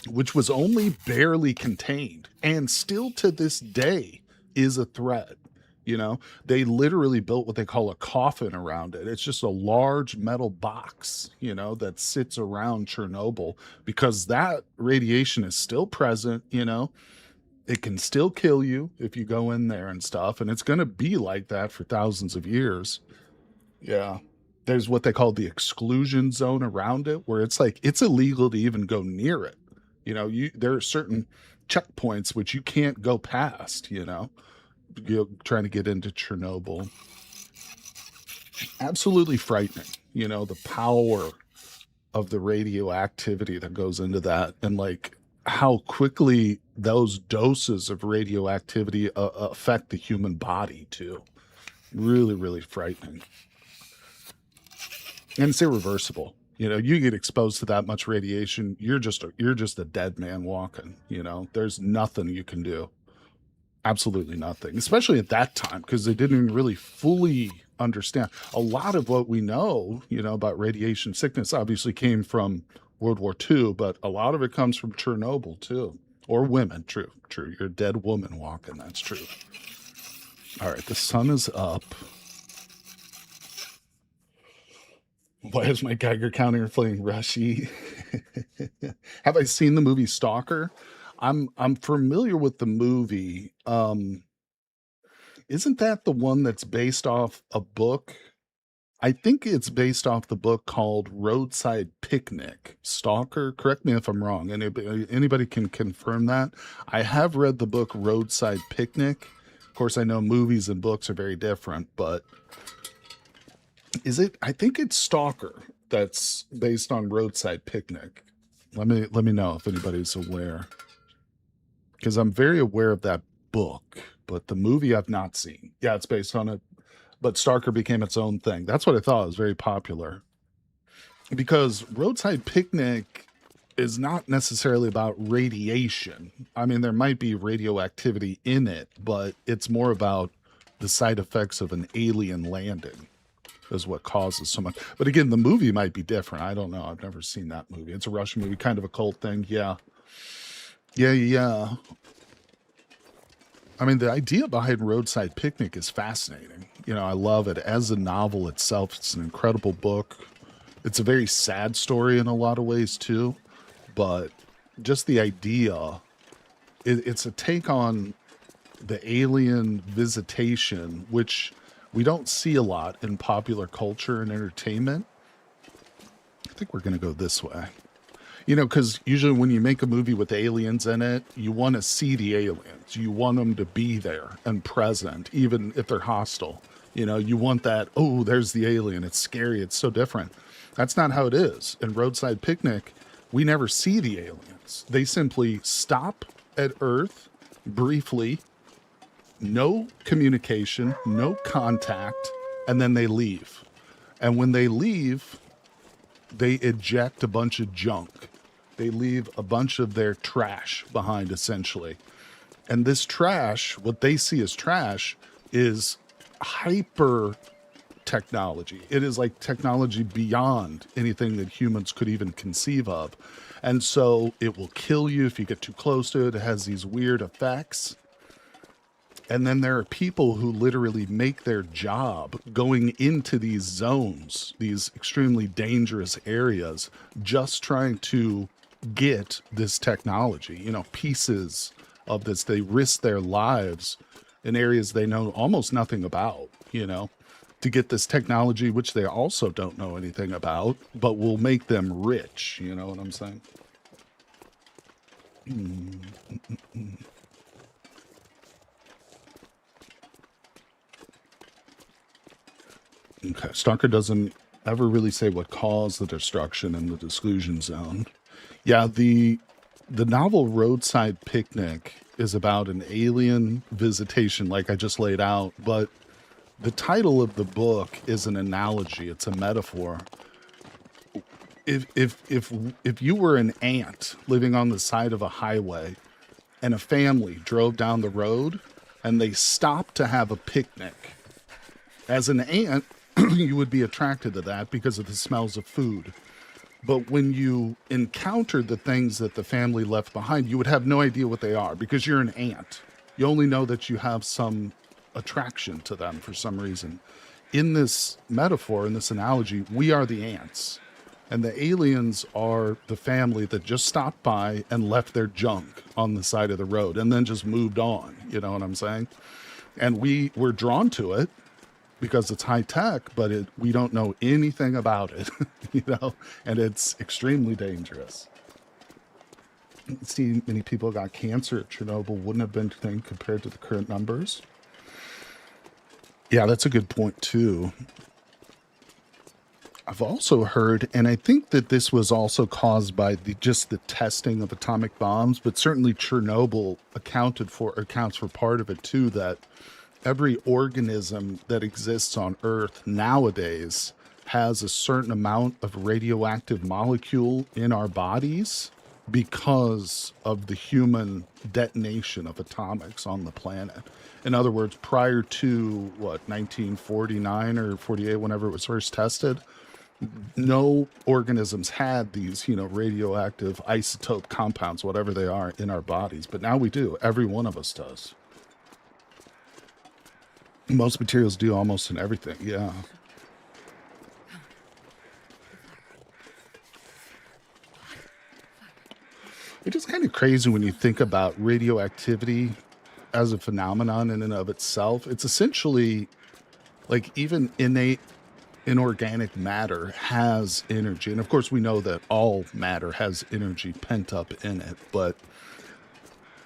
which was only barely contained and still to this day is a threat. They literally built what they call a coffin around it. It's just a large metal box, that sits around Chernobyl because that radiation is still present. It can still kill you if you go in there and stuff. And it's going to be like that for thousands of years. Yeah. There's what they call the exclusion zone around it, where it's like it's illegal to even go near it. There are certain checkpoints which you can't go past, you're trying to get into Chernobyl. Absolutely frightening, the power of the radioactivity that goes into that, and like how quickly those doses of radioactivity affect the human body too. Really, really frightening. And it's irreversible. You get exposed to that much radiation, you're just a dead man walking. There's nothing you can do. Absolutely nothing, especially at that time, because they didn't even really fully understand. A lot of what we know, about radiation sickness obviously came from World War II, but a lot of it comes from Chernobyl too. Or women. True. You're a dead woman walking. That's true. All right, the sun is up. Why is my Geiger counter playing Rushy? Have I seen the movie Stalker? I'm familiar with the movie. Isn't that the one that's based off a book? I think it's based off the book called Roadside Picnic. Stalker? Correct me if I'm wrong. Anybody can confirm that? I have read the book Roadside Picnic. Of course, I know movies and books are very different, but is it? I think it's Stalker that's based on Roadside Picnic. Let me know if anybody's aware, because I'm very aware of that book, but the movie I've not seen. Yeah, it's based on it, but Stalker became its own thing. That's what I thought. It was very popular because Roadside Picnic is not necessarily about radiation. I mean, there might be radioactivity in it, but it's more about the side effects of an alien landing is what causes so much. But again, the movie might be different. I don't know. I've never seen that movie. It's a Russian movie, kind of a cult thing. Yeah. I mean, the idea behind Roadside Picnic is fascinating. I love it. As a novel itself, it's an incredible book. It's a very sad story in a lot of ways, too. But just the idea, it's a take on the alien visitation, which we don't see a lot in popular culture and entertainment. I think we're going to go this way. Because usually when you make a movie with aliens in it, you want to see the aliens. You want them to be there and present, even if they're hostile. You want that, oh, there's the alien. It's scary. It's so different. That's not how it is. In Roadside Picnic, we never see the aliens. They simply stop at Earth briefly, no communication, no contact, and then they leave. And when they leave, they eject a bunch of junk. They leave a bunch of their trash behind, essentially. And this trash, what they see as trash, is hyper technology. It is like technology beyond anything that humans could even conceive of. And so it will kill you if you get too close to it. It has these weird effects. And then there are people who literally make their job going into these zones, these extremely dangerous areas, just trying to get this technology, pieces of this. They risk their lives in areas they know almost nothing about, to get this technology, which they also don't know anything about, but will make them rich. You know what I'm saying? Okay, Stalker doesn't ever really say what caused the destruction in the exclusion zone. Yeah, the novel Roadside Picnic is about an alien visitation, like I just laid out, but the title of the book is an analogy. It's a metaphor. if you were an ant living on the side of a highway and a family drove down the road and they stopped to have a picnic, as an ant, you would be attracted to that because of the smells of food. But when you encountered the things that the family left behind, you would have no idea what they are because you're an ant. You only know that you have some attraction to them for some reason. In this metaphor, in this analogy, we are the ants. And the aliens are the family that just stopped by and left their junk on the side of the road and then just moved on. You know what I'm saying? And we were drawn to it because it's high tech, but we don't know anything about it, you know, and it's extremely dangerous. See, many people got cancer at Chernobyl wouldn't have been a thing compared to the current numbers. Yeah, that's a good point too. I've also heard, and I think that this was also caused by just the testing of atomic bombs, but certainly Chernobyl accounts for part of it too, that every organism that exists on Earth nowadays has a certain amount of radioactive molecule in our bodies because of the human detonation of atomics on the planet. In other words, prior to 1949 or 48, whenever it was first tested, no organisms had these, radioactive isotope compounds, whatever they are, in our bodies. But now we do. Every one of us does. Most materials do almost in everything, yeah. It's just kind of crazy when you think about radioactivity as a phenomenon in and of itself. It's essentially like even innate inorganic matter has energy. And of course, we know that all matter has energy pent up in it, but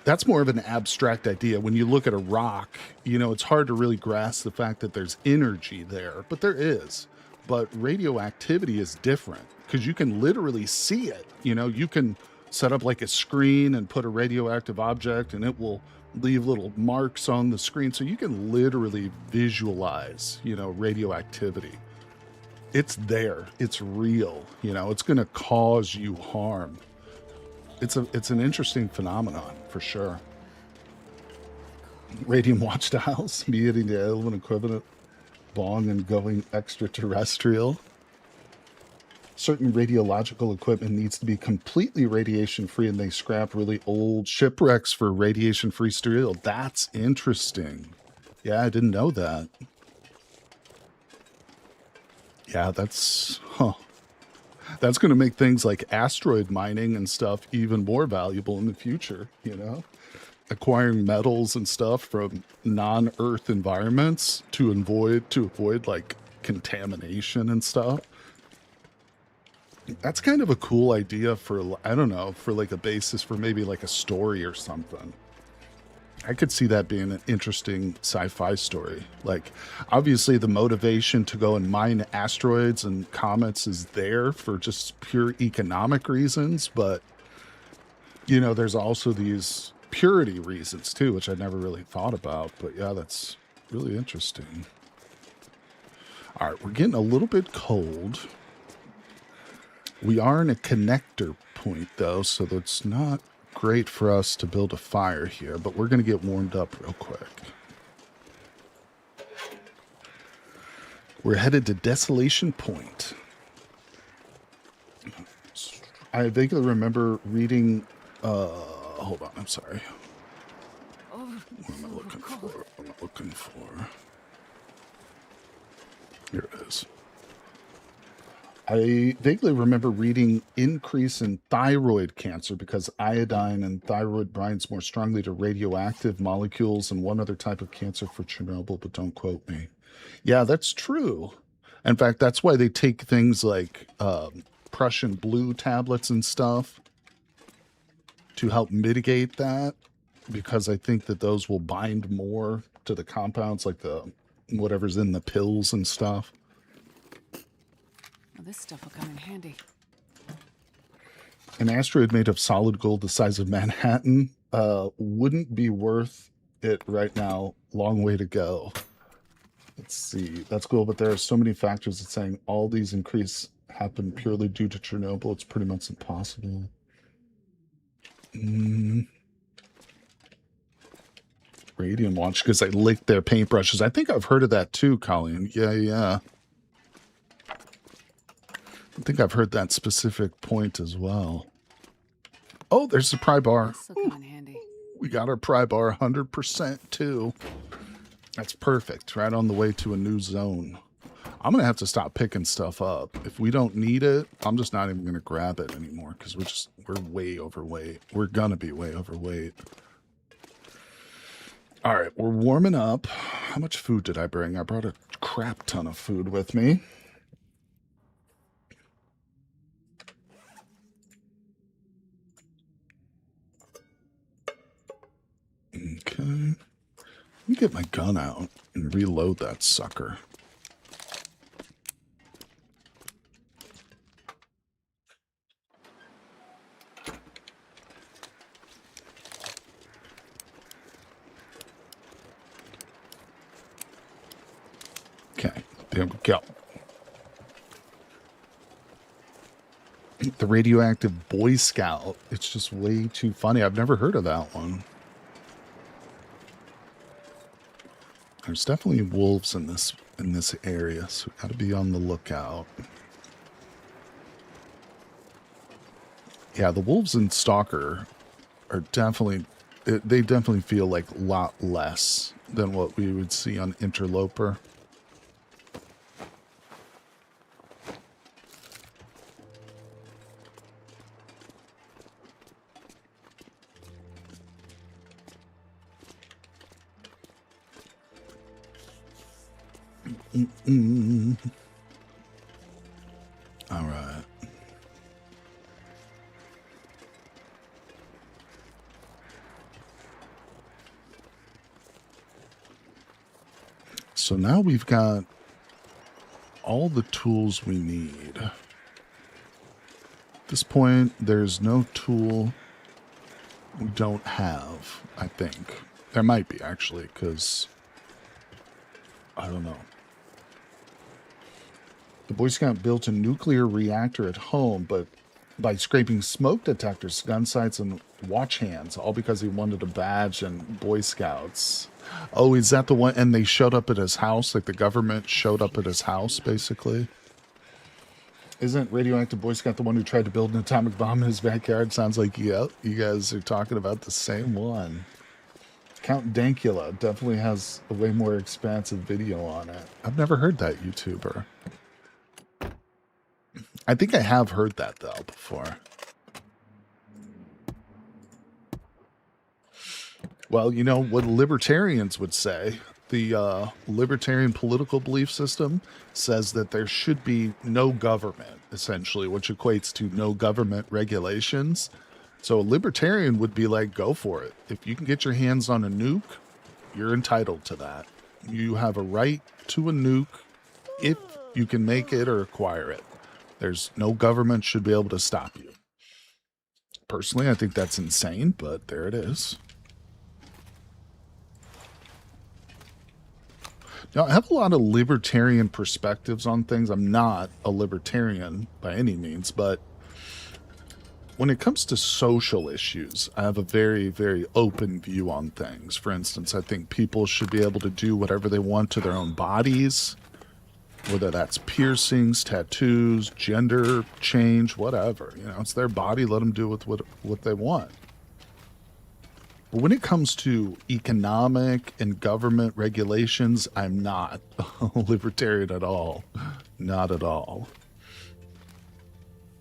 that's more of an abstract idea. When you look at a rock, it's hard to really grasp the fact that there's energy there, but there is. But radioactivity is different because you can literally see it. You can set up like a screen and put a radioactive object and it will leave little marks on the screen. So you can literally visualize, radioactivity. It's there. It's real. It's going to cause you harm. It's an interesting phenomenon for sure. Radium watch dials, meeting the element equivalent, bong and going extraterrestrial. Certain radiological equipment needs to be completely radiation free, and they scrap really old shipwrecks for radiation free steel. That's interesting. Yeah, I didn't know that. Yeah, that's going to make things like asteroid mining and stuff even more valuable in the future, acquiring metals and stuff from non-Earth environments to avoid like contamination and stuff. That's kind of a cool idea for, I don't know, for like a basis for maybe like a story or something. I could see that being an interesting sci-fi story. Like, obviously the motivation to go and mine asteroids and comets is there for just pure economic reasons, but there's also these purity reasons too, which I never really thought about. But yeah, that's really interesting. All right, we're getting a little bit cold. We are in a connector point though, so that's not great for us to build a fire here, but we're going to get warmed up real quick. We're headed to Desolation Point. I vaguely remember reading, hold on, I'm sorry. What am I looking for? Here it is. I vaguely remember reading increase in thyroid cancer because iodine and thyroid binds more strongly to radioactive molecules and one other type of cancer for Chernobyl, but don't quote me. Yeah, that's true. In fact, that's why they take things like Prussian blue tablets and stuff to help mitigate that, because I think that those will bind more to the compounds like the whatever's in the pills and stuff. Well, this stuff will come in handy. An asteroid made of solid gold the size of Manhattan wouldn't be worth it right now. Long way to go. Let's see. That's cool, but there are so many factors that saying all these increase happened purely due to Chernobyl. It's pretty much impossible. Radium launch because they licked their paintbrushes. I think I've heard of that too, Colleen. Yeah. I think I've heard that specific point as well. Oh, there's the pry bar. Handy. We got our pry bar 100% too. That's perfect. Right on the way to a new zone. I'm going to have to stop picking stuff up. If we don't need it, I'm just not even going to grab it anymore because we're way overweight. We're going to be way overweight. All right, we're warming up. How much food did I bring? I brought a crap ton of food with me. Okay. Let me get my gun out and reload that sucker. Okay, there we go. The radioactive Boy Scout. It's just way too funny. I've never heard of that one. There's definitely wolves in this area, so we got to be on the lookout. Yeah, the wolves in Stalker are definitely, they definitely feel like a lot less than what we would see on Interloper. All right. So now we've got all the tools we need. At this point, there's no tool we don't have, I think. There might be, actually, because I don't know. The Boy Scout built a nuclear reactor at home, but by scraping smoke detectors, gun sights, and watch hands, all because he wanted a badge and Boy Scouts. Oh, is that the one? And they showed up at his house? Like the government showed up at his house, basically? Isn't Radioactive Boy Scout the one who tried to build an atomic bomb in his backyard? Sounds like, yep, you guys are talking about the same one. Count Dankula definitely has a way more expansive video on it. I've never heard that YouTuber. I think I have heard that, though, before. Well, you know what libertarians would say. The libertarian political belief system says that there should be no government, essentially, which equates to no government regulations. So a libertarian would be like, go for it. If you can get your hands on a nuke, you're entitled to that. You have a right to a nuke if you can make it or acquire it. There's no government should be able to stop you. Personally, I think that's insane, but there it is. Now, I have a lot of libertarian perspectives on things. I'm not a libertarian by any means, but when it comes to social issues, I have a very, very open view on things. For instance, I think people should be able to do whatever they want to their own bodies, whether that's piercings, tattoos, gender change, whatever. You know, it's their body. Let them do with what they want. But when it comes to economic and government regulations, I'm not a libertarian at all. Not at all.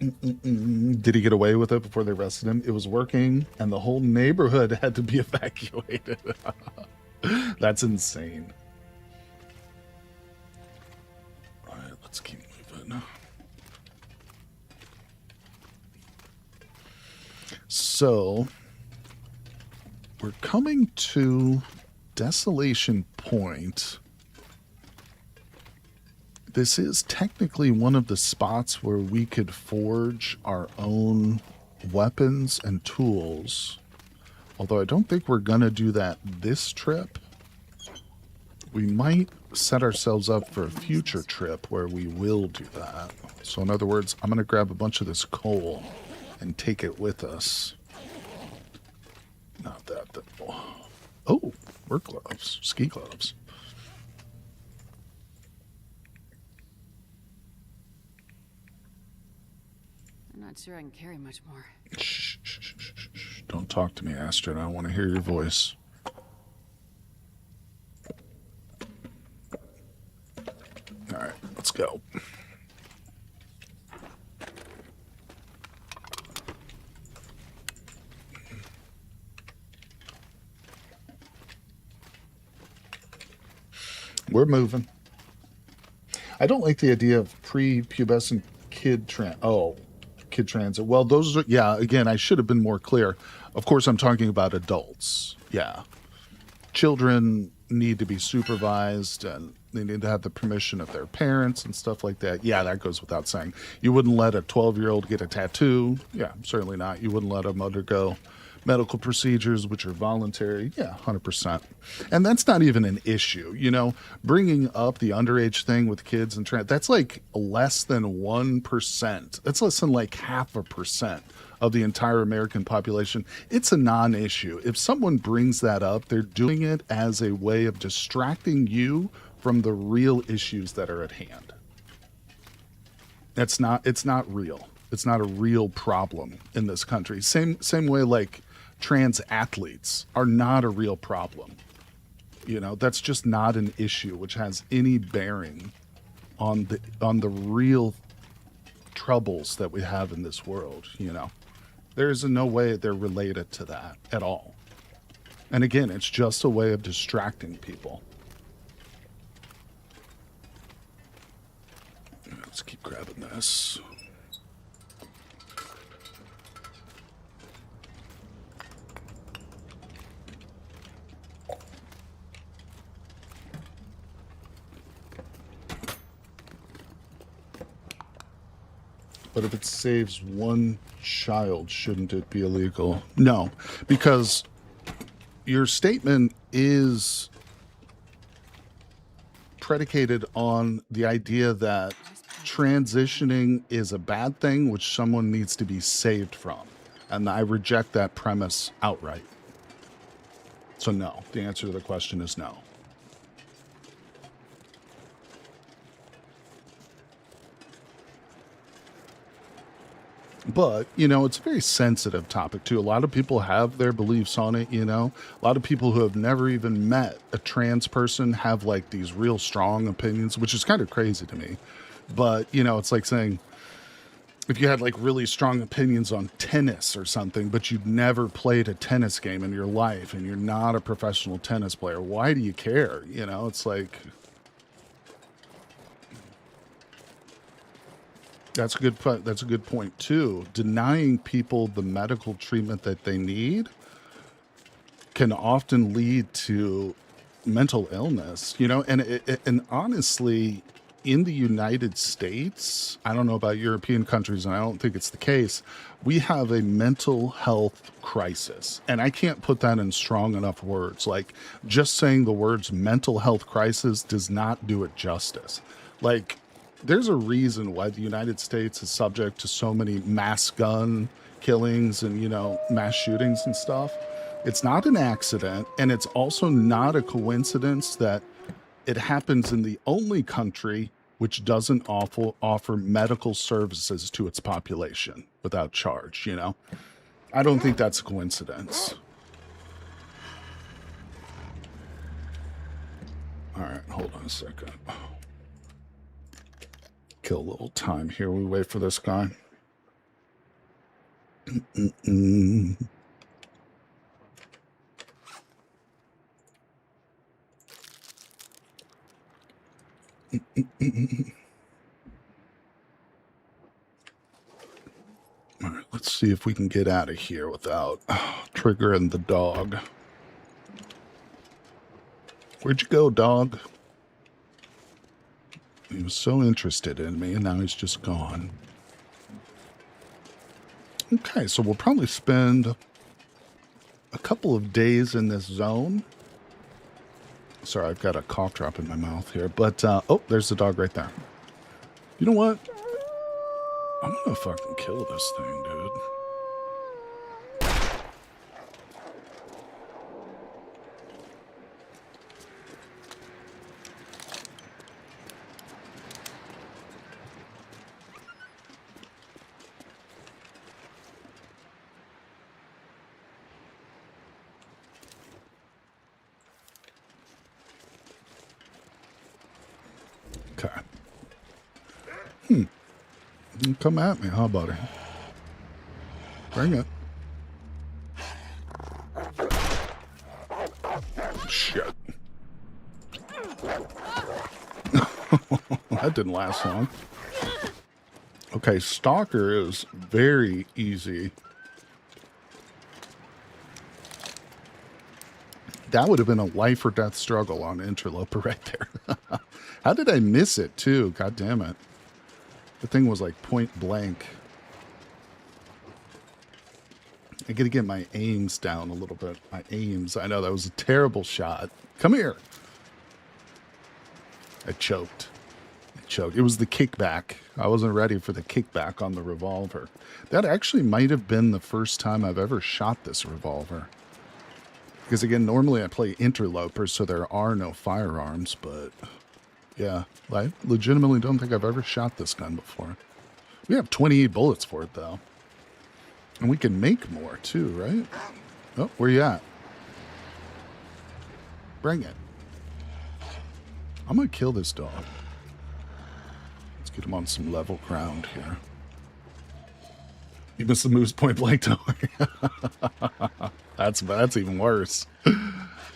Did he get away with it before they arrested him? It was working, and the whole neighborhood had to be evacuated. That's insane. All right, let's keep moving. So, we're coming to Desolation Point. This is technically one of the spots where we could forge our own weapons and tools. Although I don't think we're going to do that this trip. we might set ourselves up for a future trip where we will do that. So in other words, I'm going to grab a bunch of this coal and take it with us. Not that. Oh, work gloves, ski gloves. I'm not sure I can carry much more. Shh, shh, shh, shh, shh. Don't talk to me, Astrid. I don't want to hear your voice. All right, let's go. We're moving. I don't like the idea of prepubescent kid kid transit. Well, those are, yeah, again, I should have been more clear. Of course, I'm talking about adults. Yeah. Children need to be supervised and they need to have the permission of their parents and stuff like that. Yeah, that goes without saying. You wouldn't let a 12-year-old get a tattoo. Yeah, certainly not. You wouldn't let them undergo medical procedures, which are voluntary. Yeah, 100%. And that's not even an issue. You know, bringing up the underage thing with kids and that's like less than 1%. That's less than like 0.5% of the entire American population. It's a non-issue. If someone brings that up, they're doing it as a way of distracting you from the real issues that are at hand. It's not real. It's not a real problem in this country. Same way like trans athletes are not a real problem. You know, that's just not an issue which has any bearing on the real troubles that we have in this world, you know. There's no way they're related to that at all. And again, it's just a way of distracting people. Let's keep grabbing this. But if it saves one child, shouldn't it be illegal? No, because your statement is predicated on the idea that transitioning is a bad thing, which someone needs to be saved from. And I reject that premise outright. So no, the answer to the question is no. But, you know, it's a very sensitive topic, too. A lot of people have their beliefs on it, you know. A lot of people who have never even met a trans person have, like, these real strong opinions, which is kind of crazy to me. But, you know, it's like saying if you had, like, really strong opinions on tennis or something, but you've never played a tennis game in your life and you're not a professional tennis player, why do you care? You know, it's like... That's a good point too. Denying people the medical treatment that they need can often lead to mental illness, you know, and honestly, in the United States, I don't know about European countries, and I don't think it's the case, we have a mental health crisis. And I can't put that in strong enough words. Like, just saying the words mental health crisis does not do it justice. Like, there's a reason why the United States is subject to so many mass gun killings and, you know, mass shootings and stuff. It's not an accident, and it's also not a coincidence that it happens in the only country which doesn't offer medical services to its population without charge, you know? I don't think that's a coincidence. All right, hold on a second. Kill a little time here. We wait for this guy. All right, let's see if we can get out of here without triggering the dog. Where'd you go, dog? He was so interested in me, and now he's just gone. Okay, so we'll probably spend a couple of days in this zone. Sorry, I've got a cough drop in my mouth here. But, oh, there's the dog right there. You know what? I'm gonna fucking kill this thing, dude. Okay. Come at me, huh, buddy? Bring it. Shit. That didn't last long. Okay, Stalker is very easy. That would have been a life or death struggle on Interloper right there. How did I miss it, too? God damn it. The thing was like point blank. I gotta get my aims down a little bit. My aims. I know that was a terrible shot. Come here. I choked. It was the kickback. I wasn't ready for the kickback on the revolver. That actually might have been the first time I've ever shot this revolver. Because again, normally I play Interloper, so there are no firearms, but yeah, I legitimately don't think I've ever shot this gun before. We have 28 bullets for it, though. And we can make more, too, right? Oh, where you at? Bring it. I'm going to kill this dog. Let's get him on some level ground here. You missed the moose point blank, don't worry. That's even worse.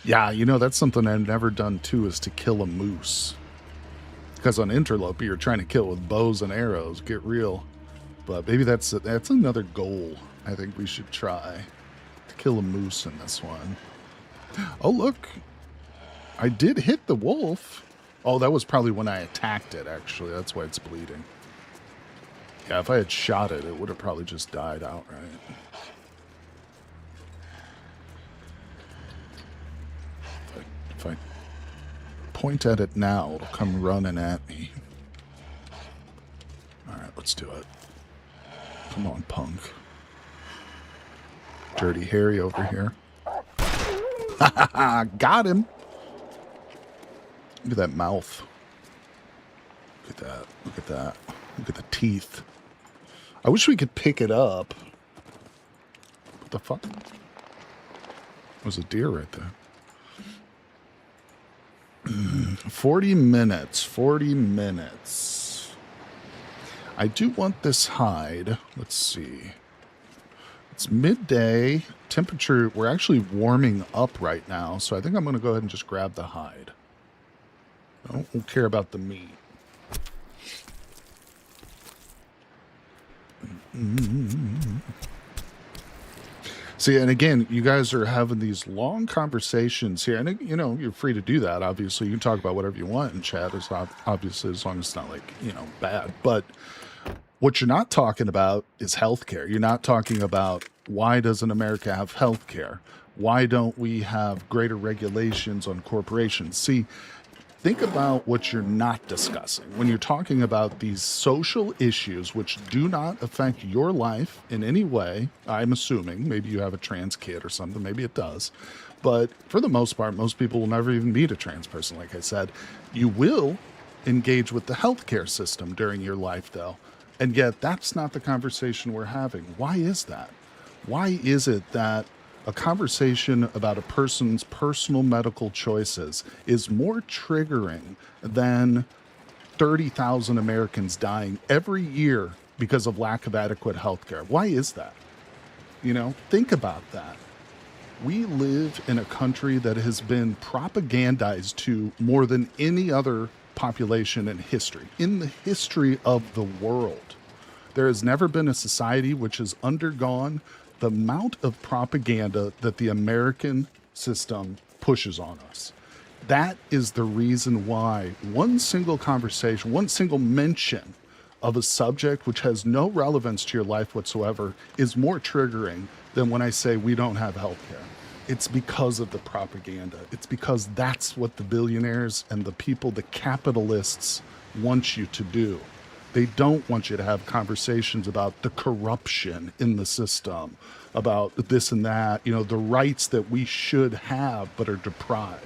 Yeah, you know, that's something I've never done, too, is to kill a moose. Because on Interloper, you're trying to kill with bows and arrows. Get real. But maybe that's another goal I think we should try. To kill a moose in this one. Oh, look. I did hit the wolf. Oh, that was probably when I attacked it, actually. That's why it's bleeding. Yeah, if I had shot it, it would have probably just died outright. If I point at it now, it'll come running at me. Alright, let's do it. Come on, punk. Dirty Harry over here. Got him! Look at that mouth. Look at that. Look at that. Look at the teeth. I wish we could pick it up. What the fuck? There's a deer right there. 40 minutes. 40 minutes. I do want this hide. Let's see. It's midday. Temperature, we're actually warming up right now, so I think I'm going to go ahead and just grab the hide. I don't care about the meat. See, and again, you guys are having these long conversations here, and you know, you're free to do that. Obviously, you can talk about whatever you want in chat. It's not, obviously, as long as it's not like, you know, bad. But what you're not talking about is healthcare. You're not talking about why doesn't America have healthcare? Why don't we have greater regulations on corporations? See, think about what you're not discussing when you're talking about these social issues which do not affect your life in any way. I'm assuming maybe you have a trans kid or something. Maybe it does. But for the most part, most people will never even meet a trans person. Like I said, you will engage with the healthcare system during your life, though. And yet that's not the conversation we're having. Why is that? Why is it that a conversation about a person's personal medical choices is more triggering than 30,000 Americans dying every year because of lack of adequate health care? Why is that? You know, think about that. We live in a country that has been propagandized to more than any other population in history. In the history of the world, there has never been a society which has undergone the amount of propaganda that the American system pushes on us. That is the reason why one single conversation, one single mention of a subject which has no relevance to your life whatsoever is more triggering than when I say we don't have health care. it's because of the propaganda. It's because that's what the billionaires and the people, the capitalists, want you to do. They don't want you to have conversations about the corruption in the system, about this and that, the rights that we should have but are deprived,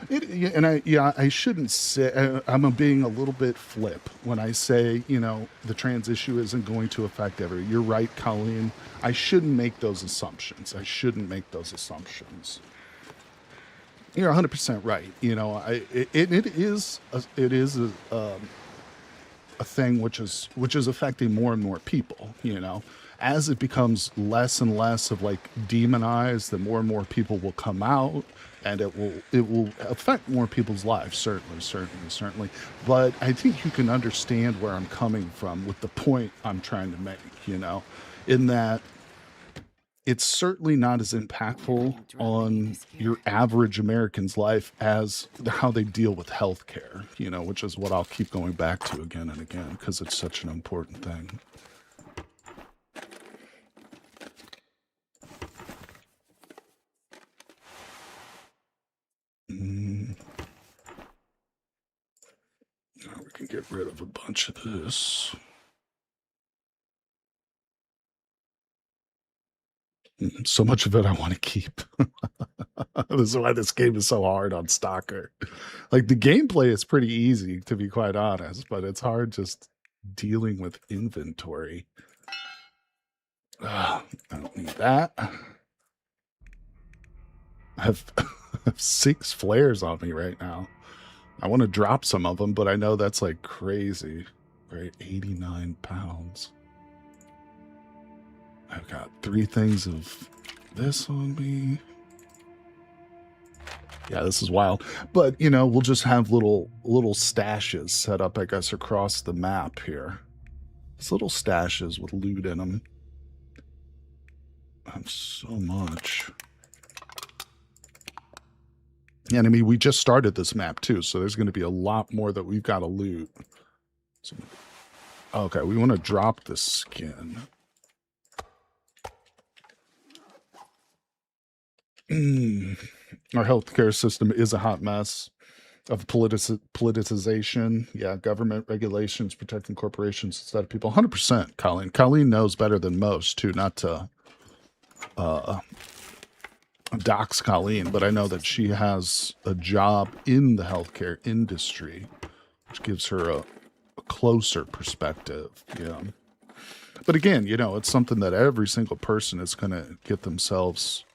I shouldn't say, I'm being a little bit flip when I say, the trans issue isn't going to affect everyone. You're right, Colleen. I shouldn't make those assumptions. You're 100% right. It is a thing which is affecting more and more people, as it becomes less and less of like demonized, then more and more people will come out, and it will affect more people's lives, certainly. But I think you can understand where I'm coming from with the point I'm trying to make, in that it's certainly not as impactful on your average American's life as how they deal with healthcare, which is what I'll keep going back to again and again because it's such an important thing. Now we can get rid of a bunch of this. So much of it I want to keep. This is why this game is so hard on Stalker. Like, the gameplay is pretty easy, to be quite honest, but it's hard just dealing with inventory. I don't need that. I have 6 flares on me right now. I want to drop some of them, but I know that's like crazy. Right, 89 pounds. I've got 3 things of this on me. Yeah, this is wild. But, we'll just have little stashes set up, I guess, across the map here. It's little stashes with loot in them. I have so much. And I mean, we just started this map too, so there's going to be a lot more that we've got to loot. So, okay, we want to drop the skin. Our healthcare system is a hot mess of politicization. Yeah, government regulations protecting corporations instead of people. 100%, Colleen. Colleen knows better than most, too, not to dox Colleen, but I know that she has a job in the healthcare industry, which gives her a closer perspective. Yeah. But again, it's something that every single person is going to get themselves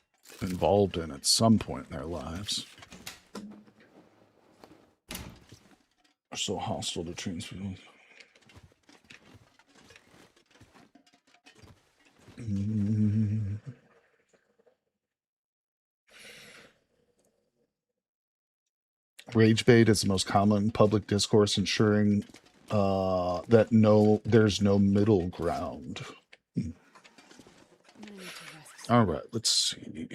involved in at some point in their lives. Are so hostile to trans people. Rage bait is the most common public discourse, ensuring that there's no middle ground. All right, let's see.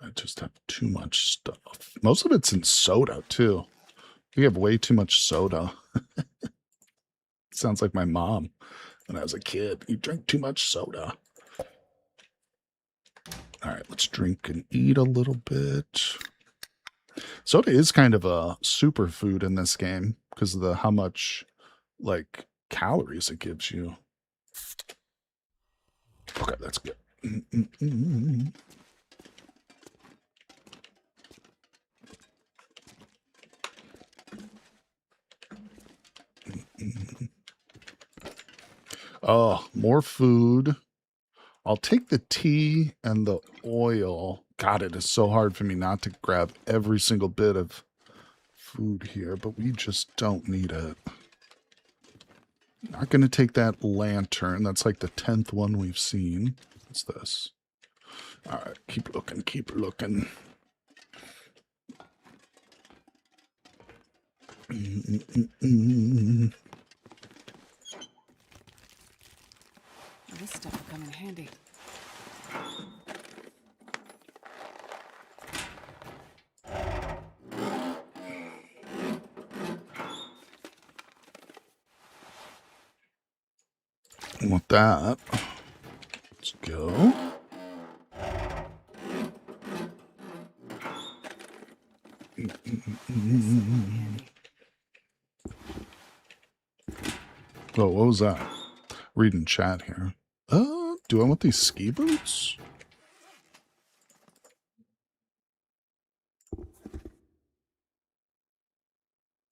I just have too much stuff. Most of it's in soda, too. You have way too much soda. Sounds like my mom when I was a kid. You drink too much soda. All right, let's drink and eat a little bit. Soda is kind of a superfood in this game because of how much, like, calories it gives you. Okay, that's good. Oh, more food. I'll take the tea and the oil. God, it is so hard for me not to grab every single bit of food here, but we just don't need it. Not going to take that lantern. That's like the 10th one we've seen. What's this? All right, keep looking, keep looking. This stuff will come in handy. want that. Let's go. Oh, what was that? Reading chat here. Do I want these ski boots?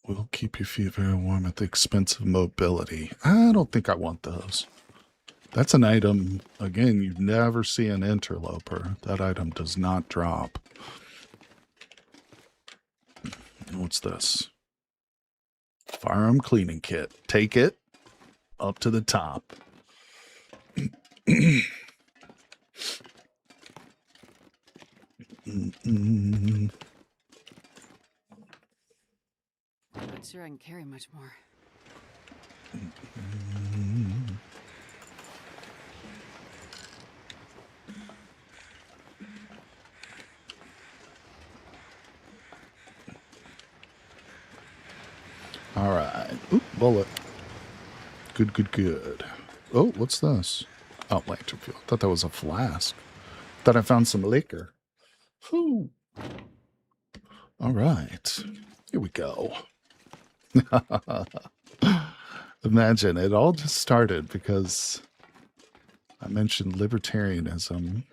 Will keep your feet very warm at the expense of mobility. I don't think I want those. That's an item, again, you never see an interloper. That item does not drop. What's this? Firearm cleaning kit. Take it up to the top. Not sure I can carry much more. All right. Oop, bullet. Good, good, good. Oh, what's this? Oh, lantern fuel. I thought that was a flask. Thought I found some liquor. Whew. All right. Here we go. Imagine, it all just started because I mentioned libertarianism.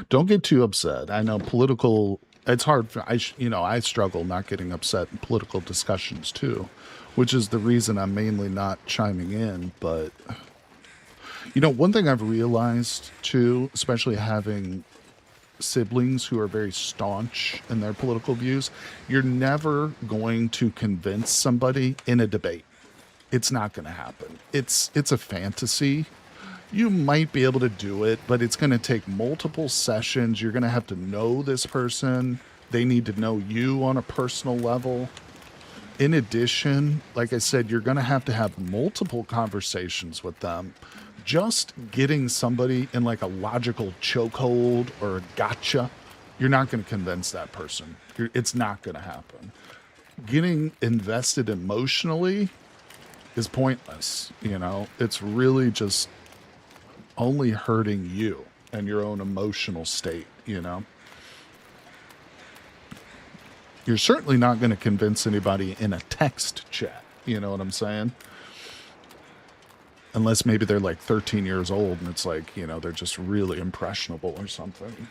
Don't get too upset. I know political, it's hard for, I struggle not getting upset in political discussions too, which is the reason I'm mainly not chiming in. But, one thing I've realized too, especially having siblings who are very staunch in their political views, you're never going to convince somebody in a debate. It's not going to happen. It's a fantasy. You might be able to do it, but it's going to take multiple sessions. You're going to have to know this person. They need to know you on a personal level. In addition, like I said, you're going to have multiple conversations with them. Just getting somebody in like a logical chokehold or a gotcha, you're not going to convince that person. It's not going to happen. Getting invested emotionally is pointless. It's really just only hurting you and your own emotional state. You're certainly not going to convince anybody in a text chat. You know what I'm saying? Unless maybe they're like 13 years old and it's like, they're just really impressionable or something.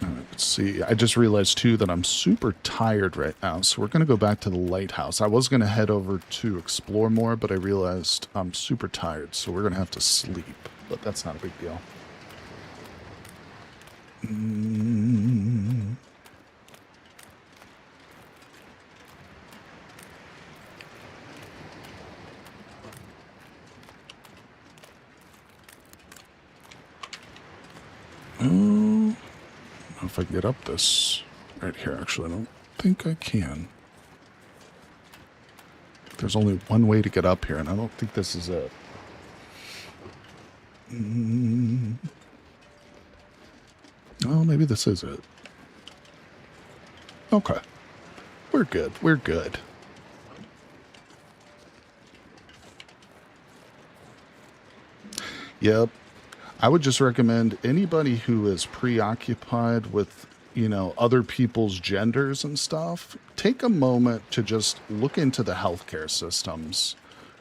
All right, let's see. I just realized too that I'm super tired right now, so we're going to go back to the lighthouse. I was going to head over to explore more, but I realized I'm super tired, so we're going to have to sleep. But that's not a big deal. If I can get up this right here, actually, I don't think I can. There's only one way to get up here, and I don't think this is it. Oh, maybe this is it. Okay. We're good. We're good. Yep. I would just recommend anybody who is preoccupied with, other people's genders and stuff, take a moment to just look into the healthcare systems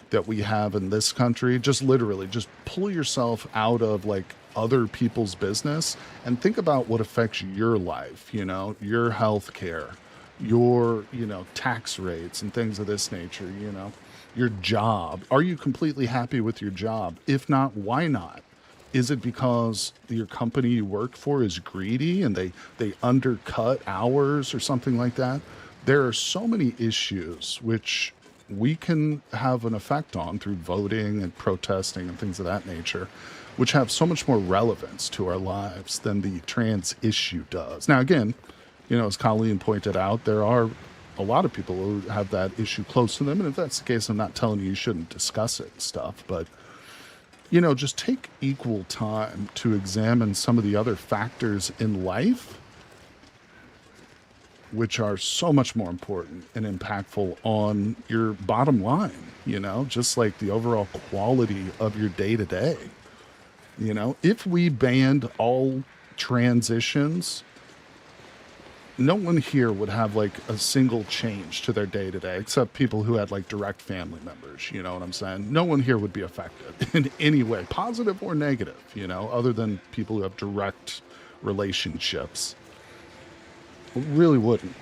that we have in this country. Just literally, just pull yourself out of like other people's business and think about what affects your life, your healthcare, your, tax rates and things of this nature, your job. Are you completely happy with your job? If not, why not? Is it because your company you work for is greedy and they undercut hours or something like that? There are so many issues which we can have an effect on through voting and protesting and things of that nature. which have so much more relevance to our lives than the trans issue does. Now, again, as Colleen pointed out, there are a lot of people who have that issue close to them. And if that's the case, I'm not telling you shouldn't discuss it and stuff. But, just take equal time to examine some of the other factors in life, which are so much more important and impactful on your bottom line, just like the overall quality of your day to day. If we banned all transitions, no one here would have like a single change to their day to day, except people who had like direct family members. You know what I'm saying? No one here would be affected in any way, positive or negative, other than people who have direct relationships. Really wouldn't.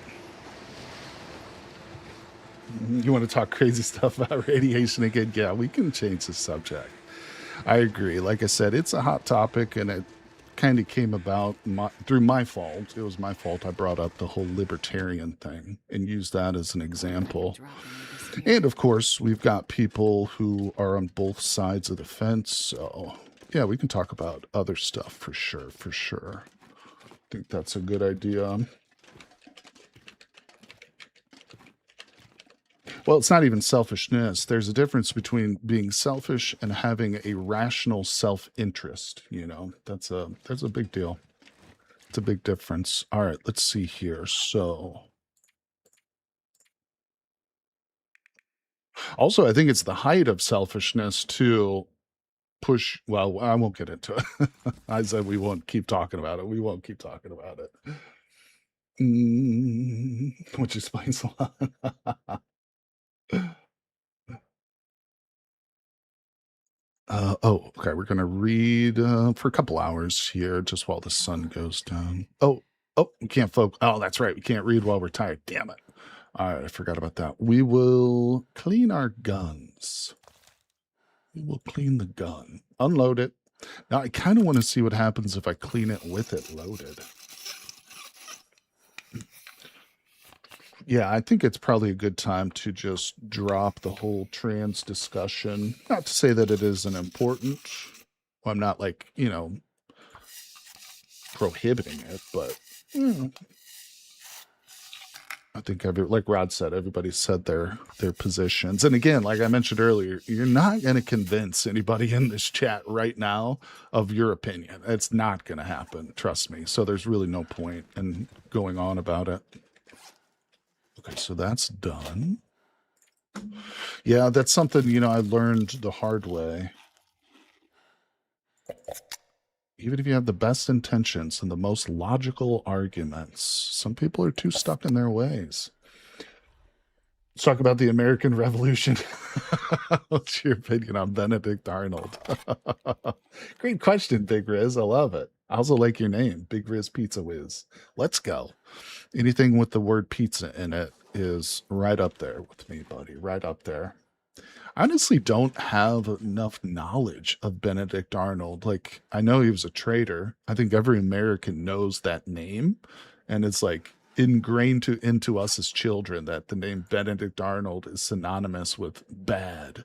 You want to talk crazy stuff about radiation again? Yeah, we can change the subject. I agree. Like I said, it's a hot topic, and it kind of came about through my fault. It was my fault. I brought up the whole libertarian thing and used that as an example. And of course, we've got people who are on both sides of the fence. So yeah, we can talk about other stuff for sure. For sure. I think that's a good idea. Well, it's not even selfishness. There's a difference between being selfish and having a rational self-interest. That's a big deal. It's a big difference. All right, let's see here. So also, I think it's the height of selfishness to push. Well, I won't get into it. I said we won't keep talking about it. We won't keep talking about it. Which explains a lot. Okay. We're gonna read for a couple hours here, just while the sun goes down. We can't focus. Oh, that's right. We can't read while we're tired. Damn it. All right, I forgot about that. We will clean our guns. We will clean the gun, unload it. Now, I kind of want to see what happens if I clean it with it loaded. Yeah, I think it's probably a good time to just drop the whole trans discussion. Not to say that it isn't important. Well, I'm not like, prohibiting it, but I think like Rod said, everybody said their positions. And again, like I mentioned earlier, you're not going to convince anybody in this chat right now of your opinion. It's not going to happen. Trust me. So there's really no point in going on about it. Okay, so that's done. Yeah, that's something, I learned the hard way. Even if you have the best intentions and the most logical arguments, some people are too stuck in their ways. Let's talk about the American Revolution. What's your opinion on Benedict Arnold? Great question, Big Riz. I love it. I also like your name, Big Riz Pizza Whiz. Let's go. Anything with the word pizza in it is right up there with me, buddy. Right up there. I honestly don't have enough knowledge of Benedict Arnold. Like, I know he was a traitor. I think every American knows that name. And it's like ingrained into us as children that the name Benedict Arnold is synonymous with bad.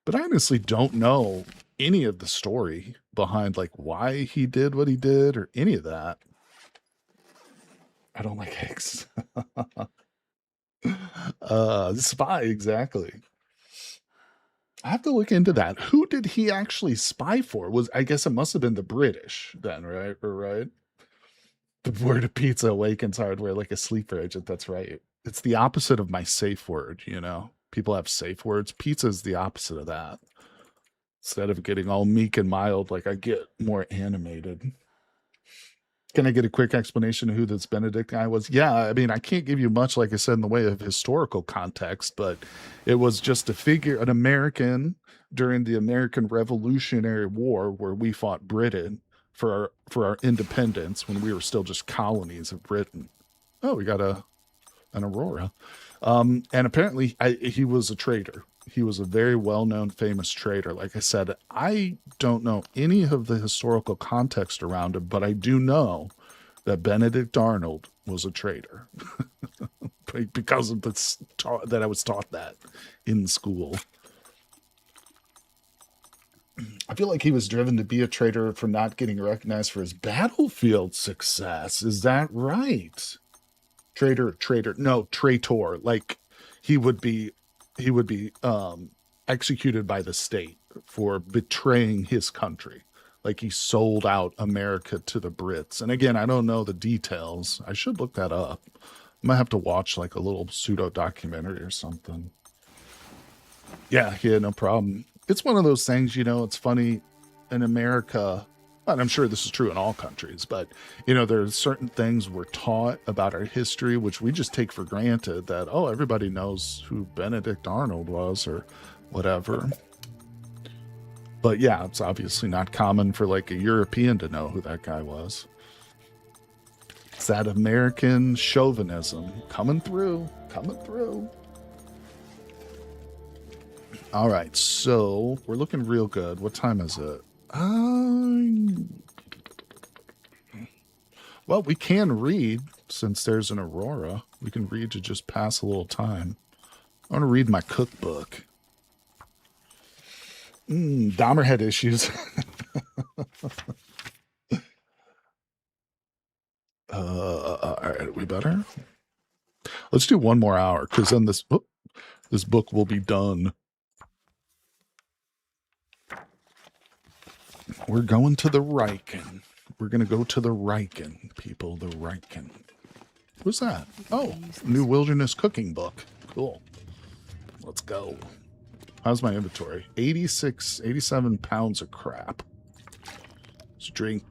But I honestly don't know any of the story behind like why he did what he did or any of that. I don't like eggs. Spy, exactly. I have to look into that. Who did he actually spy for? I guess it must have been the British then, right? Or right? The word of pizza awakens hardware like a sleeper agent. That's right. It's the opposite of my safe word, People have safe words. Pizza is the opposite of that. Instead of getting all meek and mild, like I get more animated. Can I get a quick explanation of who this Benedict guy was? Yeah, I mean, I can't give you much, like I said, in the way of historical context, but it was just a figure, an American during the American Revolutionary War, where we fought Britain for our independence when we were still just colonies of Britain. Oh, we got an Aurora. And apparently he was a traitor. He was a very well-known, famous traitor. Like I said, I don't know any of the historical context around him, but I do know that Benedict Arnold was a traitor because of that I was taught that in school. I feel like he was driven to be a traitor for not getting recognized for his battlefield success. Is that right? Traitor. No, traitor. Like he would be executed by the state for betraying his country. Like he sold out America to the Brits. And again, I don't know the details. I should look that up. I might have to watch like a little pseudo documentary or something. Yeah, no problem. It's one of those things, it's funny in America, and I'm sure this is true in all countries, but, there are certain things we're taught about our history, which we just take for granted that, oh, everybody knows who Benedict Arnold was or whatever. But yeah, it's obviously not common for like a European to know who that guy was. It's that American chauvinism coming through. All right, so we're looking real good. What time is it? Well, we can read since there's an aurora. We can read to just pass a little time. I want to read my cookbook. Dahmer had issues. All right, we better. Let's do one more hour because then this book will be done. We're going to the Riken. We're going to go to the Riken, people. The Riken. What's that? Oh, new wilderness cooking book. Cool. Let's go. How's my inventory? 87 pounds of crap. Let's drink.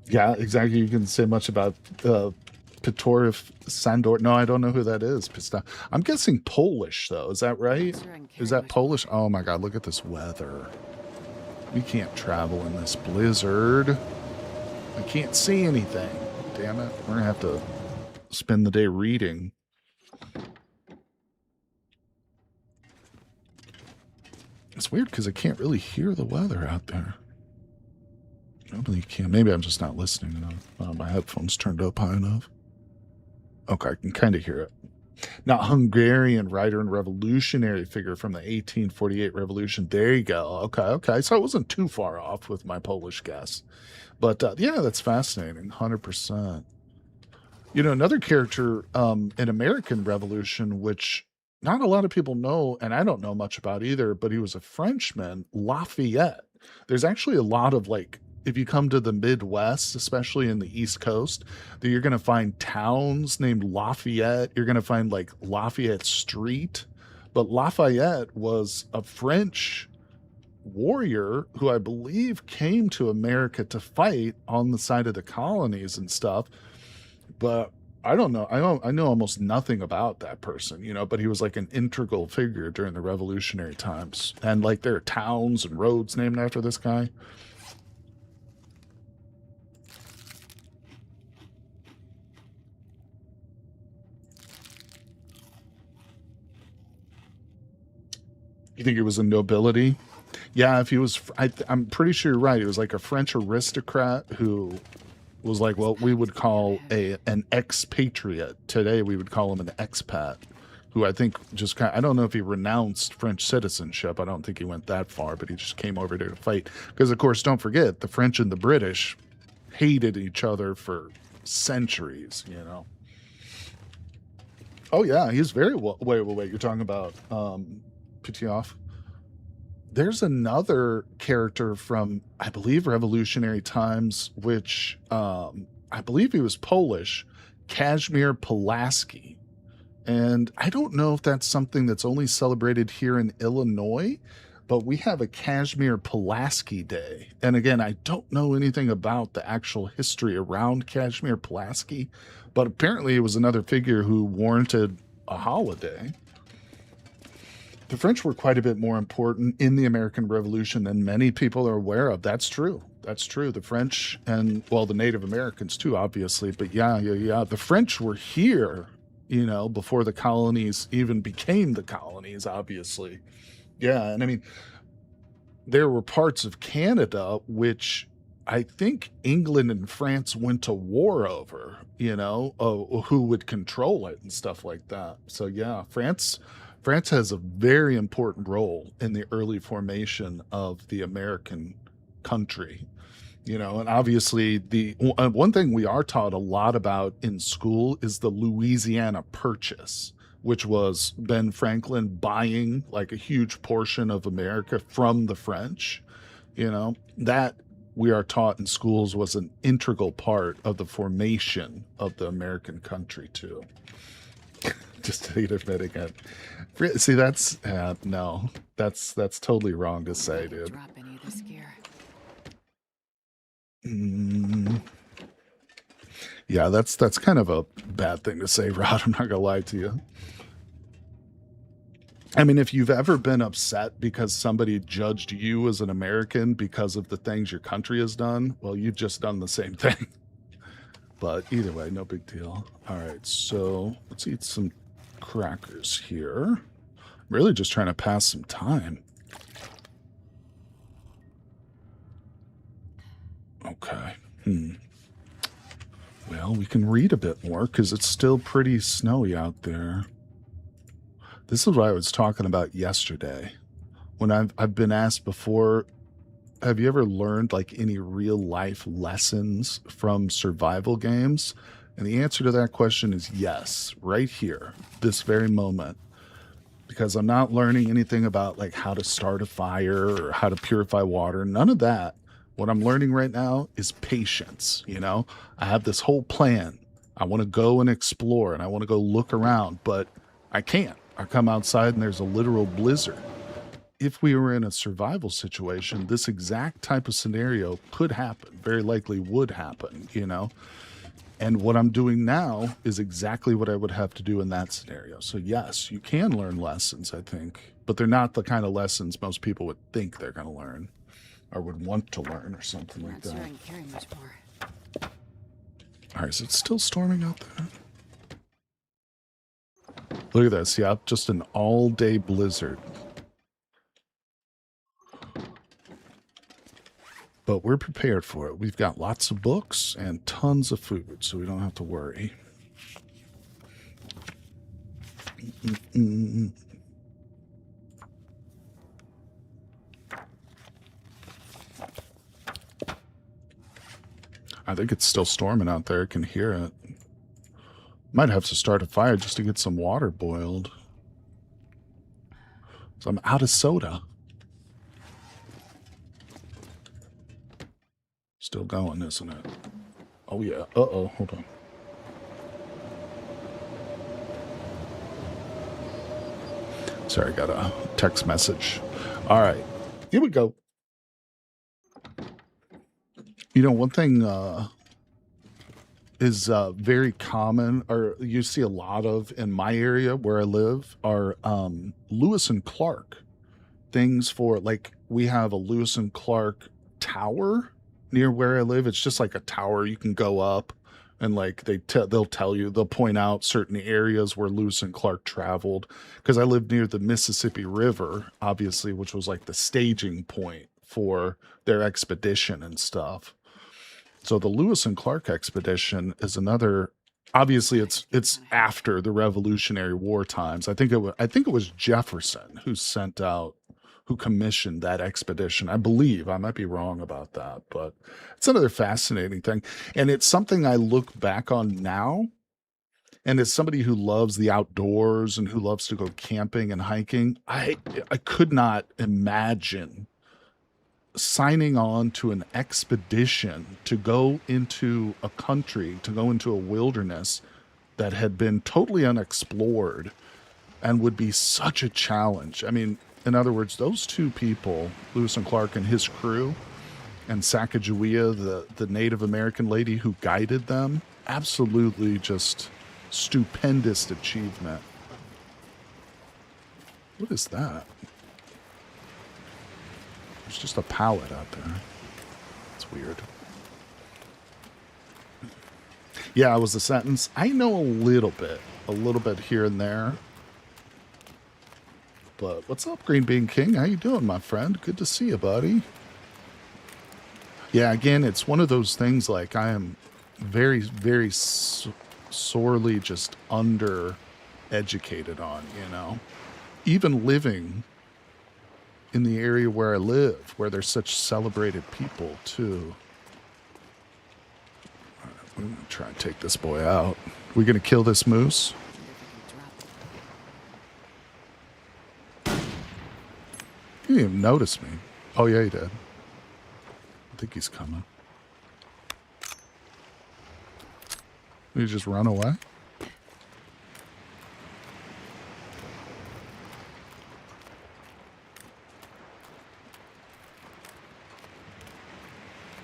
Yeah, exactly. You can say much about Pitorif Sandor. No, I don't know who that is. I'm guessing Polish, though. Is that right? Is that Polish? Oh my God, look at this weather. We can't travel in this blizzard. I can't see anything. Damn it. We're going to have to spend the day reading. It's weird because I can't really hear the weather out there. Nobody can. Maybe I'm just not listening enough. My headphones turned up high enough. Okay, I can kind of hear it. Now, Hungarian writer and revolutionary figure from the 1848 revolution. There you go. Okay. So I wasn't too far off with my Polish guess. But yeah, that's fascinating. 100%. Another character in American Revolution, which not a lot of people know, and I don't know much about either, but he was a Frenchman, Lafayette. There's actually a lot of if you come to the Midwest, especially in the East Coast, that you're going to find towns named Lafayette. You're going to find Lafayette Street. But Lafayette was a French warrior who I believe came to America to fight on the side of the colonies and stuff. But I don't know. I know almost nothing about that person, but he was an integral figure during the revolutionary times. And there are towns and roads named after this guy. You think it was a nobility? Yeah, if he was, I'm pretty sure you're right. He was a French aristocrat who was what we would call an expatriate. Today we would call him an expat, who I think just I don't know if he renounced French citizenship. I don't think he went that far, but he just came over there to fight. Because, of course, don't forget, the French and the British hated each other for centuries, Oh, yeah, he's very well. Wait. You're talking about Pitioff? There's another character from, I believe, revolutionary times, which I believe he was Polish, Kazimierz Pulaski. And I don't know if that's something that's only celebrated here in Illinois, but we have a Kazimierz Pulaski Day. And again, I don't know anything about the actual history around Kazimierz Pulaski, but apparently it was another figure who warranted a holiday. The French were quite a bit more important in the American Revolution than many people are aware of. That's true. The French and, well, the Native Americans too, obviously. But yeah. The French were here, before the colonies even became the colonies, obviously. Yeah, and I mean, there were parts of Canada which I think England and France went to war over, who would control it and stuff like that. So yeah, France has a very important role in the early formation of the American country. And obviously the one thing we are taught a lot about in school is the Louisiana Purchase, which was Ben Franklin buying like a huge portion of America from the French. That we are taught in schools was an integral part of the formation of the American country too. Just hate admitting it. See, that's no, that's totally wrong to say, dude. Drop any of this gear. Yeah, that's kind of a bad thing to say, Rod. I'm not gonna lie to you. I mean, if you've ever been upset because somebody judged you as an American because of the things your country has done, well, you've just done the same thing. But either way, no big deal. All right, so let's eat some crackers here. I'm really just trying to pass some time. Okay. Well, we can read a bit more because it's still pretty snowy out there. This is what I was talking about yesterday. When I've been asked before, have you ever learned like any real life lessons from survival games? And the answer to that question is yes, right here, this very moment. Because I'm not learning anything about like how to start a fire or how to purify water, none of that. What I'm learning right now is patience. I have this whole plan. I want to go and explore and I want to go look around, but I can't. I come outside and there's a literal blizzard. If we were in a survival situation, this exact type of scenario could happen, very likely would happen, And what I'm doing now is exactly what I would have to do in that scenario. So yes, you can learn lessons, I think, but they're not the kind of lessons most people would think they're going to learn or would want to learn or something like that. Not sure I can carry much more. All right, is it still storming out there? Look at this. Yeah, just an all-day blizzard. But we're prepared for it. We've got lots of books and tons of food, so we don't have to worry. I think it's still storming out there. I can hear it. Might have to start a fire just to get some water boiled. So I'm out of soda. Still going, isn't it? Oh, yeah. Uh-oh. Hold on. Sorry, got a text message. All right. Here we go. One thing is very common, or you see a lot of in my area where I live, are Lewis and Clark. Things for, like, we have a Lewis and Clark tower near where I live. It's just like a tower you can go up and like they'll tell you, they'll point out certain areas where Lewis and Clark traveled, because I live near the Mississippi River, obviously, which was like the staging point for their expedition and stuff. So the Lewis and Clark expedition is another. Obviously, it's after the Revolutionary War times. I think it was Jefferson who commissioned that expedition. I believe. I might be wrong about that, but it's another fascinating thing. And it's something I look back on now. And as somebody who loves the outdoors and who loves to go camping and hiking, I could not imagine signing on to an expedition to go into a country, to go into a wilderness that had been totally unexplored and would be such a challenge. I mean, in other words, those two people, Lewis and Clark and his crew, and Sacagawea, the Native American lady who guided them, absolutely just stupendous achievement. What is that? There's just a pallet out there. It's weird. Yeah, it was the sentence. I know a little bit here and there. But what's up, Green Bean King? How you doing, my friend? Good to see you, buddy. Yeah, again, it's one of those things like I am very, very sorely just under educated on, you know? Even living in the area where I live, where there's such celebrated people, too. All right, we're going to try and take this boy out. We going to kill this moose? He didn't even notice me. Oh, yeah, he did. I think he's coming. Did he just run away?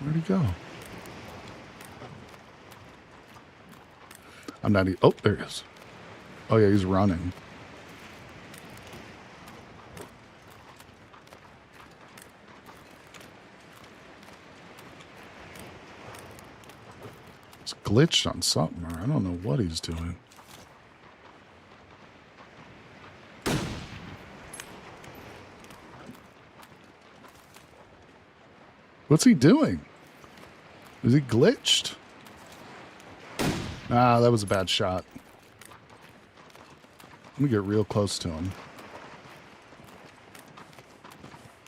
Where'd he go? I'm not... Oh, there he is. Oh, yeah, he's running. It's glitched on something, or I don't know what he's doing. What's he doing? Is he glitched? Ah, that was a bad shot. Let me get real close to him.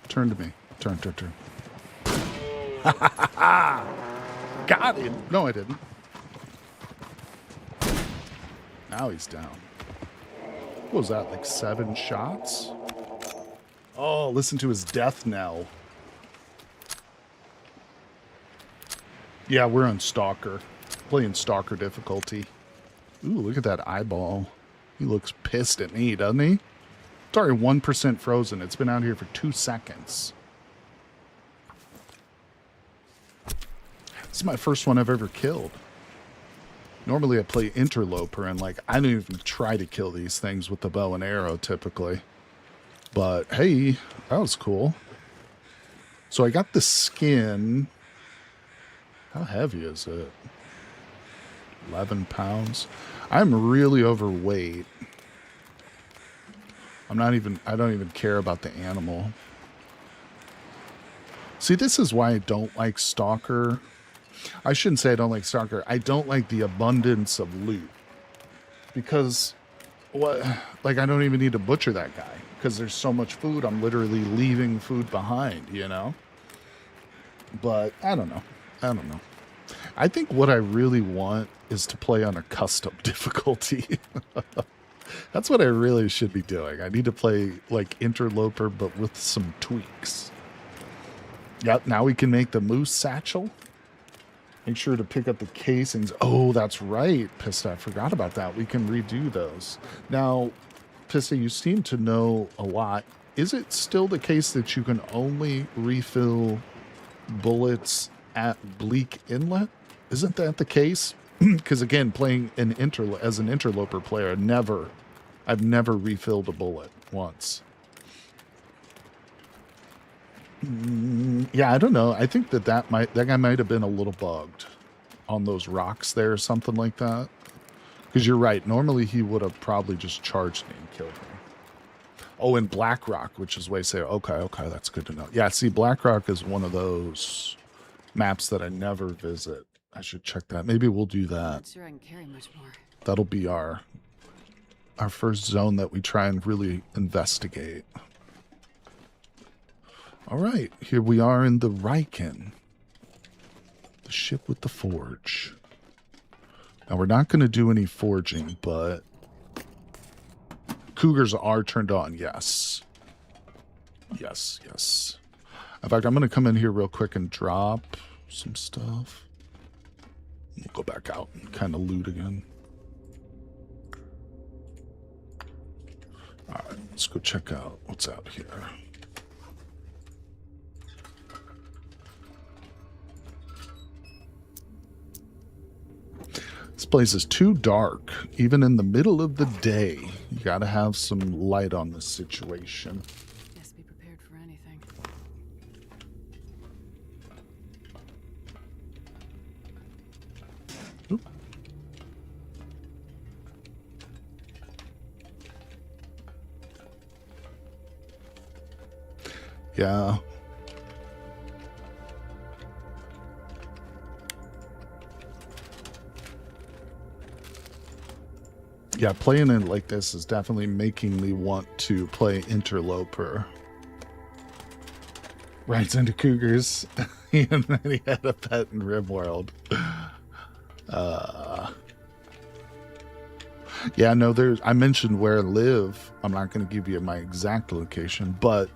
Turn to me. Turn. Got him. No, I didn't. Now he's down. What was that, like 7 shots? Oh, listen to his death knell. Yeah, we're on Stalker. Playing Stalker difficulty. Ooh, look at that eyeball. He looks pissed at me, doesn't he? It's already 1% frozen. It's been out here for 2 seconds. This is my first one I've ever killed. Normally I play Interloper, and like I don't even try to kill these things with the bow and arrow typically. But hey, that was cool. So I got the skin. How heavy is it? 11 pounds. I'm really overweight. I don't even care about the animal. See, this is why I don't like Stalker. I shouldn't say I don't like Stalker. I don't like the abundance of loot. Because, I don't even need to butcher that guy. Because there's so much food, I'm literally leaving food behind, you know? But, I don't know. I think what I really want is to play on a custom difficulty. That's what I really should be doing. I need to play, like, Interloper, but with some tweaks. Yep, now we can make the moose satchel. Make sure to pick up the casings. Oh, that's right, Pista. I forgot about that. We can redo those. Now, Pista, you seem to know a lot. Is it still the case that you can only refill bullets at Bleak Inlet? Isn't that the case? Because again, playing as an Interloper player, I've never refilled a bullet once. Yeah, I don't know. I think that guy might have been a little bugged on those rocks there or something like that. Because you're right. Normally he would have probably just charged me and killed me. Oh, and Black Rock, which is way say, okay, that's good to know. Yeah, see, Black Rock is one of those maps that I never visit. I should check that. Maybe we'll do that. Not sure I can carry much more. That'll be our first zone that we try and really investigate. All right, here we are in the Riken, the ship with the forge. Now, we're not going to do any forging, but cougars are turned on, yes. Yes. In fact, I'm going to come in here real quick and drop some stuff. We'll go back out and kind of loot again. All right, let's go check out what's out here. This place is too dark. Even in the middle of the day, you gotta have some light on this situation. Yes, be prepared for anything. Oop. Yeah. Yeah, playing it like this is definitely making me want to play Interloper. Rides into cougars, and then he had a pet in RimWorld. Yeah, no, I mentioned where I live. I'm not going to give you my exact location, but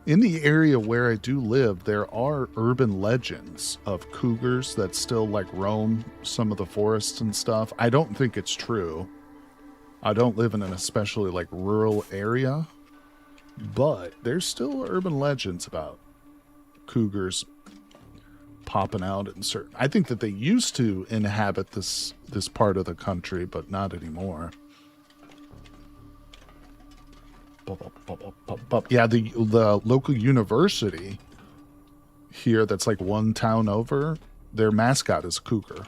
in the area where I do live, there are urban legends of cougars that still like roam some of the forests and stuff. I don't think it's true. I don't live in an especially like rural area, but there's still urban legends about cougars popping out in certain. I think that they used to inhabit this part of the country, but not anymore. Yeah, the local university here that's like one town over, their mascot is cougar.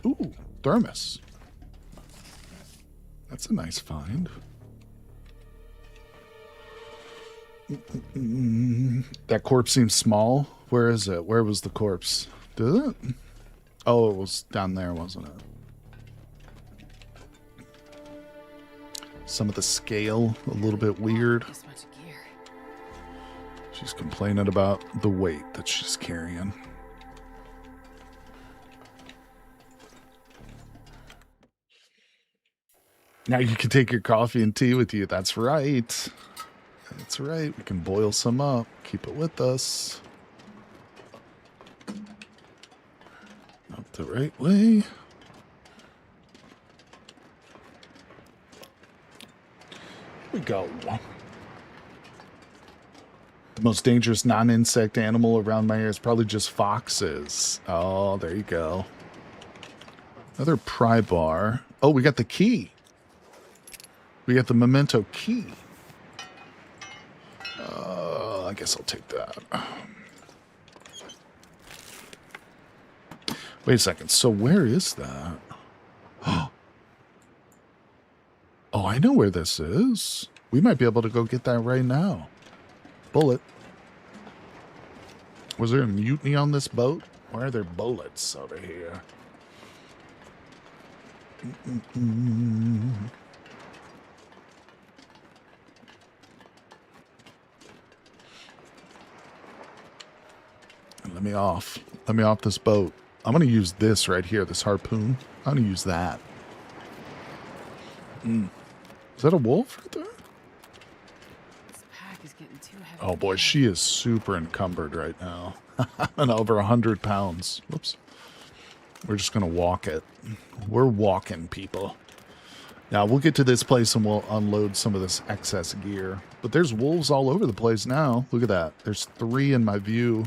Ooh, thermos. That's a nice find. That corpse seems small. Where is it? Where was the corpse? Did it? Oh, it was down there, wasn't it? Some of the scale, a little bit weird. She's complaining about the weight that she's carrying. Now you can take your coffee and tea with you. That's right. That's right. We can boil some up. Keep it with us. Up the right way. Here we go. The most dangerous non-insect animal around my area is probably just foxes. Oh, there you go. Another pry bar. Oh, we got the key. We got the memento key. I guess I'll take that. Wait a second. So where is that? Oh, I know where this is. We might be able to go get that right now. Bullet. Was there a mutiny on this boat? Why are there bullets over here? Let me off. Let me off this boat. I'm going to use this right here, this harpoon. I'm going to use that. Is that a wolf right there? This pack is getting too heavy. Oh boy, she is super encumbered right now. And over 100 pounds. Whoops. We're just going to walk it. We're walking, people. Now, we'll get to this place and we'll unload some of this excess gear. But there's wolves all over the place now. Look at that. There's 3 in my view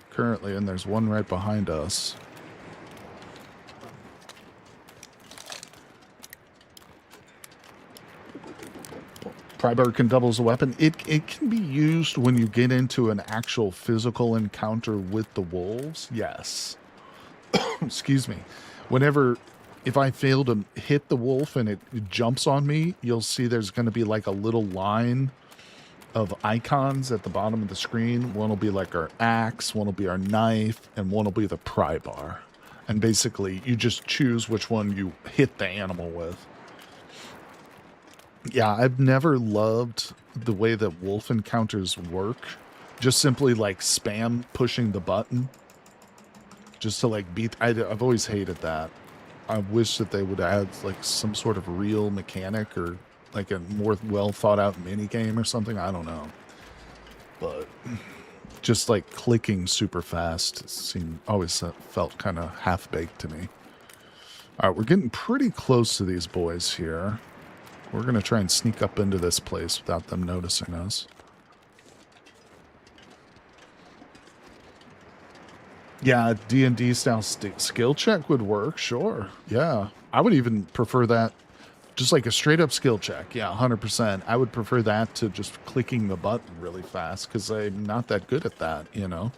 currently, and there's 1 right behind us. Pry bar can double as a weapon. It can be used when you get into an actual physical encounter with the wolves. Yes. Excuse me. If I fail to hit the wolf and it jumps on me, you'll see there's going to be like a little line of icons at the bottom of the screen. One will be like our axe, one will be our knife, and one will be the pry bar. And basically, you just choose which one you hit the animal with. Yeah, I've never loved the way that wolf encounters work. Just simply like spam pushing the button. Just to like beat... I've always hated that. I wish that they would add like some sort of real mechanic or like a more well thought out mini game or something. I don't know. But just like clicking super fast always felt kind of half baked to me. All right, we're getting pretty close to these boys here. We're going to try and sneak up into this place without them noticing us. Yeah, D&D style skill check would work, sure. Yeah, I would even prefer that. Just like a straight up skill check. Yeah, 100%. I would prefer that to just clicking the button really fast because I'm not that good at that, you know.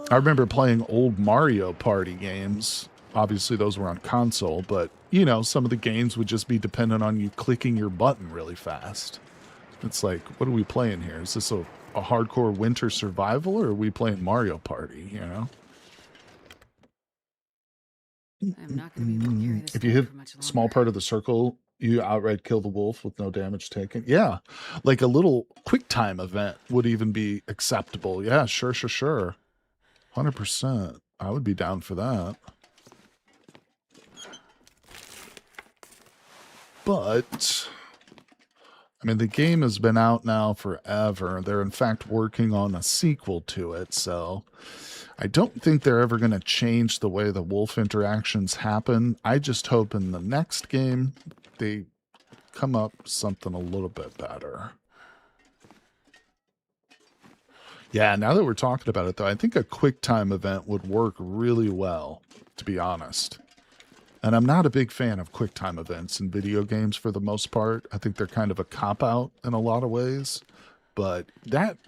I remember playing old Mario Party games. Obviously, those were on console, but, you know, some of the games would just be dependent on you clicking your button really fast. It's like, what are we playing here? Is this a hardcore winter survival, or are we playing Mario Party, you know? I'm not going to be able to carry this If you load hit for much a small longer. part of the circle, you outright kill the wolf with no damage taken. Yeah, like a little quick time event would even be acceptable. Yeah, sure. 100%. I would be down for that. But, I mean, the game has been out now forever. They're, in fact, working on a sequel to it, so I don't think they're ever going to change the way the wolf interactions happen. I just hope in the next game they come up with something a little bit better. Yeah, now that we're talking about it, though, I think a quick time event would work really well, to be honest. And I'm not a big fan of quick time events in video games for the most part. I think they're kind of a cop-out in a lot of ways. But that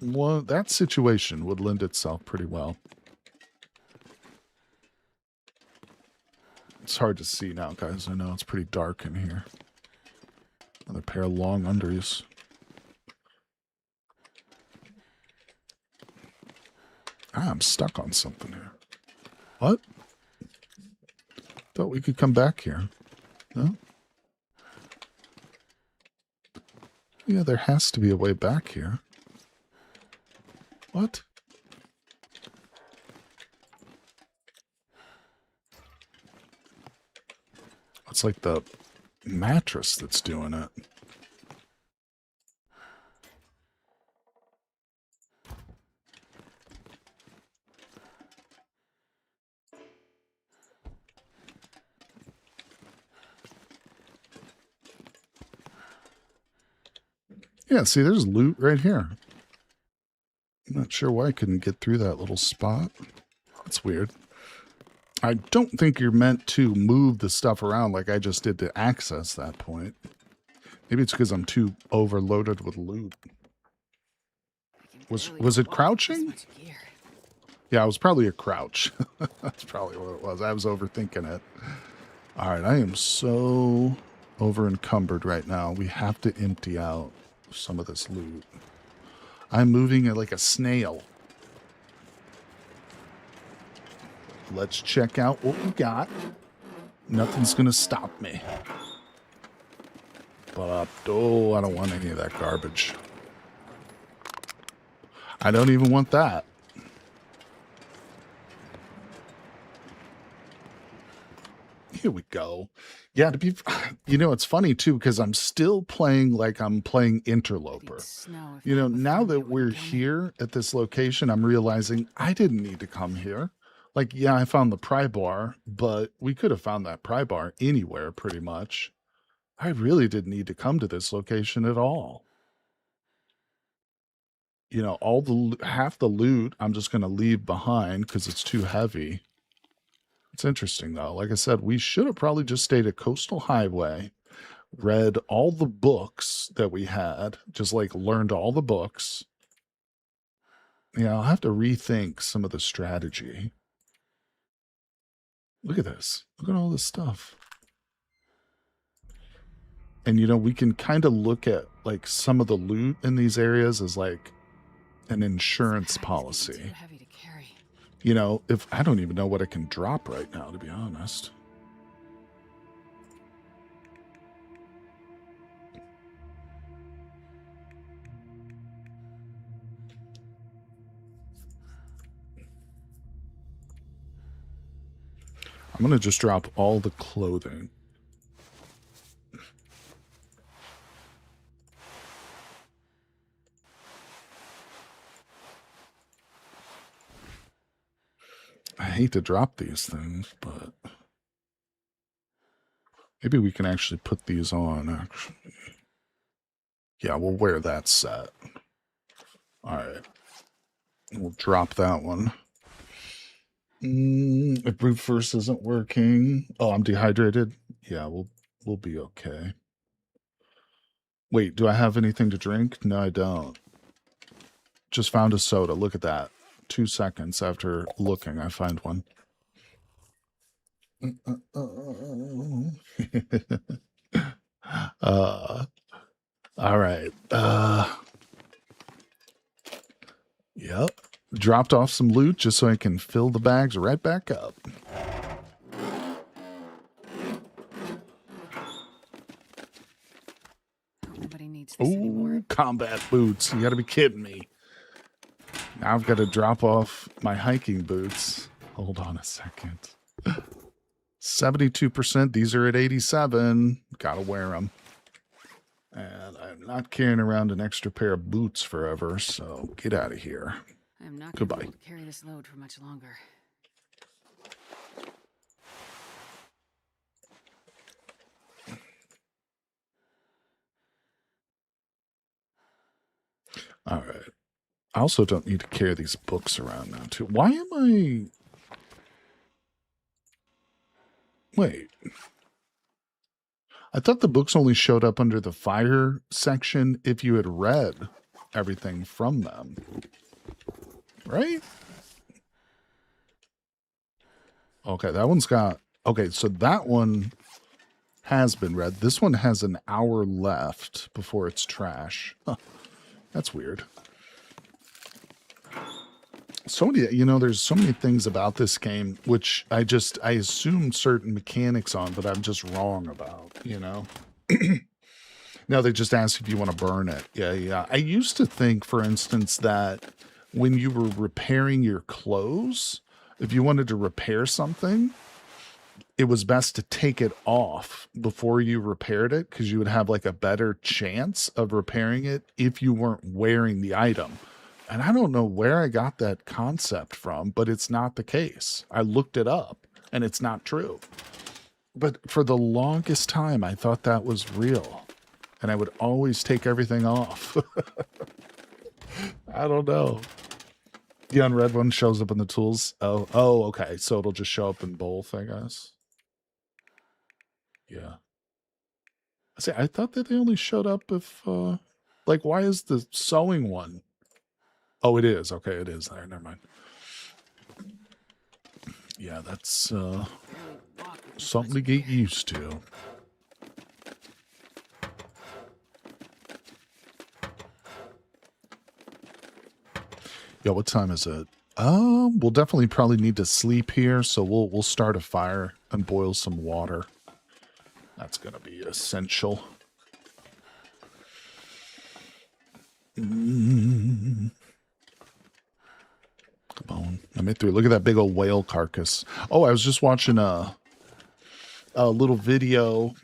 situation would lend itself pretty well. It's hard to see now, guys. I know it's pretty dark in here. Another pair of long unders. I'm stuck on something here. What? Thought we could come back here. No? Yeah, there has to be a way back here. What? It's like the mattress that's doing it. Yeah, see, there's loot right here. I'm not sure why I couldn't get through that little spot. That's weird. I don't think you're meant to move the stuff around like I just did to access that point. Maybe it's because I'm too overloaded with loot. Was it crouching? Yeah, it was probably a crouch. That's probably what it was. I was overthinking it. All right, I am so over encumbered right now. We have to empty out some of this loot. I'm moving it like a snail. Let's check out what we got. Nothing's going to stop me. But, oh, I don't want any of that garbage. I don't even want that. Here we go. Yeah, to be, you know, it's funny too, because I'm still playing like I'm playing Interloper. You know, now that we're here at this location, I'm realizing I didn't need to come here. Like, yeah, I found the pry bar, but we could have found that pry bar anywhere pretty much. I really didn't need to come to this location at all. You know, half the loot I'm just going to leave behind because it's too heavy. It's interesting, though. Like I said, we should have probably just stayed at Coastal Highway, read all the books that we had, just like learned all the books. Yeah, I'll have to rethink some of the strategy. Look at this. Look at all this stuff. And, you know, we can kind of look at like some of the loot in these areas as like an insurance policy. You know, if I don't even know what I can drop right now, to be honest. I'm going to just drop all the clothing. I hate to drop these things, but maybe we can actually put these on, actually. Yeah, we'll wear that set. All right. We'll drop that one. If brute force isn't working. Oh, I'm dehydrated. Yeah, we'll be okay. Wait, do I have anything to drink? No, I don't. Just found a soda. Look at that. 2 seconds after looking, I find one. All right. Yep. Dropped off some loot just so I can fill the bags right back up. Nobody needs this anymore. Ooh, combat boots. You got to be kidding me. Now I've got to drop off my hiking boots. Hold on a second. 72%. These are at 87. Got to wear them. And I'm not carrying around an extra pair of boots forever, so get out of here. I'm not Goodbye. going to be able to carry this load for much longer. All right. I also don't need to carry these books around now, too. Why am I... Wait. I thought the books only showed up under the fire section if you had read everything from them. Right? Okay, that one's got... Okay, so that one has been read. This one has an hour left before it's trash. Huh. That's weird. So many, there's so many things about this game which I assume certain mechanics on, but I'm just wrong about, Now they just ask if you want to burn it. Yeah. I used to think, for instance, that when you were repairing your clothes, if you wanted to repair something, it was best to take it off before you repaired it because you would have like a better chance of repairing it if you weren't wearing the item. And I don't know where I got that concept from, but it's not the case. I looked it up and it's not true. But for the longest time, I thought that was real. And I would always take everything off. I don't know. The unread one shows up in the tools. Oh, okay. So it'll just show up in both, I guess. Yeah. See, I thought that they only showed up if, why is the sewing one? Oh, it is. Okay, it is there. Never mind. Yeah, that's something to get used to. Yo, what time is it? We'll definitely probably need to sleep here, so we'll start a fire and boil some water. That's gonna be essential. Come on, I made through. Look at that big old whale carcass. Oh, I was just watching a little video.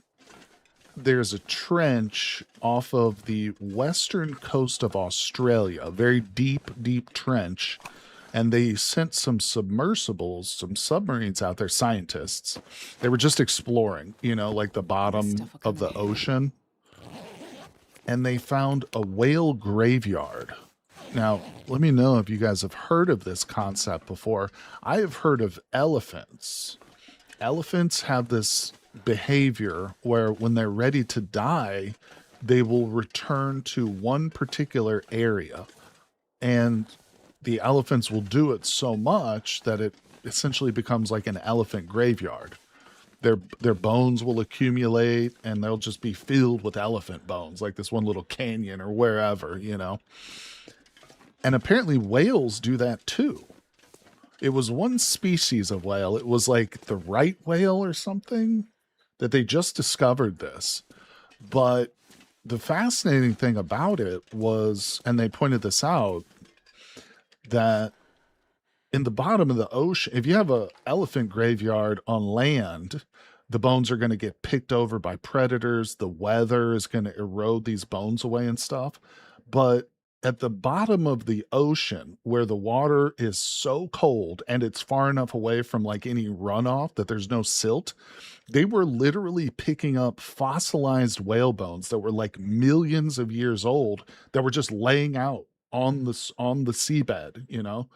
There's a trench off of the western coast of Australia, a very deep, deep trench. And they sent some submersibles, some submarines out there, scientists. They were just exploring, like the bottom of the ocean. And they found a whale graveyard. Now, let me know if you guys have heard of this concept before. I have heard of elephants. Elephants have this behavior where when they're ready to die, they will return to one particular area. And the elephants will do it so much that it essentially becomes like an elephant graveyard. Their bones will accumulate and they'll just be filled with elephant bones, like this one little canyon or wherever, And apparently whales do that too. It was one species of whale. It was like the right whale or something that they just discovered this. But the fascinating thing about it was, and they pointed this out, that in the bottom of the ocean, if you have an elephant graveyard on land, the bones are going to get picked over by predators. The weather is going to erode these bones away and stuff. But at the bottom of the ocean, where the water is so cold and it's far enough away from like any runoff that there's no silt, they were literally picking up fossilized whale bones that were like millions of years old that were just laying out on the seabed.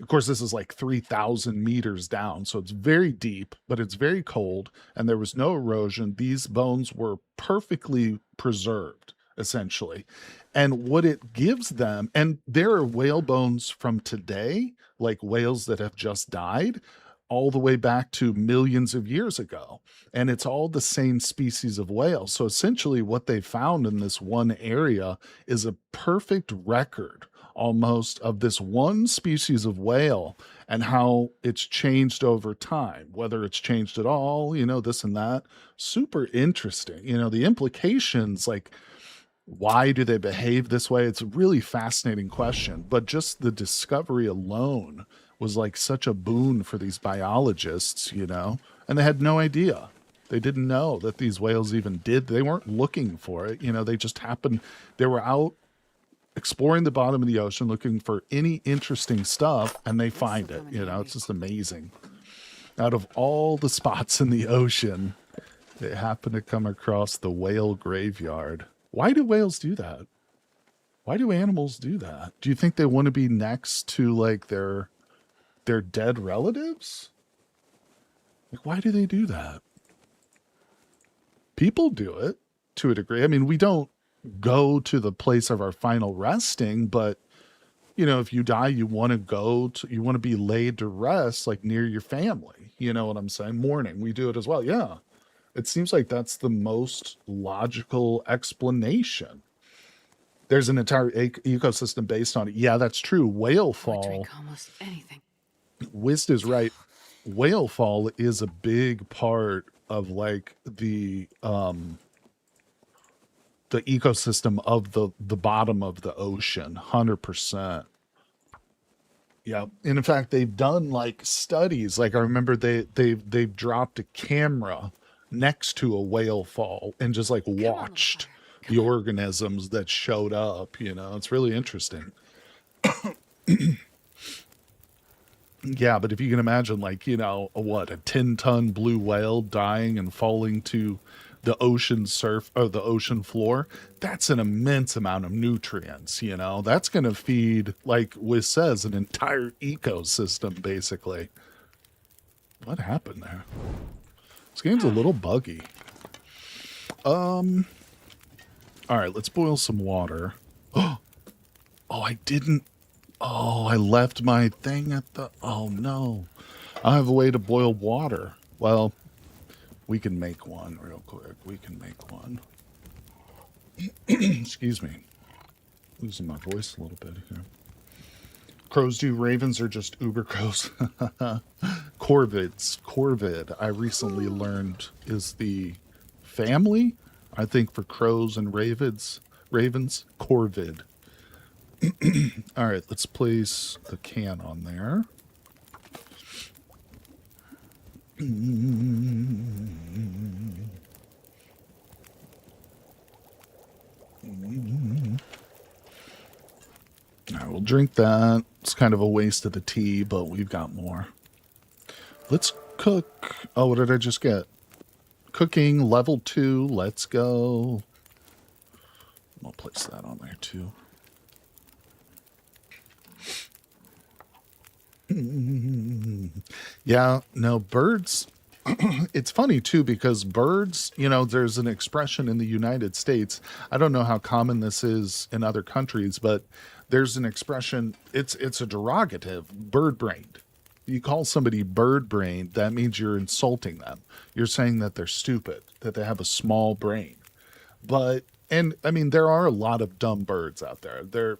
Of course, this is like 3,000 meters down, so it's very deep, but it's very cold, and there was no erosion. These bones were perfectly preserved, essentially. And what it gives them, and there are whale bones from today, like whales that have just died, all the way back to millions of years ago. And it's all the same species of whale. So essentially, what they found in this one area is a perfect record almost of this one species of whale and how it's changed over time, whether it's changed at all, this and that. Super interesting. The implications, like, why do they behave this way? It's a really fascinating question, but just the discovery alone was like such a boon for these biologists, and they had no idea. They didn't know that these whales even did. They weren't looking for it. They just happened. They were out exploring the bottom of the ocean looking for any interesting stuff, and they find it. It's just amazing. Out of all the spots in the ocean, they happen to come across the whale graveyard. Why do whales do that? Why do animals do that? Do you think they want to be next to like their dead relatives? Like, why do they do that? People do it to a degree. I mean, we don't go to the place of our final resting, but if you die, you want to be laid to rest, like near your family. You know what I'm saying? Mourning. We do it as well. Yeah. It seems like that's the most logical explanation. There's an entire ecosystem based on it. Yeah, that's true. Whale fall. Drink almost anything. Wist is right. Whale fall is a big part of like the ecosystem of the bottom of the ocean. 100%. Yeah, and in fact, they've done like studies. Like I remember they've dropped a camera next to a whale fall and just like watched the organisms that showed up. It's really interesting. Yeah, but if you can imagine, like, a 10-ton blue whale dying and falling to the ocean the ocean floor, that's an immense amount of nutrients. That's going to feed, like Wiz says, an entire ecosystem, basically. What happened there? This game's a little buggy. All right, let's boil some water. Oh, I didn't. Oh, I left my thing at the... Oh, no. I have a way to boil water. Well, we can make one real quick. We can make one. Excuse me. Losing my voice a little bit here. Crows do, ravens are just uber crows. Corvid, I recently learned, is the family, I think, for crows and ravens. Corvid. All right, let's place the can on there. All right, we'll drink that. It's kind of a waste of the tea, but we've got more. Let's cook. Oh, what did I just get? Cooking level 2. Let's go. I'll place that on there too. Yeah, no, birds. It's funny too, because birds, there's an expression in the United States. I don't know how common this is in other countries, but there's an expression. It's a derogative, bird-brained. You call somebody bird-brained, that means you're insulting them. You're saying that they're stupid, that they have a small brain. And I mean, there are a lot of dumb birds out there. They're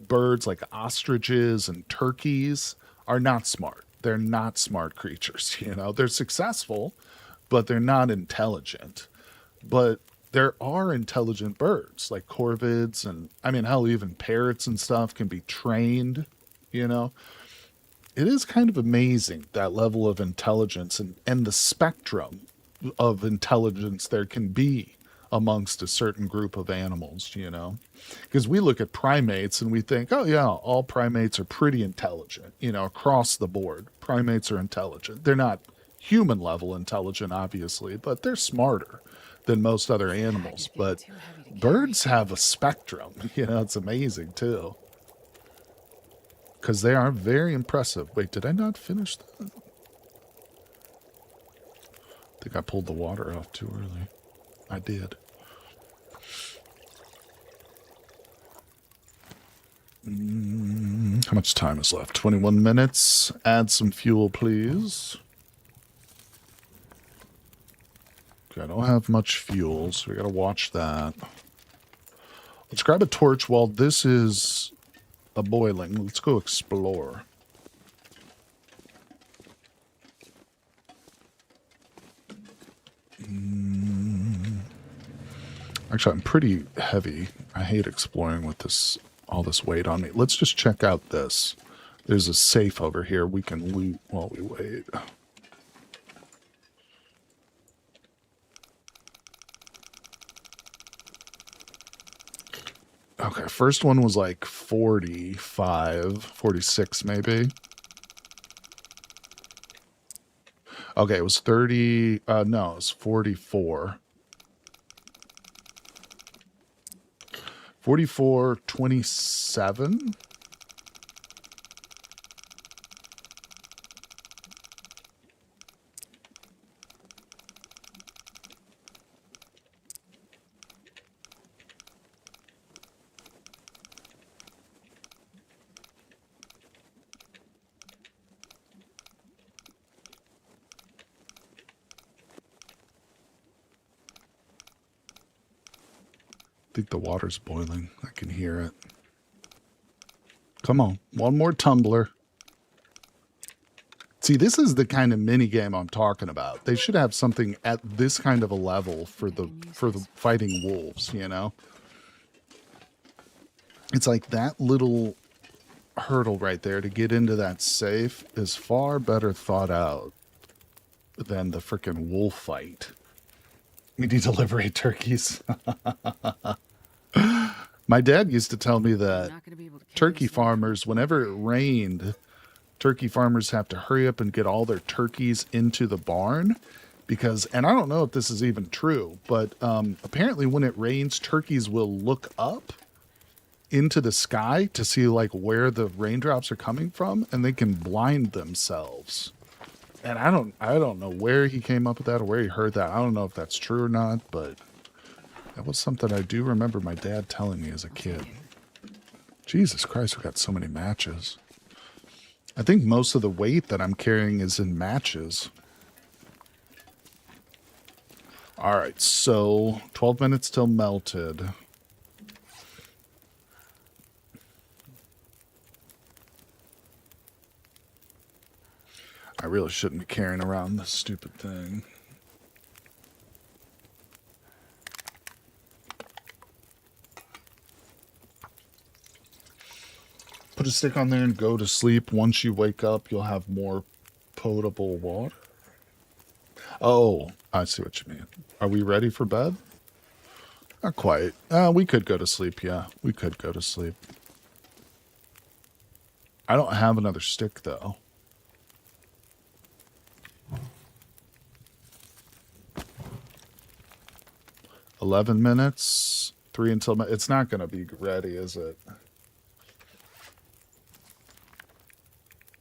birds like ostriches and turkeys are not smart. They're not smart creatures. They're successful, but they're not intelligent. But there are intelligent birds like corvids, and I mean, hell, even parrots and stuff can be trained. It is kind of amazing, that level of intelligence and the spectrum of intelligence there can be amongst a certain group of animals, because we look at primates and we think, oh yeah, all primates are pretty intelligent, across the board. Primates are intelligent. They're not human level intelligent, obviously, but they're smarter than most other animals. But birds have a spectrum, it's amazing too, because they are very impressive. Wait, did I not finish that? I think I pulled the water off too early. I did. How much time is left? 21 minutes. Add some fuel, please. don't have much fuel, so we gotta watch that. Let's grab a torch while this is a boiling. Let's go explore. Actually, I'm pretty heavy. I hate exploring with all this weight on me. Let's just check out this. There's a safe over here we can loot while we wait. Okay, first one was like 45, 46 maybe. Okay, it was 30, no, it was 44. 44, 27. I think the water's boiling. I can hear it. Come on. One more tumbler. See, this is the kind of mini game I'm talking about. They should have something at this kind of a level for the fighting wolves, you know? It's like that little hurdle right there to get into that safe is far better thought out than the frickin' wolf fight. We need to liberate turkeys. My dad used to tell me that turkey farmers, whenever it rained, turkey farmers have to hurry up and get all their turkeys into the barn because, and I don't know if this is even true, but apparently when it rains, turkeys will look up into the sky to see like where the raindrops are coming from, and they can blind themselves. And I don't know where he came up with that or where he heard that. I don't know if that's true or not, but that was something I do remember my dad telling me as a kid. Jesus Christ, we got so many matches. I think most of the weight that I'm carrying is in matches. All right, so 12 minutes till melted. I really shouldn't be carrying around this stupid thing. Put a stick on there and go to sleep. Once you wake up, you'll have more potable water. Oh, I see what you mean. Are we ready for bed? Not quite. We could go to sleep, yeah. We could go to sleep. I don't have another stick, though. "11 minutes, 3 until..." It's not going to be ready, is it?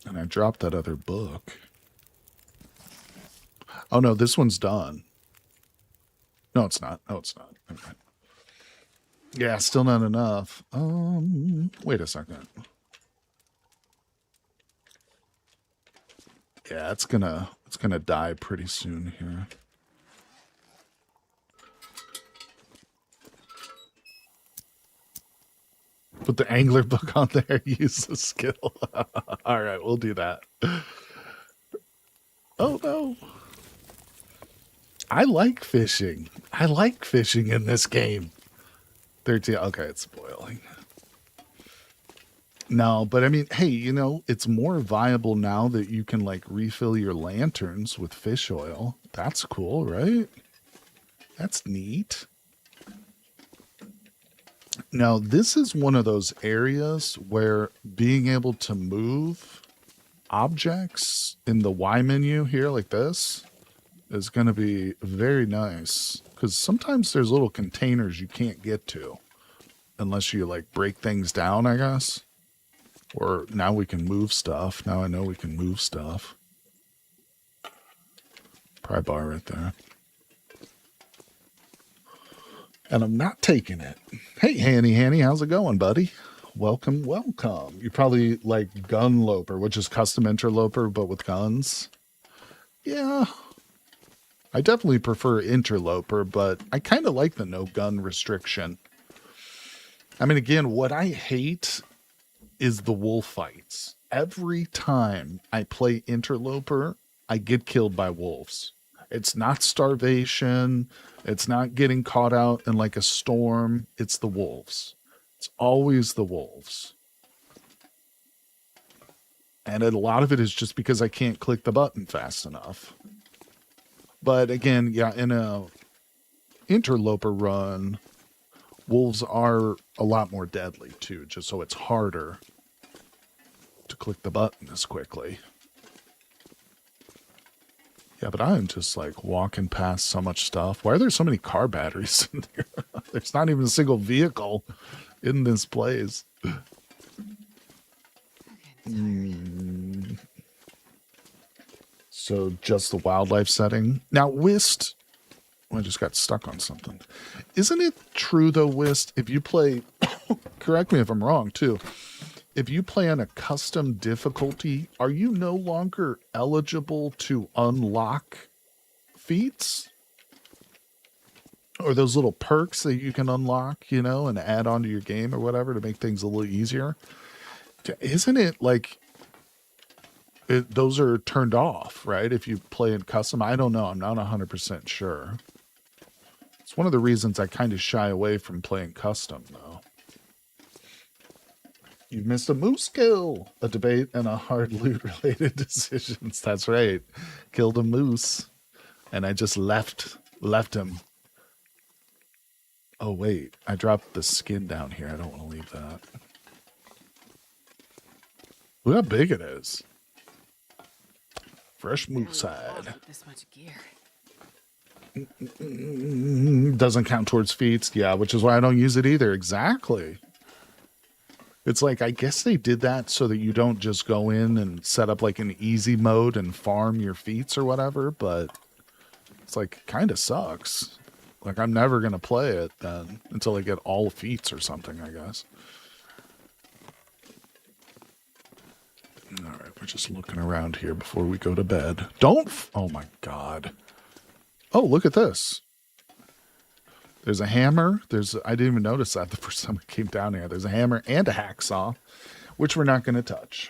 And I dropped that other book. Oh, no, this one's done. No, it's not. No, it's not. Okay. Yeah, still not enough. Wait a second. Yeah, it's gonna die pretty soon here. Put the angler book on there. Use the skill. All right, we'll do that. Oh no. I like fishing. I like fishing in this game. 13. Okay, it's boiling. No, but I mean, hey, you know, it's more viable now that you can like refill your lanterns with fish oil. That's cool, right? That's neat. Now, this is one of those areas where being able to move objects in the Y menu here like this is going to be very nice, because sometimes there's little containers you can't get to unless you like break things down, I guess. Or now we can move stuff. Now I know we can move stuff. Pry bar right there. And I'm not taking it. Hey, Hanny, how's it going, buddy? Welcome, welcome. You probably like Gunloper, which is custom interloper, but with guns. Yeah. I definitely prefer Interloper, but I kind of like the no gun restriction. I mean, again, what I hate is the wolf fights. Every time I play Interloper, I get killed by wolves. It's not starvation. It's not getting caught out in like a storm. It's the wolves. It's always the wolves. And a lot of it is just because I can't click the button fast enough. But again, yeah, in a Interloper run, wolves are a lot more deadly too, just so it's harder to click the button as quickly. Yeah, but I'm just like walking past so much stuff. Why are there so many car batteries in there? There's not even a single vehicle in this place. So just the wildlife setting. Now, Whist, I just got stuck on something. Isn't it true, though, Whist, if you play, correct me if I'm wrong, too, if you play on a custom difficulty, are you no longer eligible to unlock feats? Or those little perks that you can unlock, you know, and add onto your game or whatever to make things a little easier? Isn't it like those are turned off, right? If you play in custom, I don't know. I'm not 100% sure. It's one of the reasons I kind of shy away from playing custom, though. You've missed a moose kill, a debate, and a hard loot-related decisions. That's right. Killed a moose, and I just left him. Oh, wait. I dropped the skin down here. I don't want to leave that. Look how big it is. Fresh moose hide. This much gear. Doesn't count towards feats. Yeah, which is why I don't use it either. Exactly. It's like, I guess they did that so that you don't just go in and set up like an easy mode and farm your feats or whatever, but it's like, kind of sucks. Like, I'm never going to play it then until I get all feats or something, I guess. All right, we're just looking around here before we go to bed. Oh my God. Oh, look at this. There's a hammer. I didn't even notice that the first time I came down here. There's a hammer and a hacksaw, which we're not going to touch.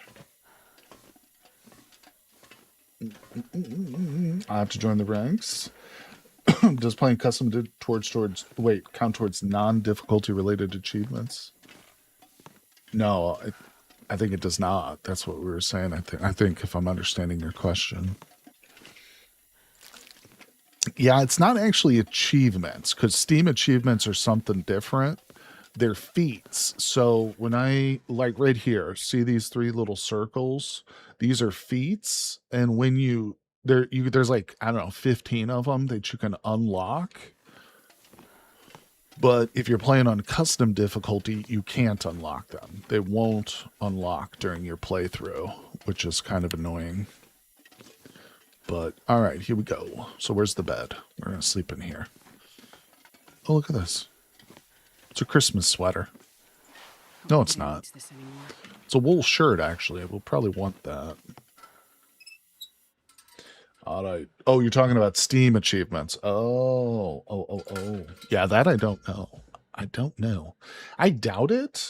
I have to join the ranks. Does playing custom count towards non-difficulty related achievements? No, I think it does not. That's what we were saying. I think if I'm understanding your question. Yeah, it's not actually achievements, because Steam achievements are something different. They're feats. So when I, like right here, see these three little circles? These are feats. And when there's like, I don't know, 15 of them that you can unlock. But if you're playing on custom difficulty, you can't unlock them. They won't unlock during your playthrough, which is kind of annoying. But, all right, here we go. So where's the bed? We're going to sleep in here. Oh, look at this. It's a Christmas sweater. No, it's not. It's a wool shirt, actually. We'll probably want that. All right. Oh, you're talking about Steam achievements. Oh. Yeah, that I don't know. I don't know. I doubt it.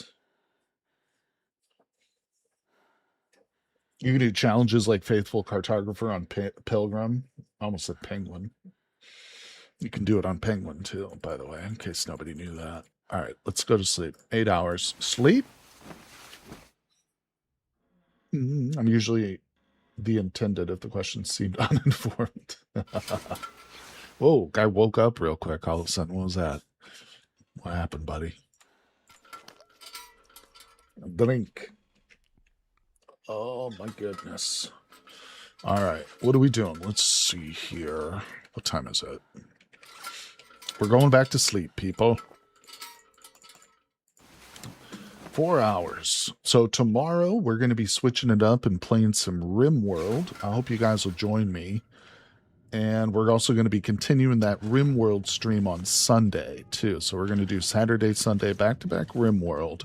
You can do challenges like Faithful Cartographer on Pilgrim. I almost said Penguin. You can do it on Penguin too, by the way, in case nobody knew that. All right, let's go to sleep. 8 hours. Sleep? I'm usually the intended if the question seemed uninformed. Whoa, guy woke up real quick all of a sudden. What was that? What happened, buddy? A drink. Oh my goodness. All right, what are we doing? Let's see here. What time is it? We're going back to sleep, people. 4 hours. So tomorrow we're going to be switching it up and playing some RimWorld. I hope you guys will join me. And we're also going to be continuing that RimWorld stream on Sunday too. So we're going to do Saturday, Sunday, back-to-back RimWorld.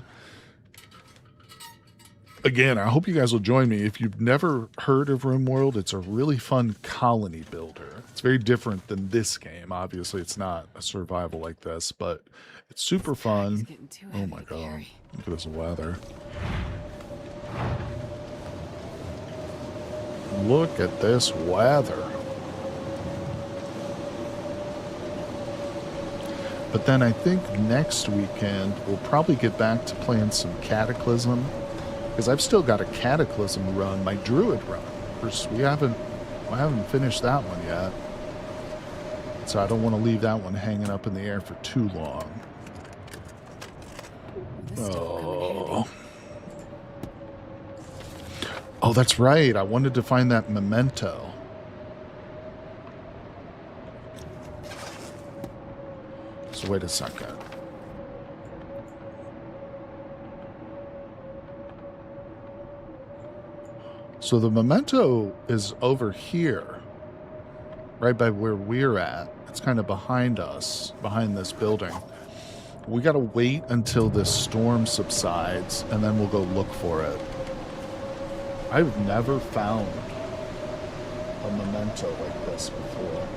Again, I hope you guys will join me. If you've never heard of RimWorld, it's a really fun colony builder. It's very different than this game. Obviously, it's not a survival like this, but it's super This bag is fun. getting too Oh heavy my to god. carry. Look at this weather. Look at this weather. But then I think next weekend we'll probably get back to playing some Cataclysm, because I've still got a Cataclysm run, my Druid run. I haven't finished that one yet, so I don't want to leave that one hanging up in the air for too long. This stuff will come in handy. Oh, that's right. I wanted to find that memento. So wait a second. So the memento is over here, right by where we're at. It's kind of behind us, behind this building. We got to wait until this storm subsides, and then we'll go look for it. I've never found a memento like this before.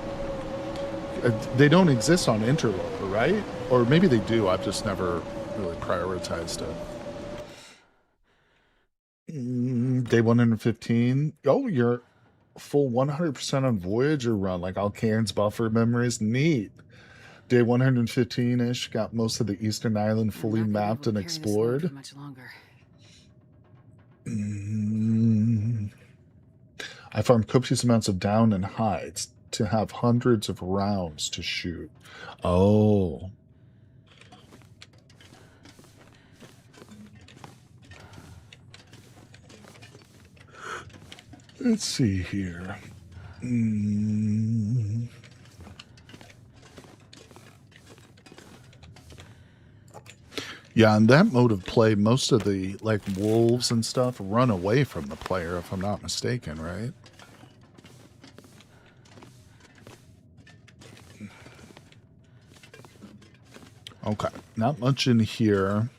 They don't exist on Interloper, right? Or maybe they do. I've just never really prioritized it. Day 115. Oh, you're full 100% on Voyager run, like all Cairns buffer memories. Neat. Day 115-ish. Got most of the Eastern Island fully mapped and explored. Much longer. I farmed copious amounts of down and hides to have hundreds of rounds to shoot. Oh. Let's see here. Yeah, in that mode of play, most of the, like, wolves and stuff run away from the player, if I'm not mistaken, right? Okay, not much in here.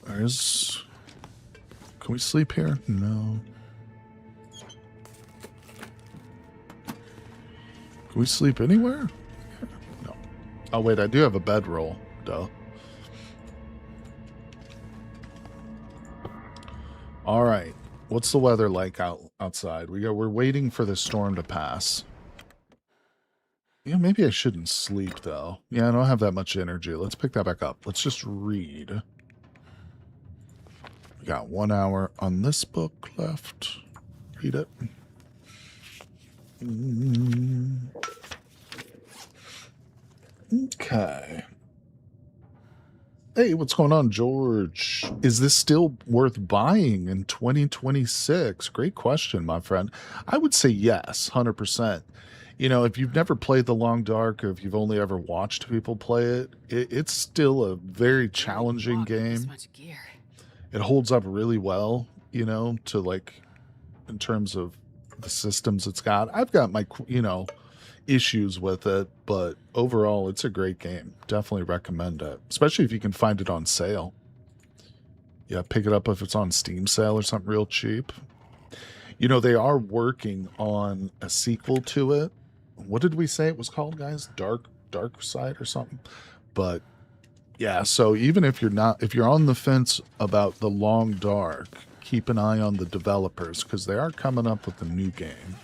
There's... Can we sleep here? No. Can we sleep anywhere? No. Oh, wait, I do have a bedroll. Duh. All right. What's the weather like outside? We're waiting for the storm to pass. Yeah, maybe I shouldn't sleep, though. Yeah, I don't have that much energy. Let's pick that back up. Let's just read. We got 1 hour on this book left. Read it. Okay. Hey, what's going on, George? Is this still worth buying in 2026? Great question, my friend. I would say yes, 100%. You know, if you've never played The Long Dark, or if you've only ever watched people play it, it's still a very challenging game. This much gear. It holds up really well, you know, to, like, in terms of the systems it's got. I've got my, you know, issues with it, but overall it's a great game. Definitely recommend it, especially if you can find it on sale. Yeah, pick it up if it's on Steam sale or something real cheap. You know, they are working on a sequel to it. What did we say it was called, guys? Dark Side or something? But yeah, so even if you're on the fence about The Long Dark, keep an eye on the developers, because they are coming up with a new game.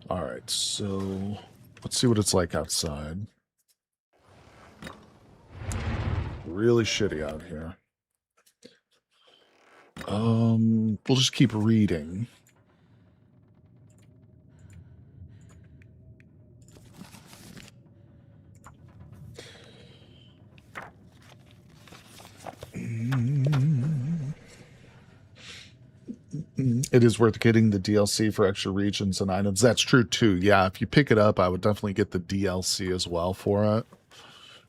All right, so let's see what it's like outside. Really shitty out here. We'll just keep reading. It is worth getting the DLC for extra regions and items. That's true too. Yeah, if you pick it up, I would definitely get the DLC as well for it.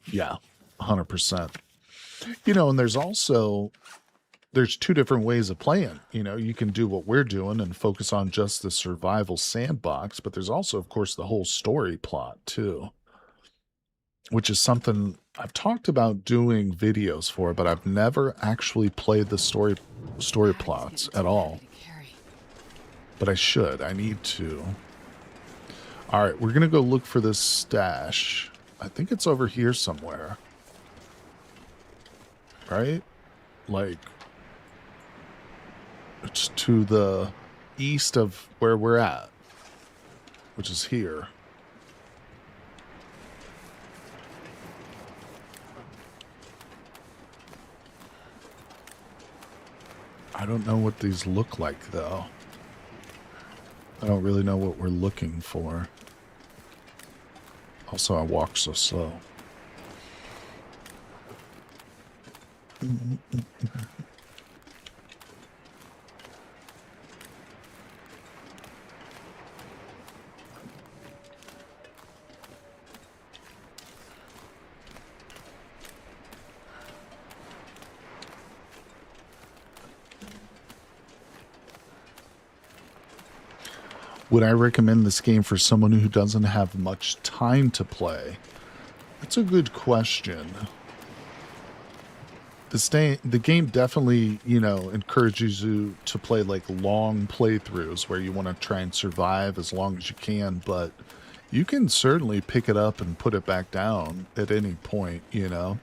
Yeah, 100%. You know, and there's two different ways of playing. You know, you can do what we're doing and focus on just the survival sandbox, but there's also, of course, the whole story plot too. which is something I've talked about doing videos for, but I've never actually played the story plots at all. But I should. I need to. All right, we're going to go look for this stash. I think it's over here somewhere. Right? Like, it's to the east of where we're at, which is here. I don't know what these look like, though. I don't really know what we're looking for. Also, I walk so slow. Would I recommend this game for someone who doesn't have much time to play? That's a good question. The game definitely, you know, encourages you to play like long playthroughs where you want to try and survive as long as you can, but you can certainly pick it up and put it back down at any point, you know?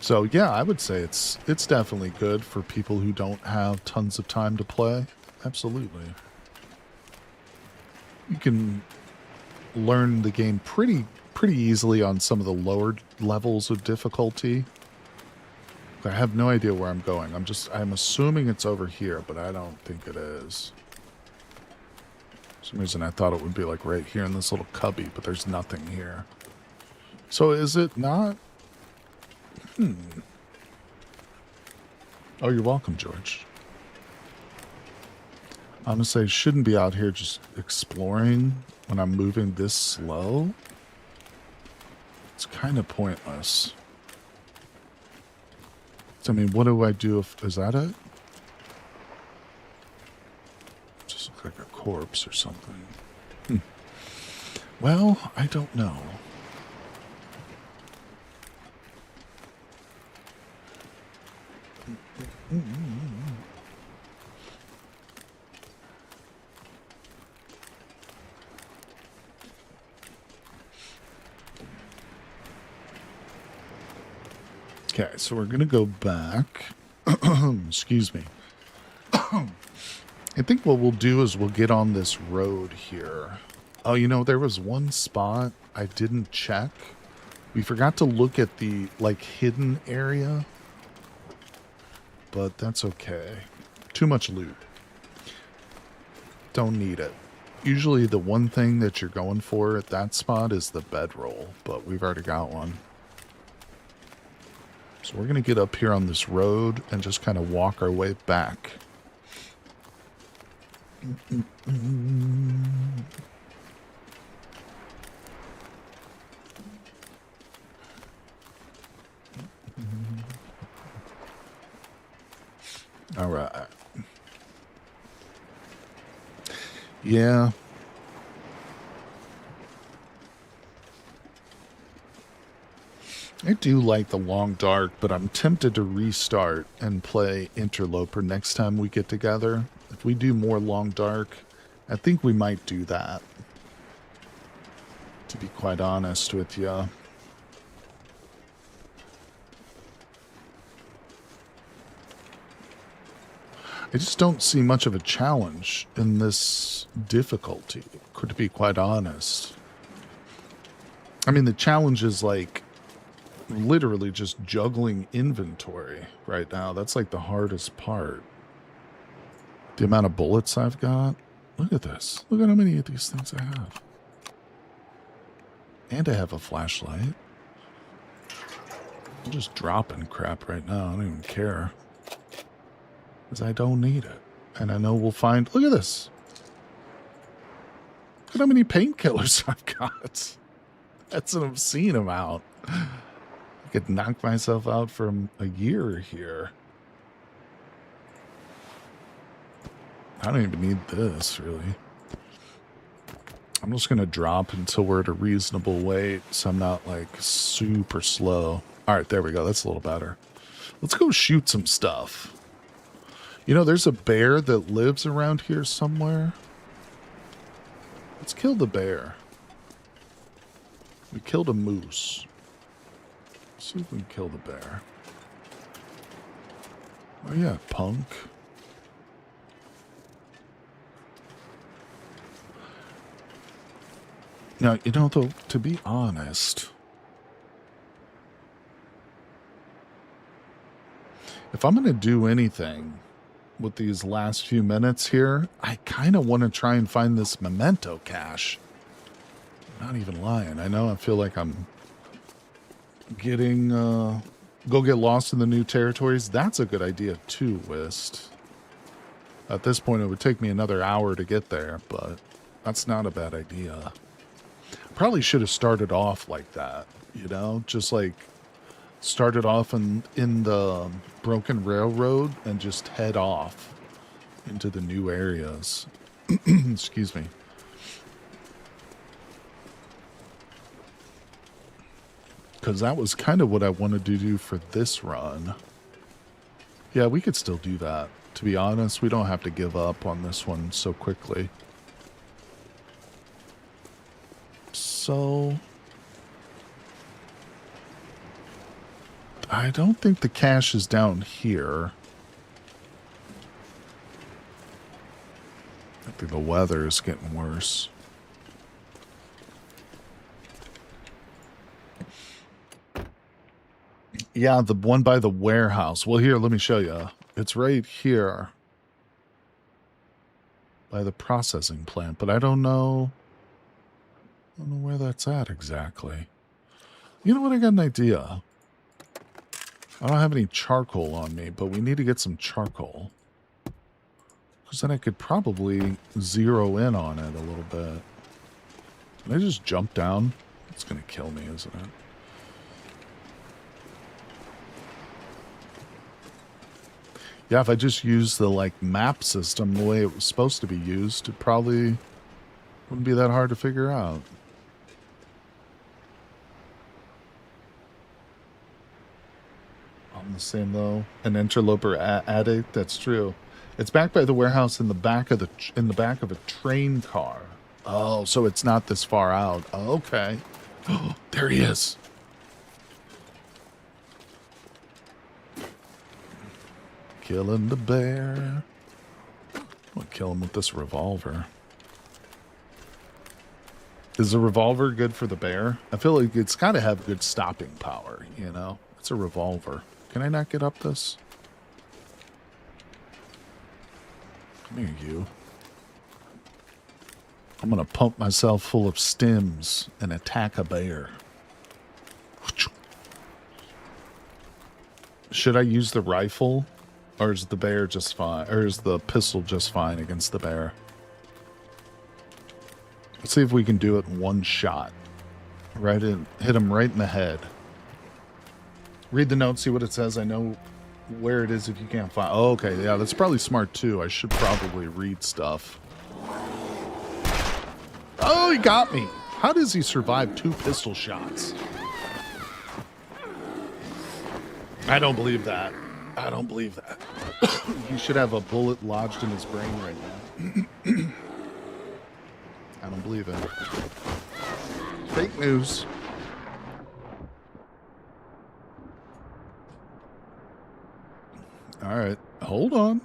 So yeah, I would say it's definitely good for people who don't have tons of time to play. Absolutely. You can learn the game pretty easily on some of the lower levels of difficulty. I have no idea where I'm going. I'm assuming it's over here, but I don't think it is. For some reason I thought it would be like right here in this little cubby, but there's nothing here. So is it not? Oh, you're welcome, George. I'm gonna say I shouldn't be out here just exploring when I'm moving this slow. It's kind of pointless. So, I mean, what do I do if... Is that it? Just look like a corpse or something. Well, I don't know. Okay, so we're going to go back. Excuse me. I think what we'll do is we'll get on this road here. Oh, you know, there was one spot I didn't check. We forgot to look at the, like, hidden area. But that's okay. Too much loot. Don't need it. Usually the one thing that you're going for at that spot is the bedroll, but we've already got one. So we're going to get up here on this road and just kind of walk our way back. All right. Yeah. I do like the long dark, but I'm tempted to restart and play Interloper next time we get together. If we do more long dark, I think we might do that. To be quite honest with you. I just don't see much of a challenge in this difficulty, to be quite honest. I mean, the challenge is like literally just juggling inventory right now. That's like the hardest part. The amount of bullets I've got. Look at this. Look at how many of these things I have. And I have a flashlight. I'm just dropping crap right now. I don't even care. Because I don't need it. And I know we'll find... Look at this. Look at how many painkillers I've got. That's an obscene amount. I could knock myself out from a year here. I don't even need this, really. I'm just going to drop until we're at a reasonable weight so I'm not like super slow. All right, there we go. That's a little better. Let's go shoot some stuff. You know, there's a bear that lives around here somewhere. Let's kill the bear. We killed a moose. Let's see if we can kill the bear. Oh yeah, punk. Now, you know, though, to be honest, if I'm going to do anything with these last few minutes here, I kind of want to try and find this memento cache. Not even lying. I know I feel like I'm getting, go get lost in the new territories. That's a good idea too, Wist. At this point, it would take me another hour to get there, but that's not a bad idea. Probably should have started off like that, you know, just like started off in the broken railroad and just head off into the new areas. Excuse me. Because that was kind of what I wanted to do for this run. Yeah, we could still do that. To be honest, we don't have to give up on this one so quickly. So I don't think the cache is down here. I think the weather is getting worse. Yeah, the one by the warehouse. Well, here, let me show you. It's right here by the processing plant, but I don't know where that's at exactly. You know what? I got an idea. I don't have any charcoal on me, but we need to get some charcoal. Because then I could probably zero in on it a little bit. Can I just jump down? It's going to kill me, isn't it? Yeah, if I just use the, like, map system the way it was supposed to be used, it probably wouldn't be that hard to figure out. I'm the same, though. An interloper addict, that's true. It's back by the warehouse in the back of a train car. Oh, so it's not this far out. Oh, okay. Oh, there he is. Killing the bear. I'm gonna kill him with this revolver. Is the revolver good for the bear? I feel like it's got to have good stopping power, you know? It's a revolver. Can I not get up this? Come here, you. I'm gonna pump myself full of stims and attack a bear. Should I use the rifle? Or is the bear just fine? Or is the pistol just fine against the bear? Let's see if we can do it in one shot. Right in, hit him right in the head. Read the note, see what it says. I know where it is if you can't find. Oh, okay, yeah, that's probably smart too. I should probably read stuff. Oh, he got me. How does he survive 2 pistol shots? I don't believe that. I don't believe that. He should have a bullet lodged in his brain right now. I don't believe it. Fake news. All right. Hold on.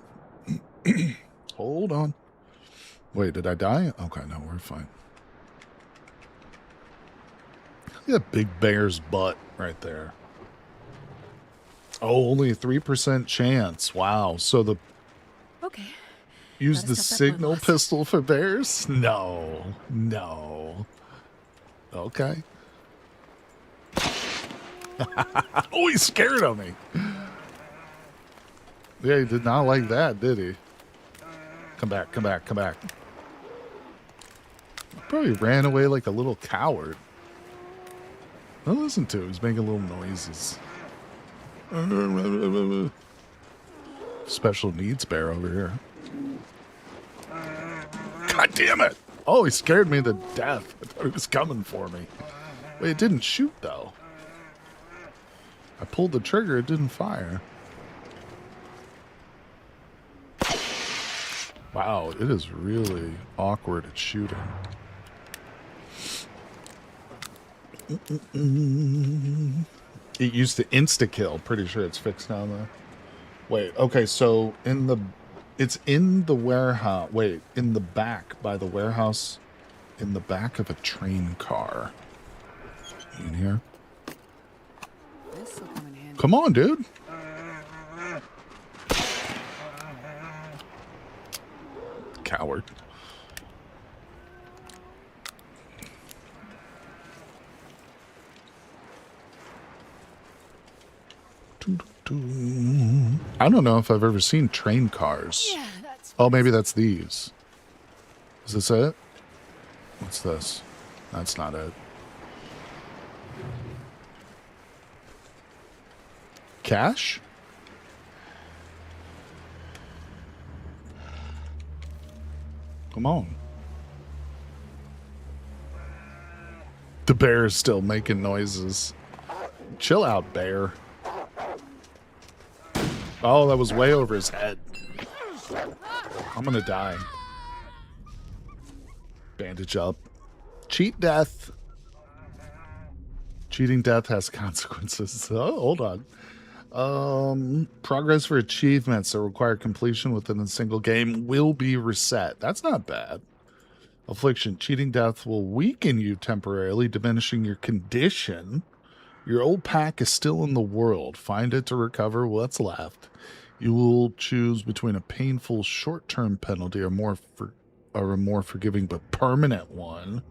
Hold on. Wait, did I die? Okay, no, we're fine. Look at that big bear's butt right there. Oh, only a 3% chance. Wow. So the... Okay. Use the signal pistol for bears? No. No. Okay. Oh, he's scared of me. Yeah, he did not like that, did he? Come back, come back, come back. Probably ran away like a little coward. Well, listen to him. He's making little noises. Special needs bear over here. God damn it! Oh, he scared me to death. I thought he was coming for me. Wait, it didn't shoot, though. I pulled the trigger, it didn't fire. Wow, it is really awkward at shooting. It used to insta-kill. Pretty sure it's fixed now, though. Wait, okay, so it's in the warehouse. Wait, in the back, by the warehouse, in the back of a train car. In here. This'll come in handy. Come on, dude. Coward. I don't know if I've ever seen train cars. Yeah, that's Oh, maybe that's these. Is this it? What's this? That's not it. Cash? Come on. The bear is still making noises. Chill out, bear. Oh, that was way over his head. I'm gonna die. Bandage up. Cheat death. Cheating death has consequences. Oh, hold on. Progress for achievements that require completion within a single game will be reset. That's not bad. Affliction. Cheating death will weaken you temporarily, diminishing your condition. Your old pack is still in the world. Find it to recover what's left. You will choose between a painful short-term penalty or a more forgiving but permanent one.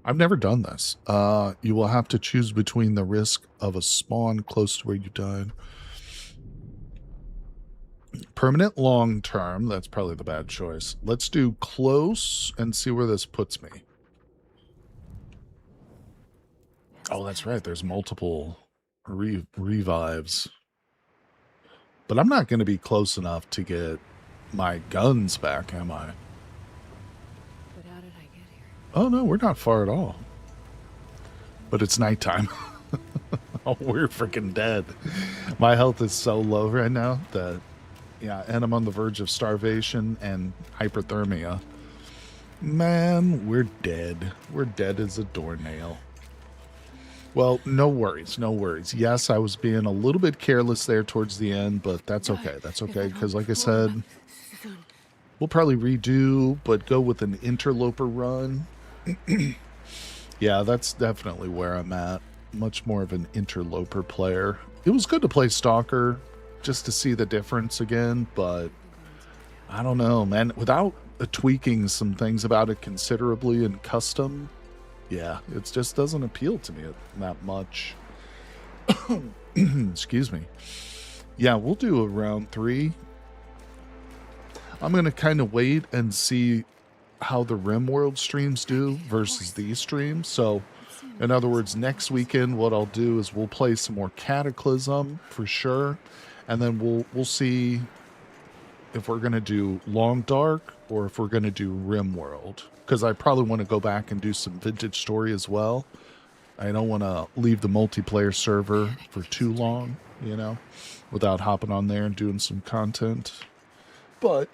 I've never done this. You will have to choose between the risk of a spawn close to where you died. Permanent long-term. That's probably the bad choice. Let's do close and see where this puts me. Oh, that's right. There's multiple revives. But I'm not going to be close enough to get my guns back, am I? But how did I get here? Oh, no, we're not far at all. But it's nighttime. Oh, we're freaking dead. My health is so low right now that, yeah, and I'm on the verge of starvation and hyperthermia. Man, we're dead. We're dead as a doornail. Well, no worries, no worries. Yes, I was being a little bit careless there towards the end, but that's okay. That's okay, because like I said, we'll probably redo, but go with an interloper run. Yeah, that's definitely where I'm at. Much more of an interloper player. It was good to play Stalker just to see the difference again, but I don't know, man. Without tweaking some things about it considerably in custom, yeah, it just doesn't appeal to me that much. Excuse me. Yeah, we'll do a round 3. I'm going to kind of wait and see how the RimWorld streams do versus these streams. So, in other words, next weekend, what I'll do is we'll play some more Cataclysm for sure. And then we'll see if we're going to do Long Dark or if we're going to do RimWorld. Because I probably want to go back and do some Vintage Story as well. I don't want to leave the multiplayer server for too long, you know, without hopping on there and doing some content. But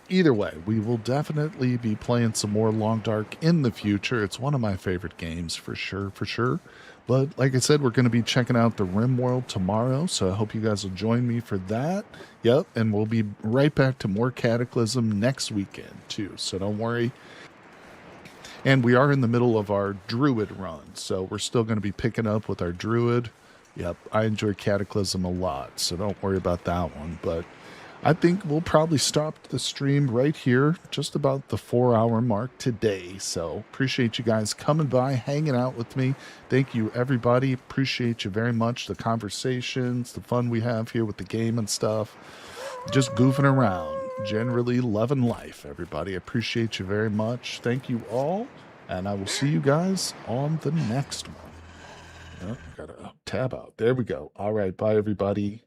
either way, we will definitely be playing some more Long Dark in the future. It's one of my favorite games for sure, for sure. But like I said, we're going to be checking out the RimWorld tomorrow, so I hope you guys will join me for that. Yep, and we'll be right back to more Cataclysm next weekend too, so don't worry. And we are in the middle of our Druid run, so we're still going to be picking up with our Druid. Yep, I enjoy Cataclysm a lot, so don't worry about that one. But I think we'll probably stop the stream right here, just about the 4-hour mark today. So appreciate you guys coming by, hanging out with me. Thank you, everybody. Appreciate you very much. The conversations, the fun we have here with the game and stuff. Just goofing around. Generally loving life, everybody. Appreciate you very much. Thank you all, and I will see you guys on the next one. Oh, got a tab out. There we go. All right, bye, everybody.